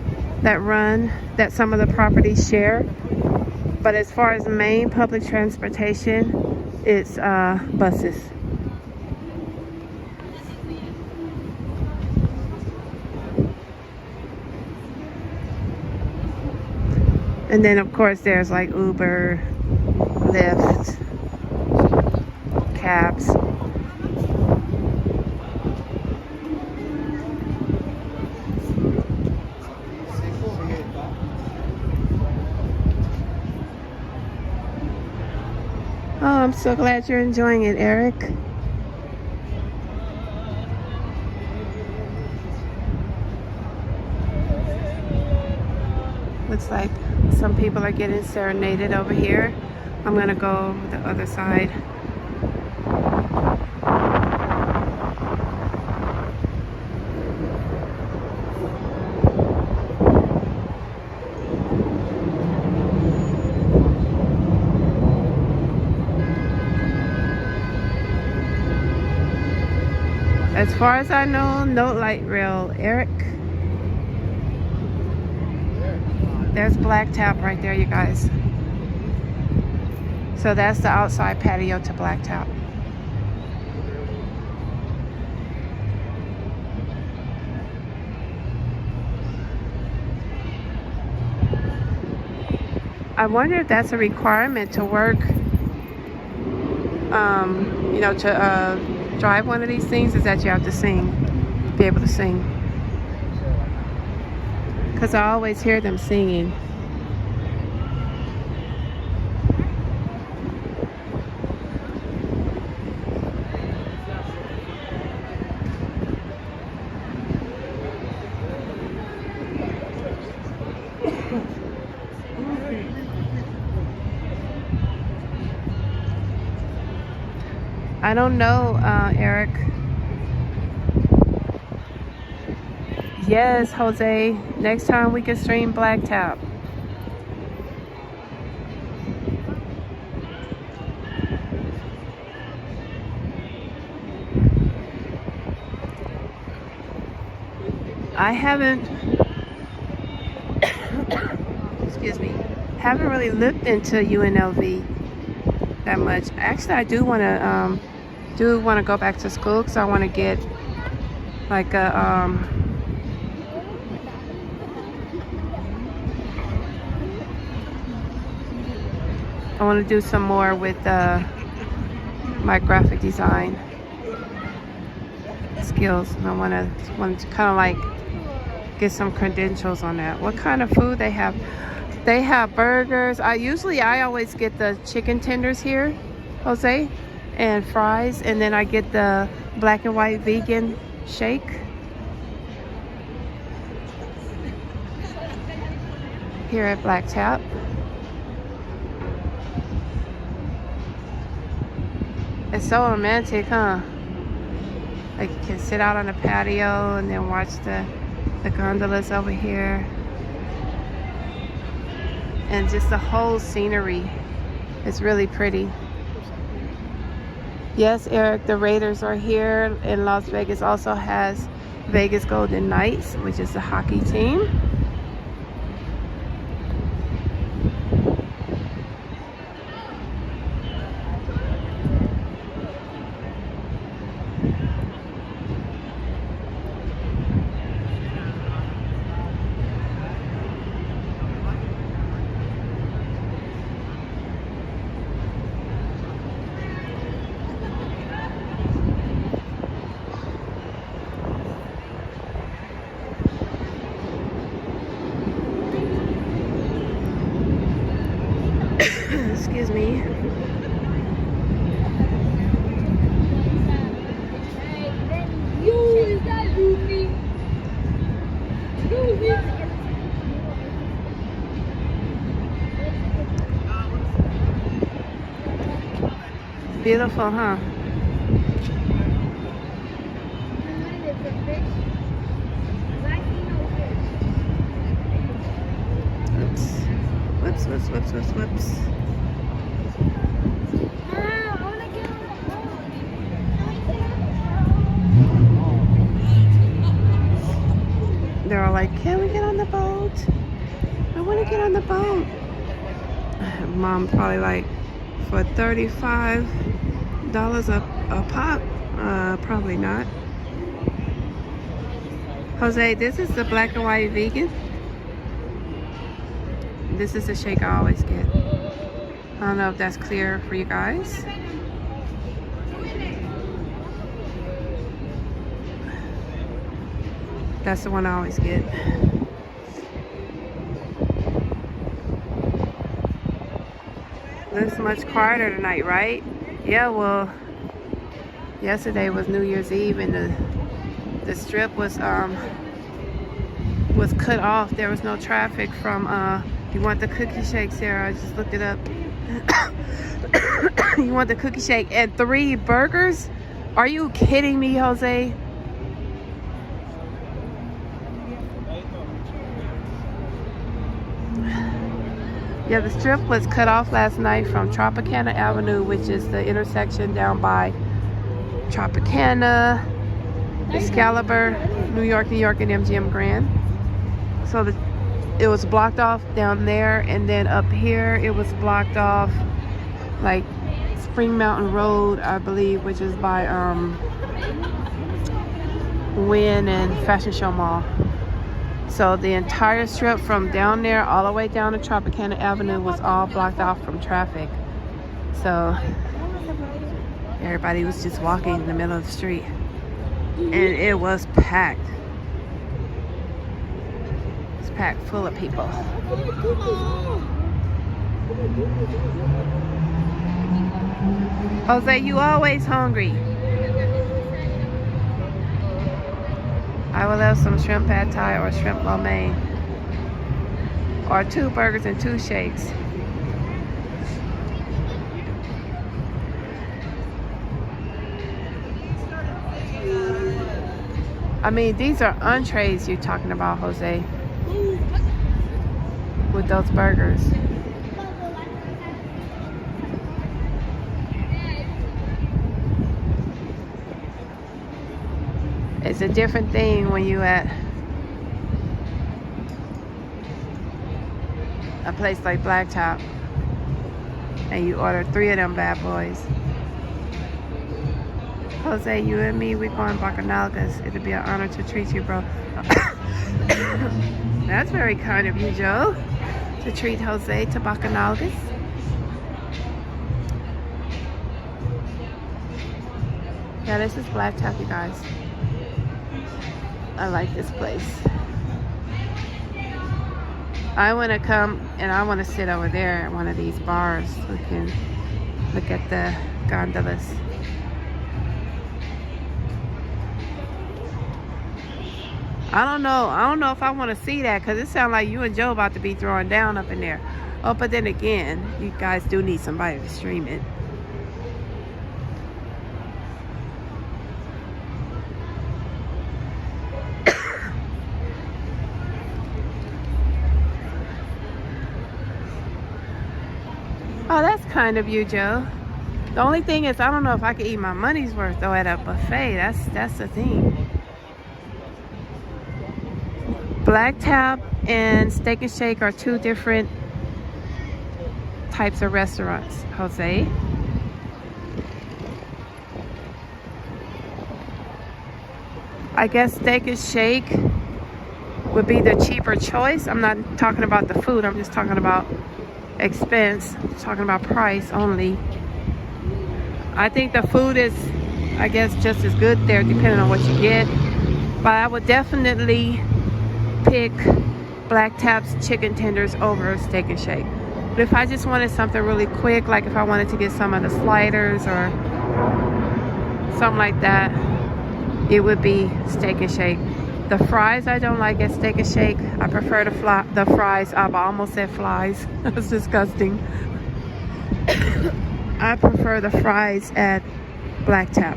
that run, that some of the properties share. But as far as main public transportation, it's buses. And then of course there's like Uber, Lyft, cabs. Oh, I'm so glad you're enjoying it, Eric. Looks like some people are getting serenaded over here. I'm gonna go the other side. As far as I know, no light rail, Eric. There's Blacktop right there, you guys. So that's the outside patio to Blacktop. I wonder if that's a requirement to work, you know, to drive one of these things, is that you have to sing, be able to sing. Because I always hear them singing. I don't know, Eric. Yes, Jose. Next time we can stream Blacktop. I haven't, excuse me, haven't really looked into UNLV that much. Actually, I do want to go back to school because I want to get like a I want to do some more with my graphic design skills, and I want to kind of like get some credentials on that. What kind of food they have? They have burgers. I always get the chicken tenders here, Jose, and fries, and then I get the black and white vegan shake. Here at Black Tap. It's so romantic, huh? Like you can sit out on the patio and then watch the gondolas over here. And just the whole scenery is really pretty. Yes, Eric, the Raiders are here, and Las Vegas also has Vegas Golden Knights, which is the hockey team. Excuse me. Beautiful, huh? Whoops. They're all like, can we get on the boat? I want to get on the boat. Mom probably like, for $35 a pop? Probably not. Jose, this is the black and white vegan. This is the shake I always get. I don't know if that's clear for you guys. That's the one I always get. Looks much quieter tonight, right? Yeah, well, yesterday was New Year's Eve, and the strip was cut off. There was no traffic from you want the cookie shake, Sarah? I just looked it up. You want the cookie shake and 3 burgers? Are you kidding me, Jose? Yeah, the strip was cut off last night from Tropicana Avenue, which is the intersection down by Tropicana, Excalibur, New York, and MGM Grand. So it was blocked off down there, and then up here it was blocked off like Spring Mountain Road, I believe, which is by Wynn and Fashion Show Mall. So the entire strip from down there all the way down to Tropicana Avenue was all blocked off from traffic. So everybody was just walking in the middle of the street, and it was packed. It's packed full of people. Jose, you always hungry. I would love some shrimp pad thai or shrimp lo mein, or 2 burgers and 2 shakes. I mean, these are entrees you're talking about, Jose, with those burgers. It's a different thing when you at a place like Black Top and you order 3 of them bad boys. Jose, you and me, we going Bacanalgas. It'll be an honor to treat you, bro. That's very kind of you, Joe, to treat Jose to Bacanalgas. Yeah, this is Blacktop, you guys. I like this place. I want to come and I want to sit over there at one of these bars. We can look at the gondolas. I don't know if I want to see that because it sounds like you and Joe about to be throwing down up in there. Oh, but then again, you guys do need somebody to stream it. Oh, that's kind of you, Joe. The only thing is, I don't know if I could eat my money's worth though at a buffet. That's the thing. Blacktop and Steak and Shake are two different types of restaurants, Jose. I guess Steak and Shake would be the cheaper choice. I'm not talking about the food. I'm just talking about expense. I'm talking about price only. I think the food is, I guess, just as good there depending on what you get. But I would definitely pick Blacktop's chicken tenders over Steak and Shake. But if I just wanted something really quick, like if I wanted to get some of the sliders or something like that, it would be Steak and Shake. The fries I don't like at Steak and Shake. I prefer the fries. I almost said flies. That's disgusting. I prefer the fries at Blacktop.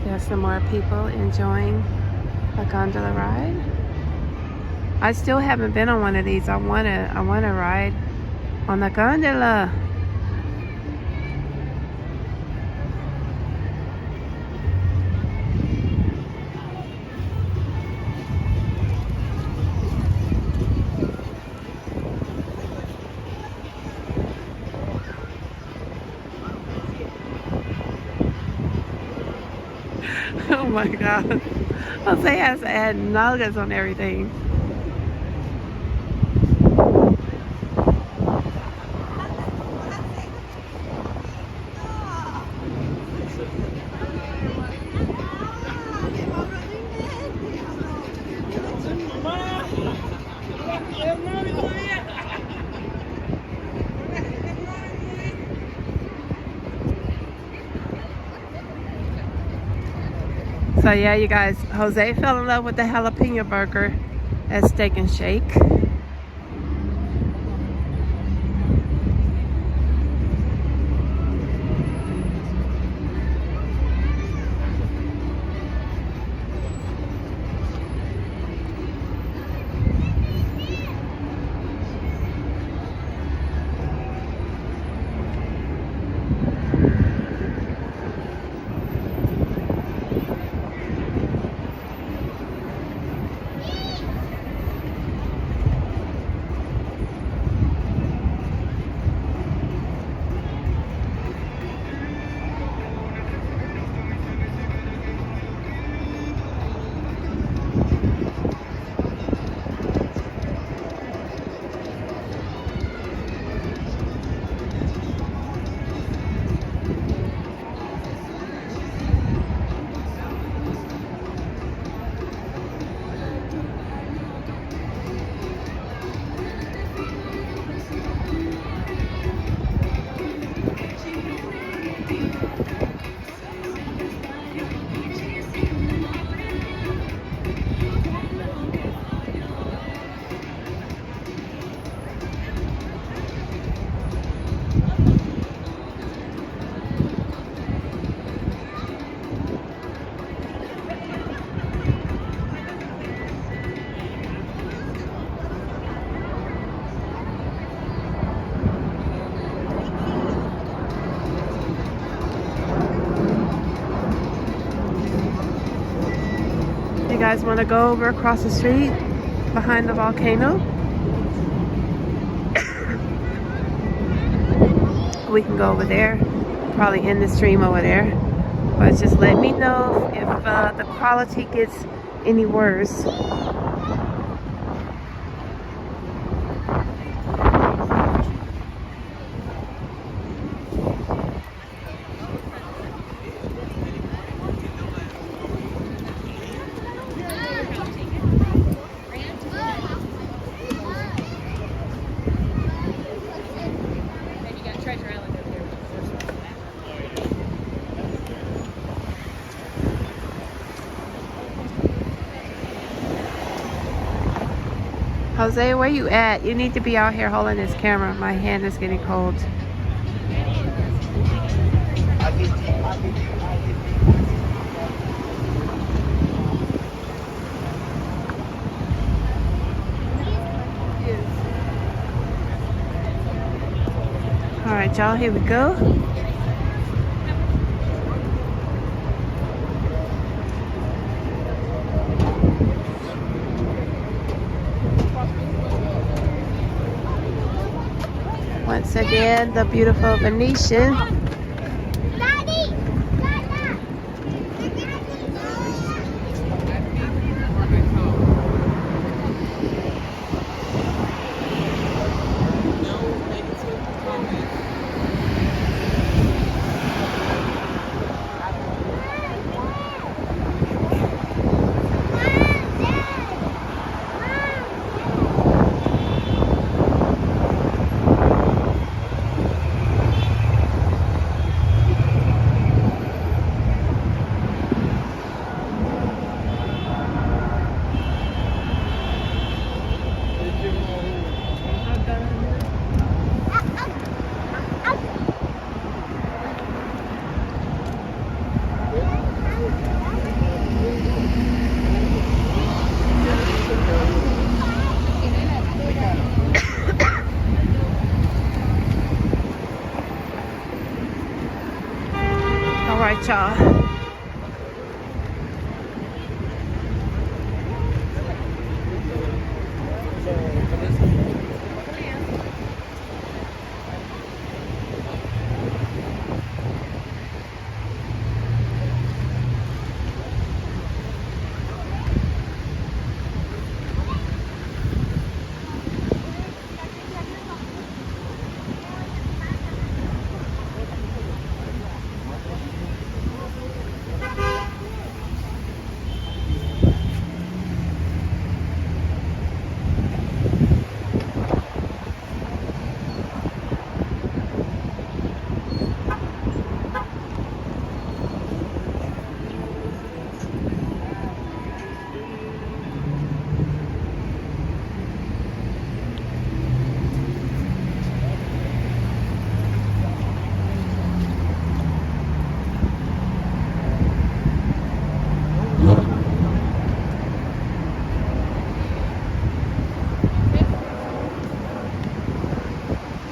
There's some more people enjoying a gondola ride. I still haven't been on one of these. I wanna ride on the gondola. Oh my God. Jose has to add nuggets on everything. So yeah, you guys, Jose fell in love with the jalapeno burger at Steak and Shake. You guys want to go over across the street behind the volcano? We can go over there. Probably end the stream over there. But just let me know if the quality gets any worse. Jose, where you at? You need to be out here holding this camera. My hand is getting cold. All right, y'all, here we go. Once again, the beautiful Venetian. All right, y'all.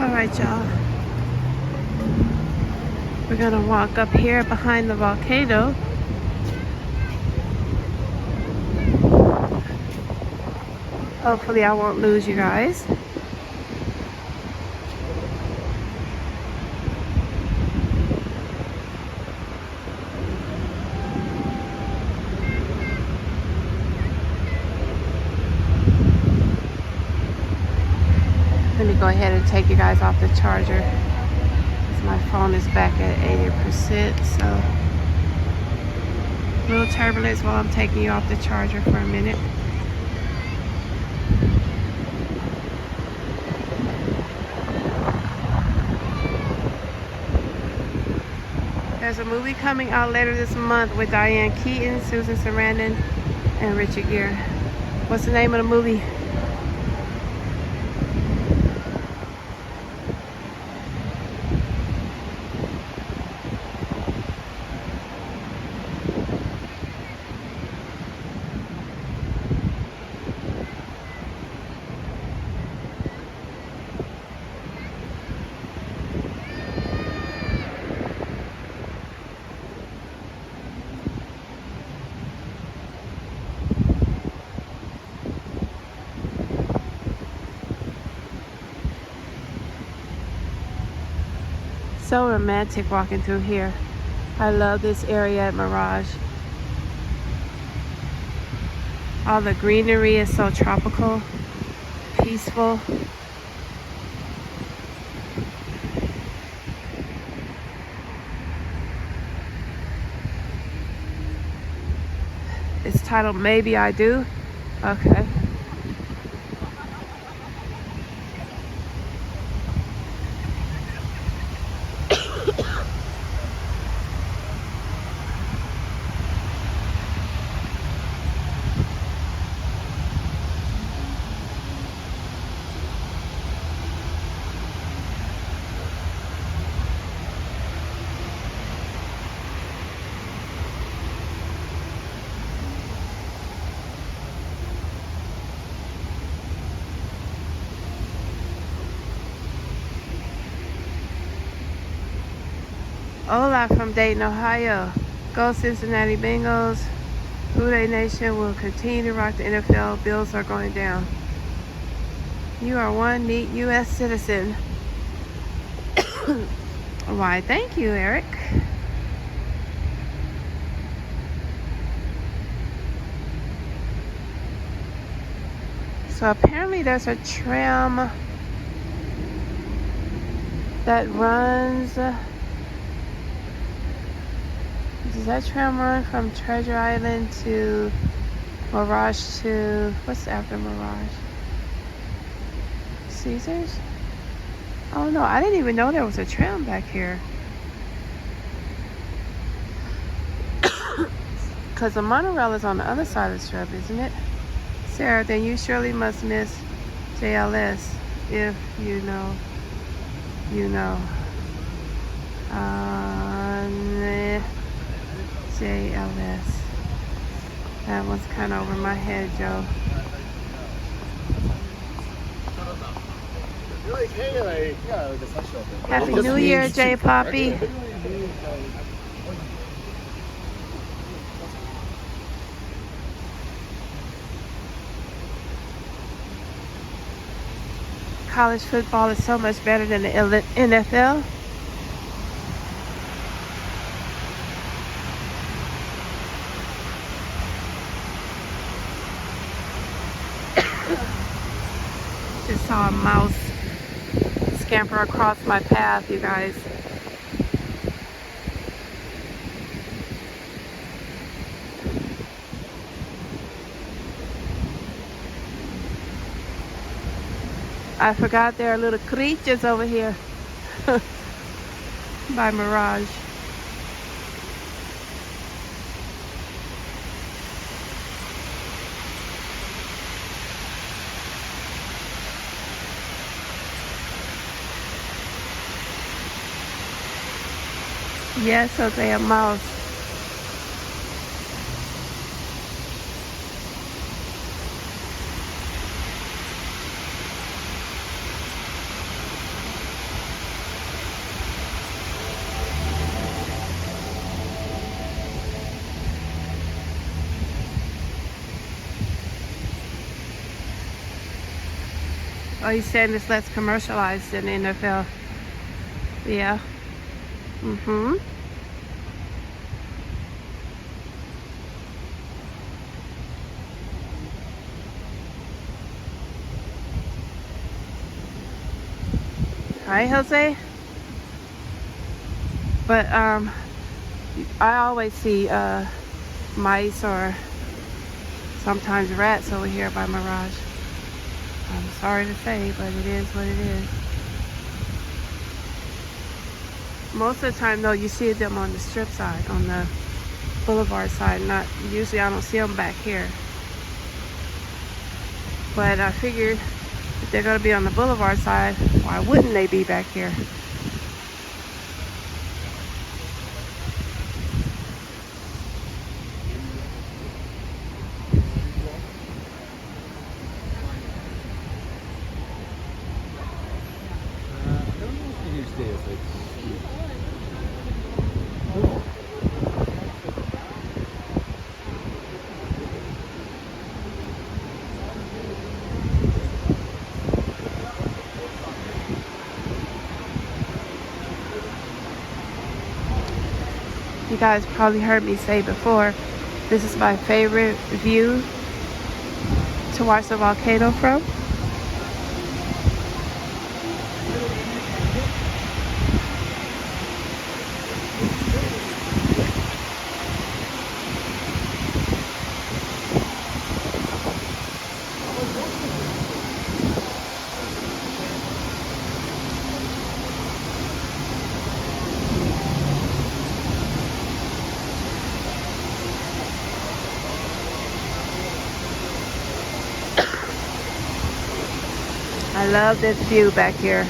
Alright, y'all. We're gonna walk up here behind the volcano. Hopefully I won't lose you guys. Let me go ahead and take you guys off the charger. My phone is back at 80%, so a little turbulence while I'm taking you off the charger for a minute. There's a movie coming out later this month with Diane Keaton, Susan Sarandon, and Richard Gere. What's the name of the movie? So romantic walking through here. I love this area at Mirage. All the greenery is so tropical, peaceful. It's titled Maybe I Do. Okay. Hola from Dayton, Ohio. Go Cincinnati Bengals. Houday Nation will continue to rock the NFL. Bills are going down. You are one neat U.S. citizen. Why, thank you, Eric. So apparently there's a tram that runs... Does that tram run from Treasure Island to Mirage to... What's after Mirage? Caesars? Oh no, I didn't even know there was a tram back here. Because the monorail is on the other side of the strip, isn't it? Sarah, then you surely must miss JLS. If you know, you know. JLS. That one's kind of over my head, Joe. Happy New Year, J Poppy. College football is so much better than the NFL. Just saw a mouse scamper across my path, you guys. I forgot there are little creatures over here by Mirage. Yes, so they a mouse. Oh, you saying it's less commercialized than the NFL? Yeah. Mm-hmm. Hi, Jose. But I always see mice or sometimes rats over here by Mirage. I'm sorry to say, but it is what it is. Most of the time, though, you see them on the strip side, on the boulevard side. Not usually, I don't see them back here. But I figured if they're going to be on the boulevard side, why wouldn't they be back here? guys probably heard me say before, this is my favorite view to watch the volcano from. I love this view back here.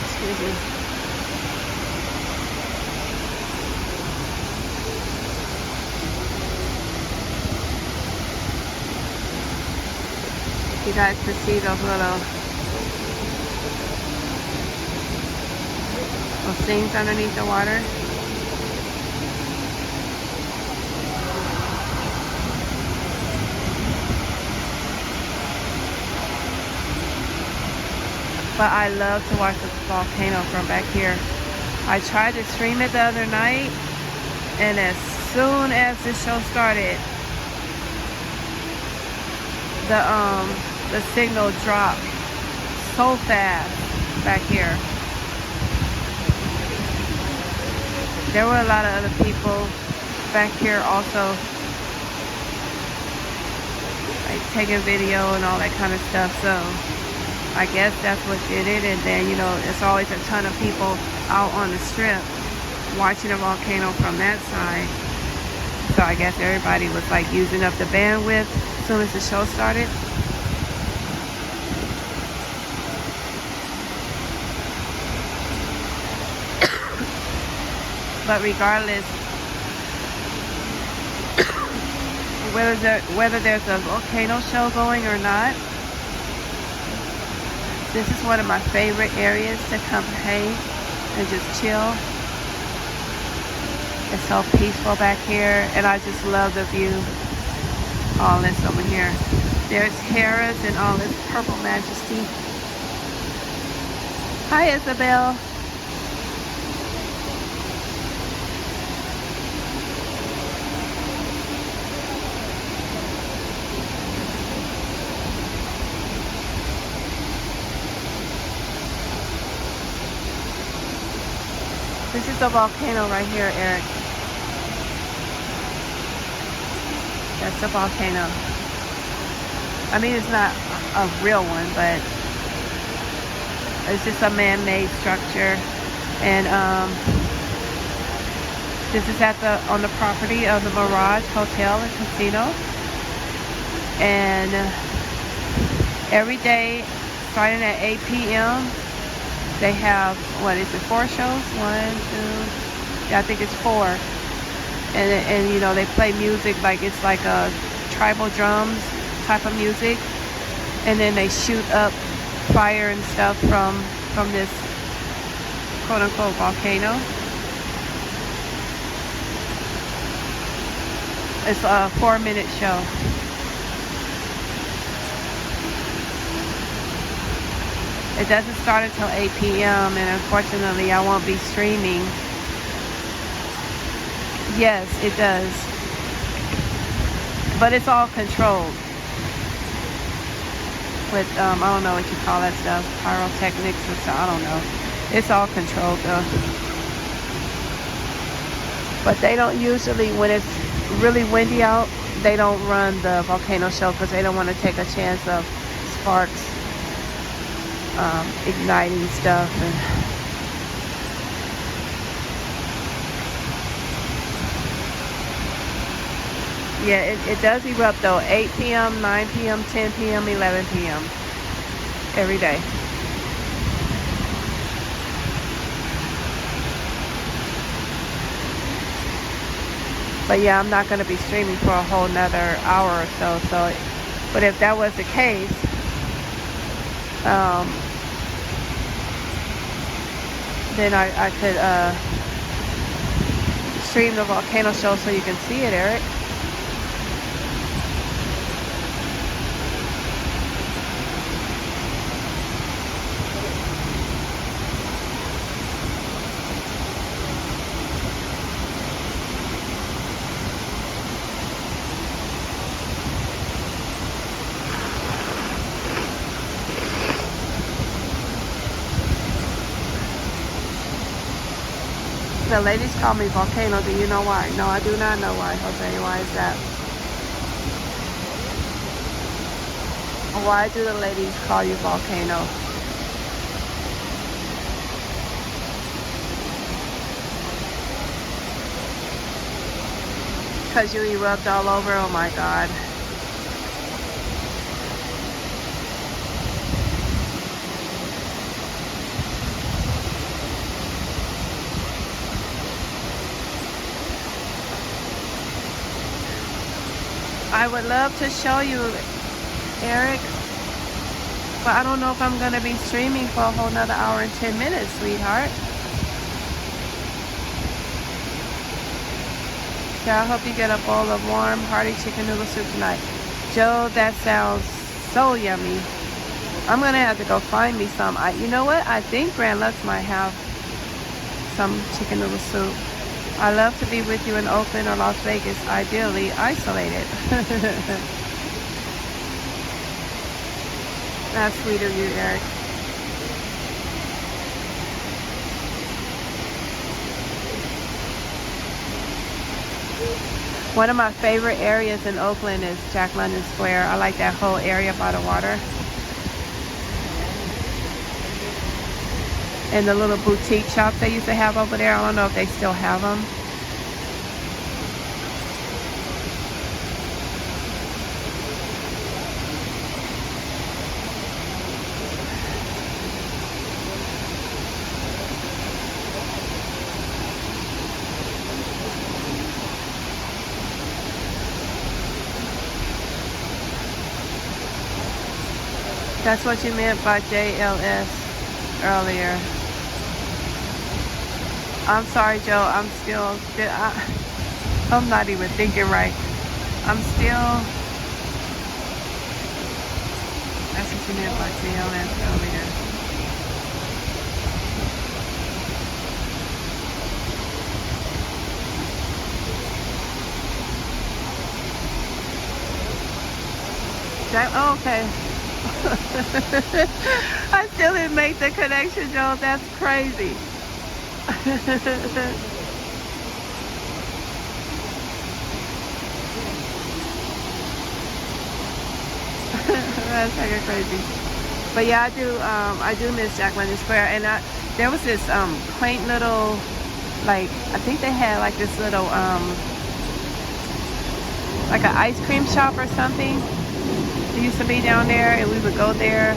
Excuse me. You guys can see those little things underneath the water. But I love to watch the volcano from back here. I tried to stream it the other night, and as soon as the show started, the signal dropped so fast back here. There were a lot of other people back here also, like taking video and all that kind of stuff. So I guess that's what did it. And then, you know, it's always a ton of people out on the strip watching a volcano from that side. So I guess everybody was like using up the bandwidth as soon as the show started. But regardless, whether there's a volcano show going or not, this is one of my favorite areas to come hang and just chill. It's so peaceful back here, and I just love the view. All this over here. There's Harris and all this purple majesty. Hi, Isabel. This is the volcano right here, Eric. That's the volcano. I mean, it's not a real one, but it's just a man-made structure. And this is on the property of the Mirage Hotel and Casino. And every day, starting at 8 p.m., they have, what is it, 4 shows? 1, 2, yeah, I think it's 4. And you know, they play music like it's like a tribal drums type of music. And then they shoot up fire and stuff from this quote unquote volcano. It's a 4-minute show. It doesn't start until 8 p.m. and unfortunately I won't be streaming. Yes, it does. But it's all controlled. With, I don't know what you call that stuff. Pyrotechnics or stuff, I don't know. It's all controlled though. But they don't usually, when it's really windy out, they don't run the volcano show because they don't want to take a chance of sparks igniting stuff. And yeah, it does erupt though. 8 p.m., 9 p.m., 10 p.m., 11 p.m. every day. But yeah, I'm not going to be streaming for a whole nother hour or so. So But if that was the case, then I could stream the volcano show so you can see it, Eric. The ladies call me Volcano. Do you know why? No, I do not know why, Jose. Why is that? Why do the ladies call you Volcano? Because you erupt all over? Oh my God. I would love to show you, Eric, but I don't know if I'm going to be streaming for a whole nother hour and 10 minutes, sweetheart. So I hope you get a bowl of warm, hearty chicken noodle soup tonight. Joe, that sounds so yummy. I'm going to have to go find me some. You know what? I think Grand Lux might have some chicken noodle soup. I love to be with you in Oakland or Las Vegas, ideally isolated. That's sweet of you, Eric. One of my favorite areas in Oakland is Jack London Square. I like that whole area by the water. And the little boutique shops they used to have over there. I don't know if they still have them. That's what you meant by JLS earlier. I'm sorry, Joe. I'm not even thinking right. That's what you meant by JLS earlier. Oh, okay. I still didn't make the connection, Joe. That's crazy. That's kind of crazy. But yeah, I do miss Jack London Square. And there was this quaint little, like, I think they had like this little like an ice cream shop or something. It used to be down there, and we would go there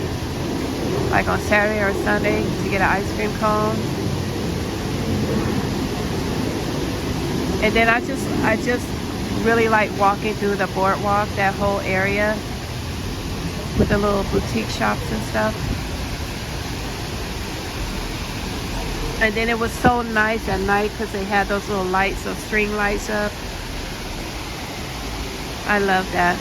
like on Saturday or Sunday to get an ice cream cone. And then I just really like walking through the boardwalk, that whole area with the little boutique shops and stuff. And then it was so nice at night because they had those little lights, those string lights up. I love that.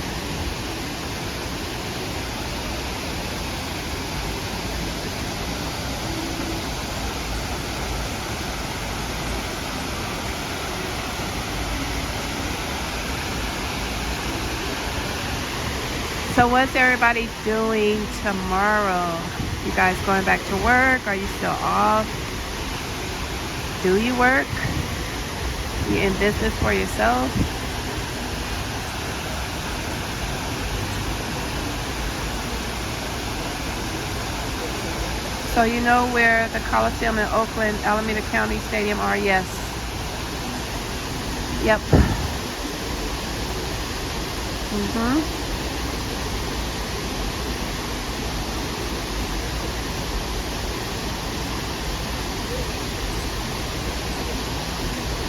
So what's everybody doing tomorrow? You guys going back to work? Are you still off? Do you work? You in business for yourself? So you know where the Coliseum in Oakland, Alameda County Stadium are? Yes. Yep.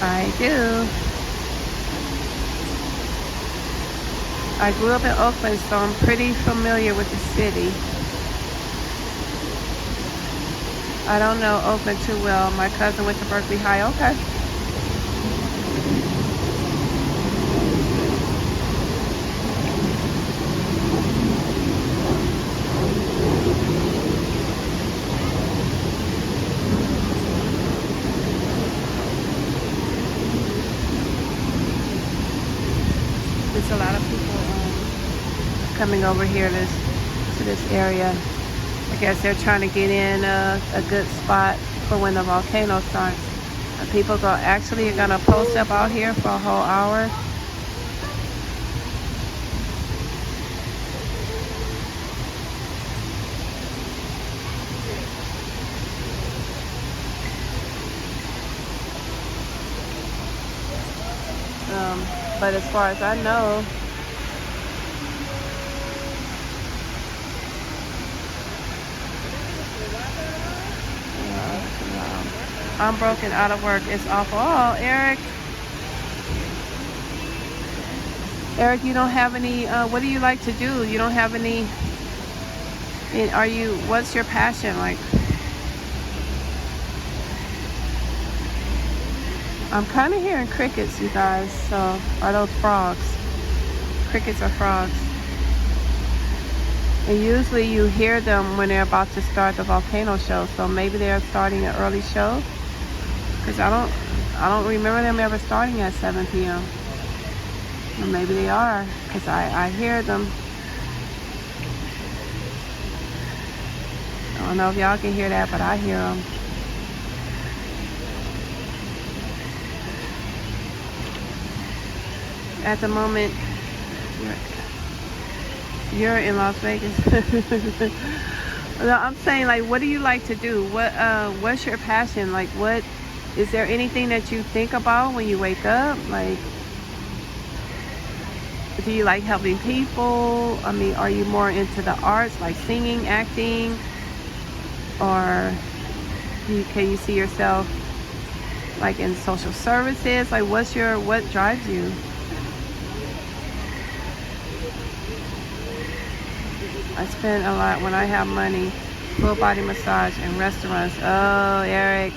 I do. I grew up in Oakland, so I'm pretty familiar with the city. I don't know Oakland too well. My cousin went to Berkeley High. Okay. There's a lot of people coming over here to this area. I guess they're trying to get in a good spot for when the volcano starts. And people actually are gonna post up out here for a whole hour. But as far as I know, I'm broken, out of work. It's awful. Oh, Eric, you don't have any, what do you like to do? You don't have any, what's your passion? Like, I'm kind of hearing crickets, you guys. So, are those frogs? Crickets are frogs. And usually you hear them when they're about to start the volcano show. So maybe they're starting an early show. Because I don't remember them ever starting at 7 p.m. Or maybe they are. Because I hear them. I don't know if y'all can hear that, but I hear them. At the moment, you're in Las Vegas. No, I'm saying, like, what do you like to do? What's your passion? Like, is there anything that you think about when you wake up? Like, do you like helping people? I mean, are you more into the arts, like singing, acting? Or can you see yourself like in social services? Like, what drives you? I spend a lot when I have money. Full body massage and restaurants. Oh, Eric.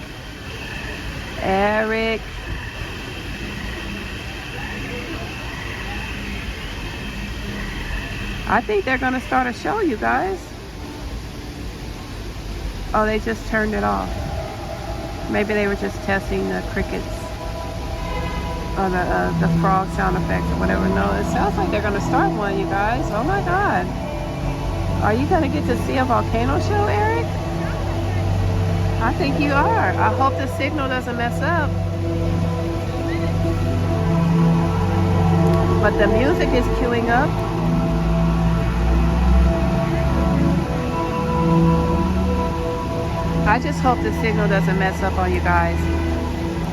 I think they're gonna start a show, you guys. Oh, they just turned it off. Maybe they were just testing the crickets or the frog sound effect or whatever. No, it sounds like they're gonna start one, you guys. Oh my God. Are you gonna get to see a volcano show, Eric? I think you are. I hope the signal doesn't mess up. But the music is queuing up. I just hope the signal doesn't mess up on you guys.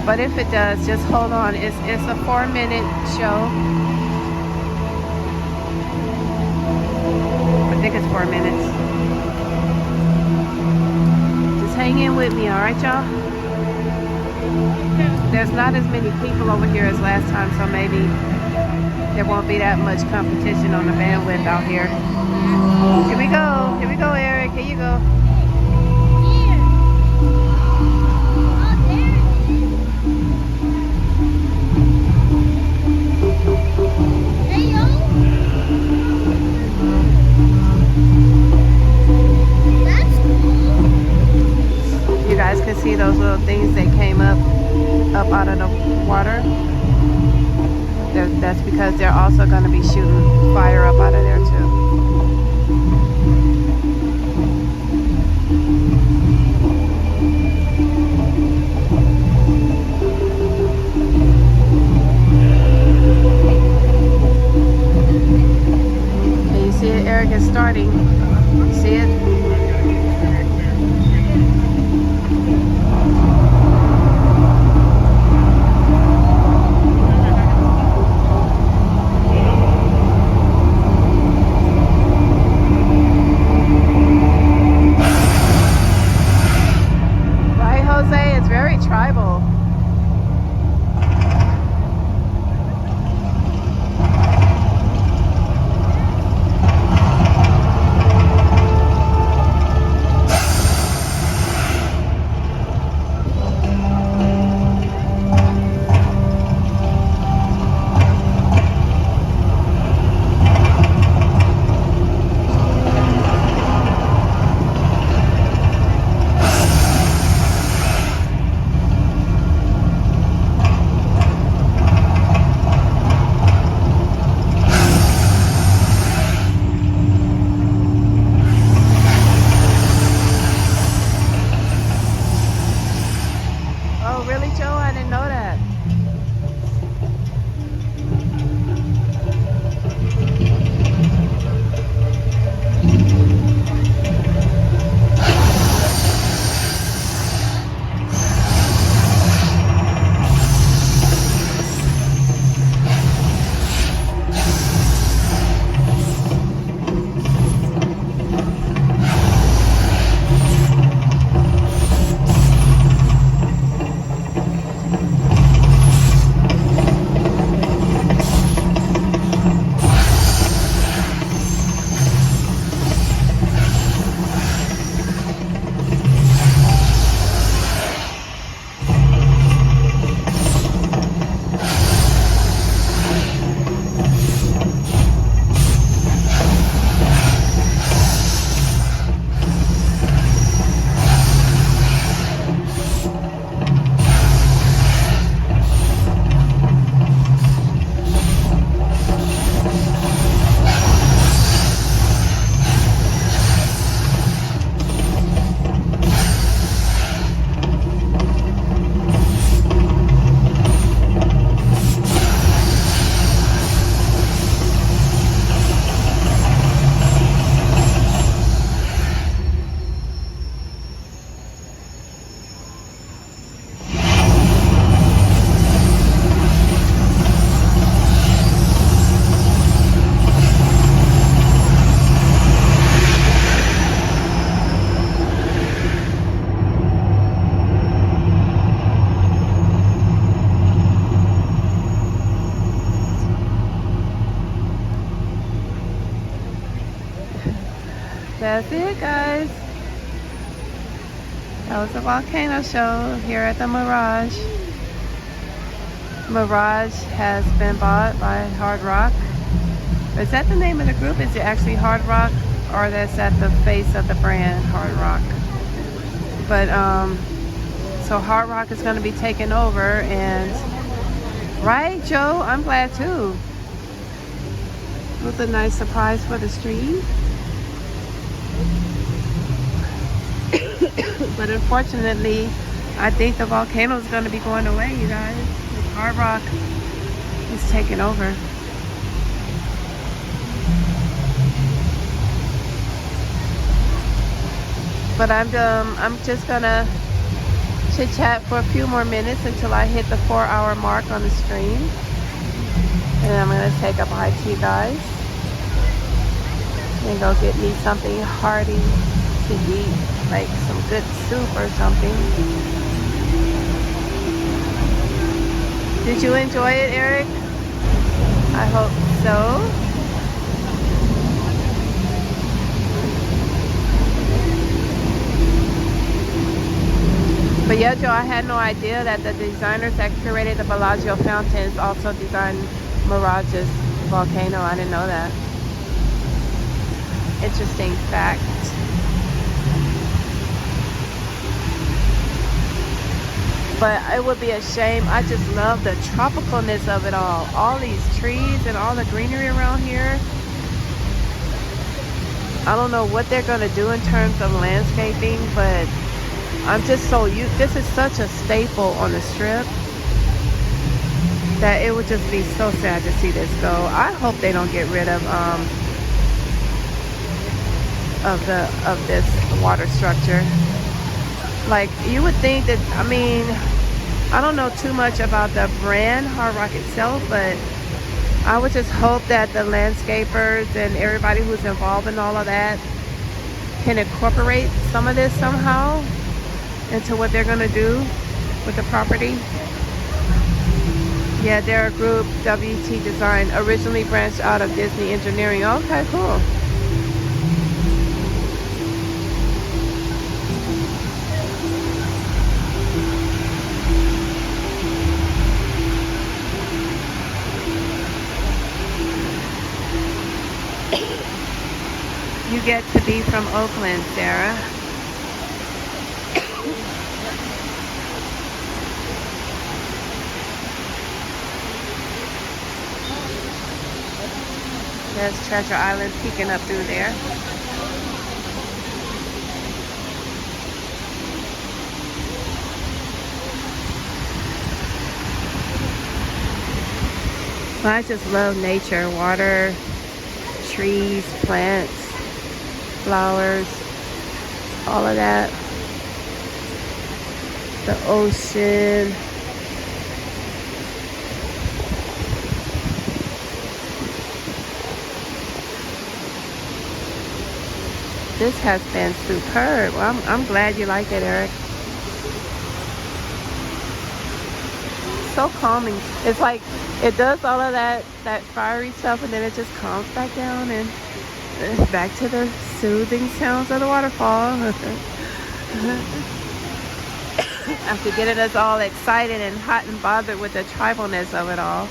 But if it does, just hold on. It's a 4-minute show. I think it's 4 minutes. Just hang in with me, alright, y'all? There's not as many people over here as last time, so maybe there won't be that much competition on the bandwidth out here. Here we go. Here we go, Eric. Here you go. You guys can see those little things that came up out of the water. That's because they're also going to be shooting fire up out of there too. Can you see it? Eric is starting. See it? It's very tribal. That's it, guys. That was the volcano show here at the Mirage. Mirage has been bought by Hard Rock. Is that the name of the group? Is it actually Hard Rock? Or that's at the face of the brand, Hard Rock? But, so Hard Rock is going to be taking over. And, right, Joe? I'm glad too. It was a nice surprise for the stream. But unfortunately, I think the volcano is going to be going away, you guys. Hard Rock is taking over. But I'm just gonna chit chat for a few more minutes until I hit the 4-hour mark on the stream, and I'm gonna take a bite to you guys and go get me something hearty to eat, like some good soup or something. Did you enjoy it, Eric? I hope so. But yeah, Joe, I had no idea that the designers that curated the Bellagio fountains also designed Mirage's volcano. I didn't know that. Interesting fact. But it would be a shame. I just love the tropicalness of it all. All these trees and all the greenery around here. I don't know what they're going to do in terms of landscaping, but I'm just so used. This is such a staple on the Strip that it would just be so sad to see this go. I hope they don't get rid of this water structure. Like, you would think that, I mean, I don't know too much about the brand Hard Rock itself, but I would just hope that the landscapers and everybody who's involved in all of that can incorporate some of this somehow into what they're going to do with the property. Yeah, they're a group, WT Design, originally branched out of Disney Engineering. Okay, cool. You get to be from Oakland, Sarah. There's Treasure Island peeking up through there. I just love nature, water, trees, plants, flowers, all of that. The ocean. This has been superb. Well, I'm glad you liked it, Eric. So calming. It's like it does all of that fiery stuff, and then it just calms back down and back to the soothing sounds of the waterfall. After getting us all excited and hot and bothered with the tribalness of it all.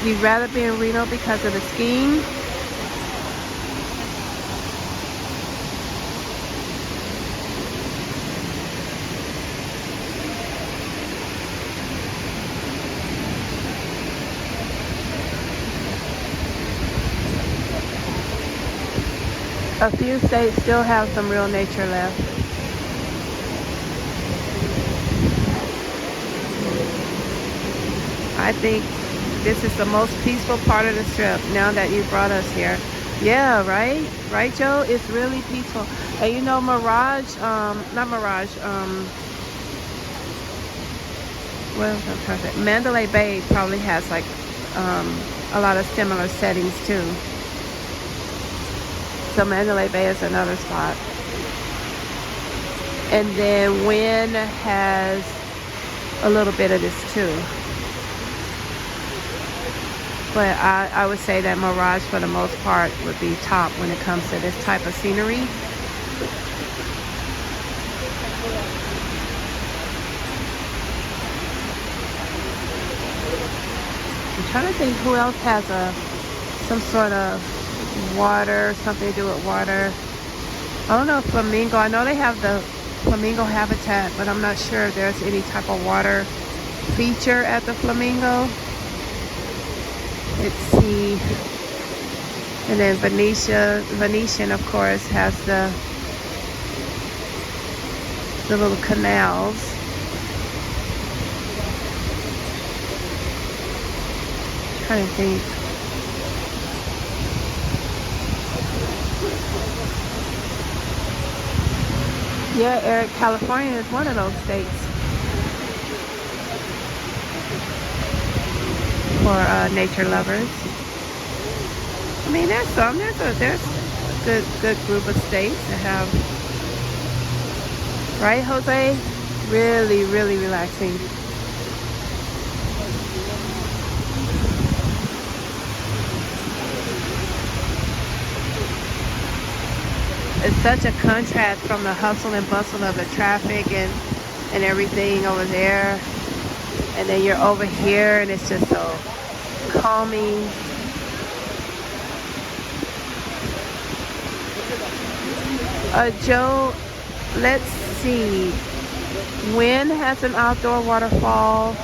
You'd rather be in Reno because of the skiing? A few states still have some real nature left. I think this is the most peaceful part of the Strip now that you brought us here. Yeah, right? Right, Joe? It's really peaceful. And you know, Mirage, not Mirage, what was I trying to say? Mandalay Bay probably has like a lot of similar settings too. So Mandalay Bay is another spot. And then Wynn has a little bit of this too. But I would say that Mirage for the most part would be top when it comes to this type of scenery. I'm trying to think who else has some sort of water, something to do with water. I don't know if Flamingo, I know they have the Flamingo habitat, but I'm not sure if there's any type of water feature at the Flamingo. Let's see. And then Venetian, of course, has the little canals. I'm trying to think. Yeah, Eric, California is one of those states for nature lovers. I mean, there's a good group of states that have, right, Jose? Really, really relaxing. It's such a contrast from the hustle and bustle of the traffic and everything over there. And then you're over here and it's just so calming. Joe, let's see. Wynn has an outdoor waterfall.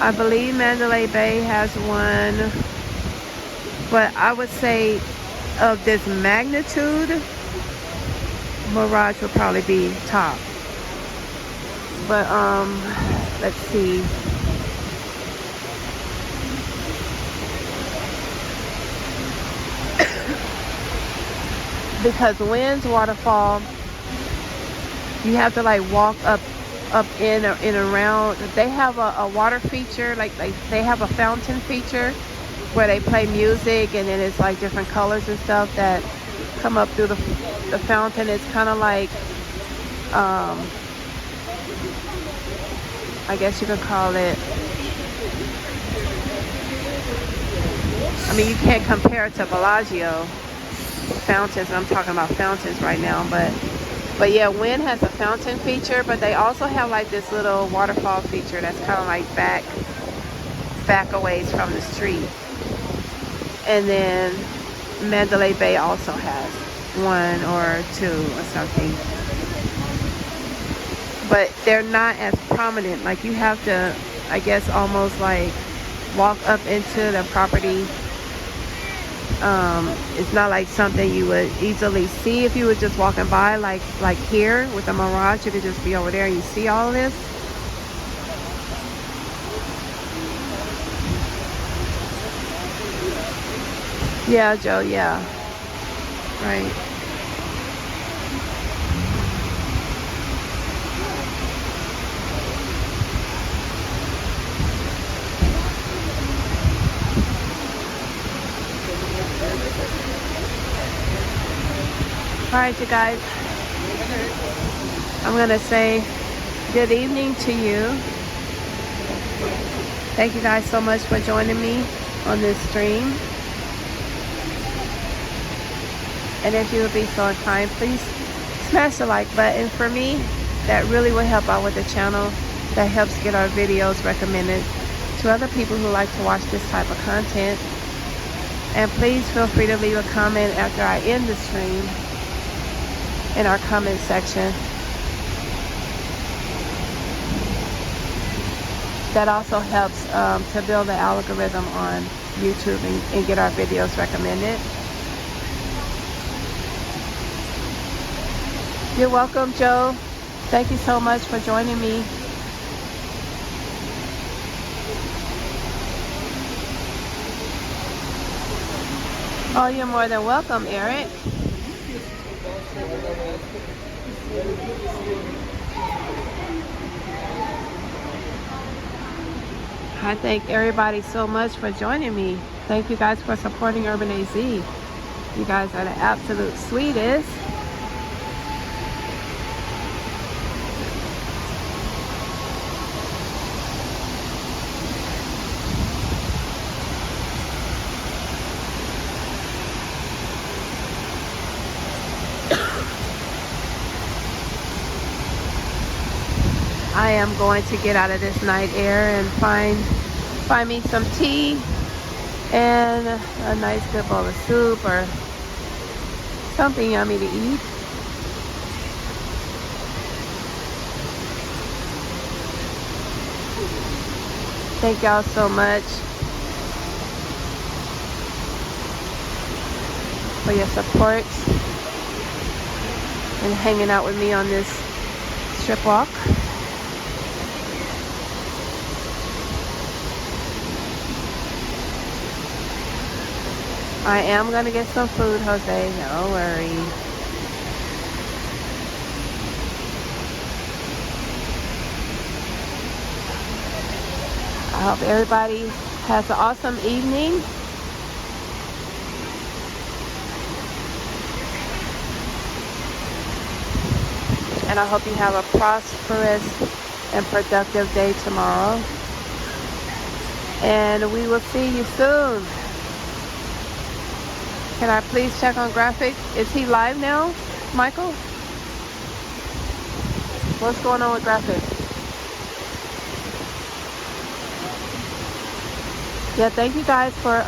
I believe Mandalay Bay has one. But I would say of this magnitude, Mirage would probably be top. But let's see. Because Wynn's waterfall, you have to like walk up in and around. They have a water feature, like they have a fountain feature where they play music, and then it's like different colors and stuff that come up through the fountain. It's kind of like, I guess you could call it, I mean, you can't compare it to Bellagio fountains. I'm talking about fountains right now, but yeah, Wynn has a fountain feature, but they also have like this little waterfall feature that's kind of like back a ways from the street. And then Mandalay Bay also has one or two or something, but they're not as prominent. Like you have to, I guess, almost like walk up into the property. It's not like something you would easily see if you were just walking by, like here with the Mirage. You could just be over there and you see all this. Yeah, Joe, yeah. Right. All right, you guys. I'm going to say good evening to you. Thank you guys so much for joining me on this stream. And if you would be so kind, please smash the like button for me. That really will help out with the channel. That helps get our videos recommended to other people who like to watch this type of content. And please feel free to leave a comment after I end the stream in our comment section. That also helps to build the algorithm on YouTube and get our videos recommended. You're welcome, Joe. Thank you so much for joining me. Oh, you're more than welcome, Eric. I thank everybody so much for joining me. Thank you guys for supporting Urban AZ. You guys are the absolute sweetest. I am going to get out of this night air and find me some tea and a nice good bowl of soup or something yummy to eat. Thank y'all so much for your support and hanging out with me on this strip walk. I am gonna get some food, Jose, no worry. I hope everybody has an awesome evening. And I hope you have a prosperous and productive day tomorrow. And we will see you soon. Can I please check on Graphic? Is he live now, Michael? What's going on with Graphic? Yeah, thank you guys for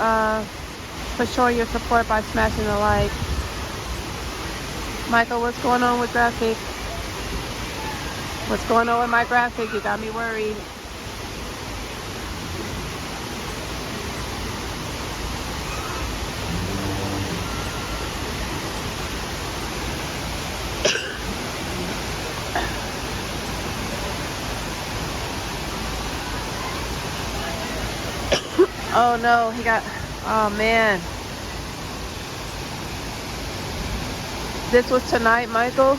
showing your support by smashing the like. Michael, what's going on with Graphic? What's going on with my Graphic? You got me worried. Oh no, he got, oh man. This was tonight, Michael?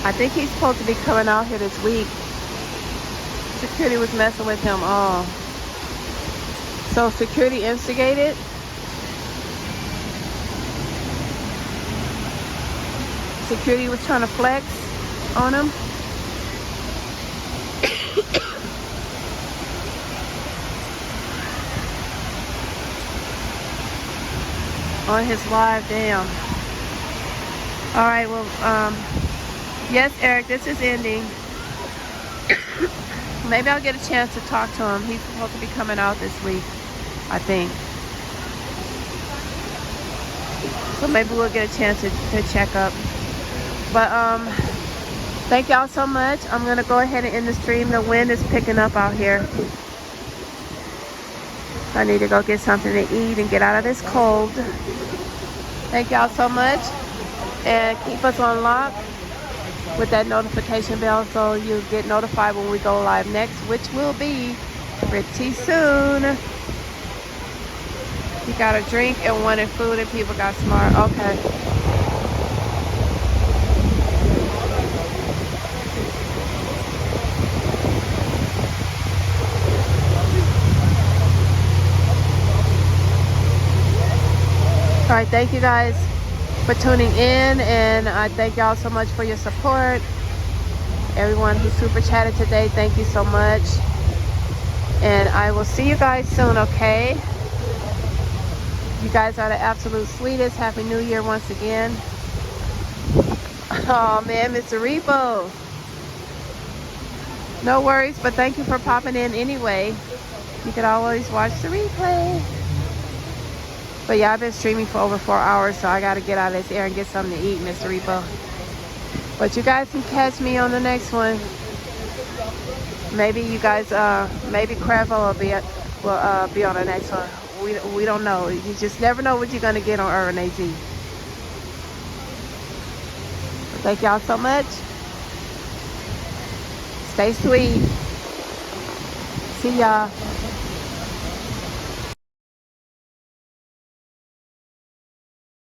I think he's supposed to be coming out here this week. Security was messing with him. Oh. So security instigated? Security was trying to flex on him. On his live, damn. All right, well, yes, Eric, this is ending. Maybe I'll get a chance to talk to him. He's supposed to be coming out this week, I think. So maybe we'll get a chance to check up. But thank y'all so much. I'm gonna go ahead and end the stream. The wind is picking up out here. I need to go get something to eat and get out of this cold. Thank y'all so much, and keep us on lock with that notification bell so you get notified when we go live next, which will be pretty soon. You got a drink and wanted food and people got smart. Okay. All right, thank you guys for tuning in, and I thank y'all so much for your support. Everyone who super chatted today, thank you so much. And I will see you guys soon, okay? You guys are the absolute sweetest. Happy New Year once again. Oh man, Mr. Repo. No worries, but thank you for popping in anyway. You can always watch the replay. But yeah, I've been streaming for over 4 hours, so I got to get out of this air and get something to eat, Mr. Repo. But you guys can catch me on the next one. Maybe you guys, maybe Cravo will be on the next one. We don't know. You just never know what you're going to get on Urban AZ. Thank y'all so much. Stay sweet. See y'all.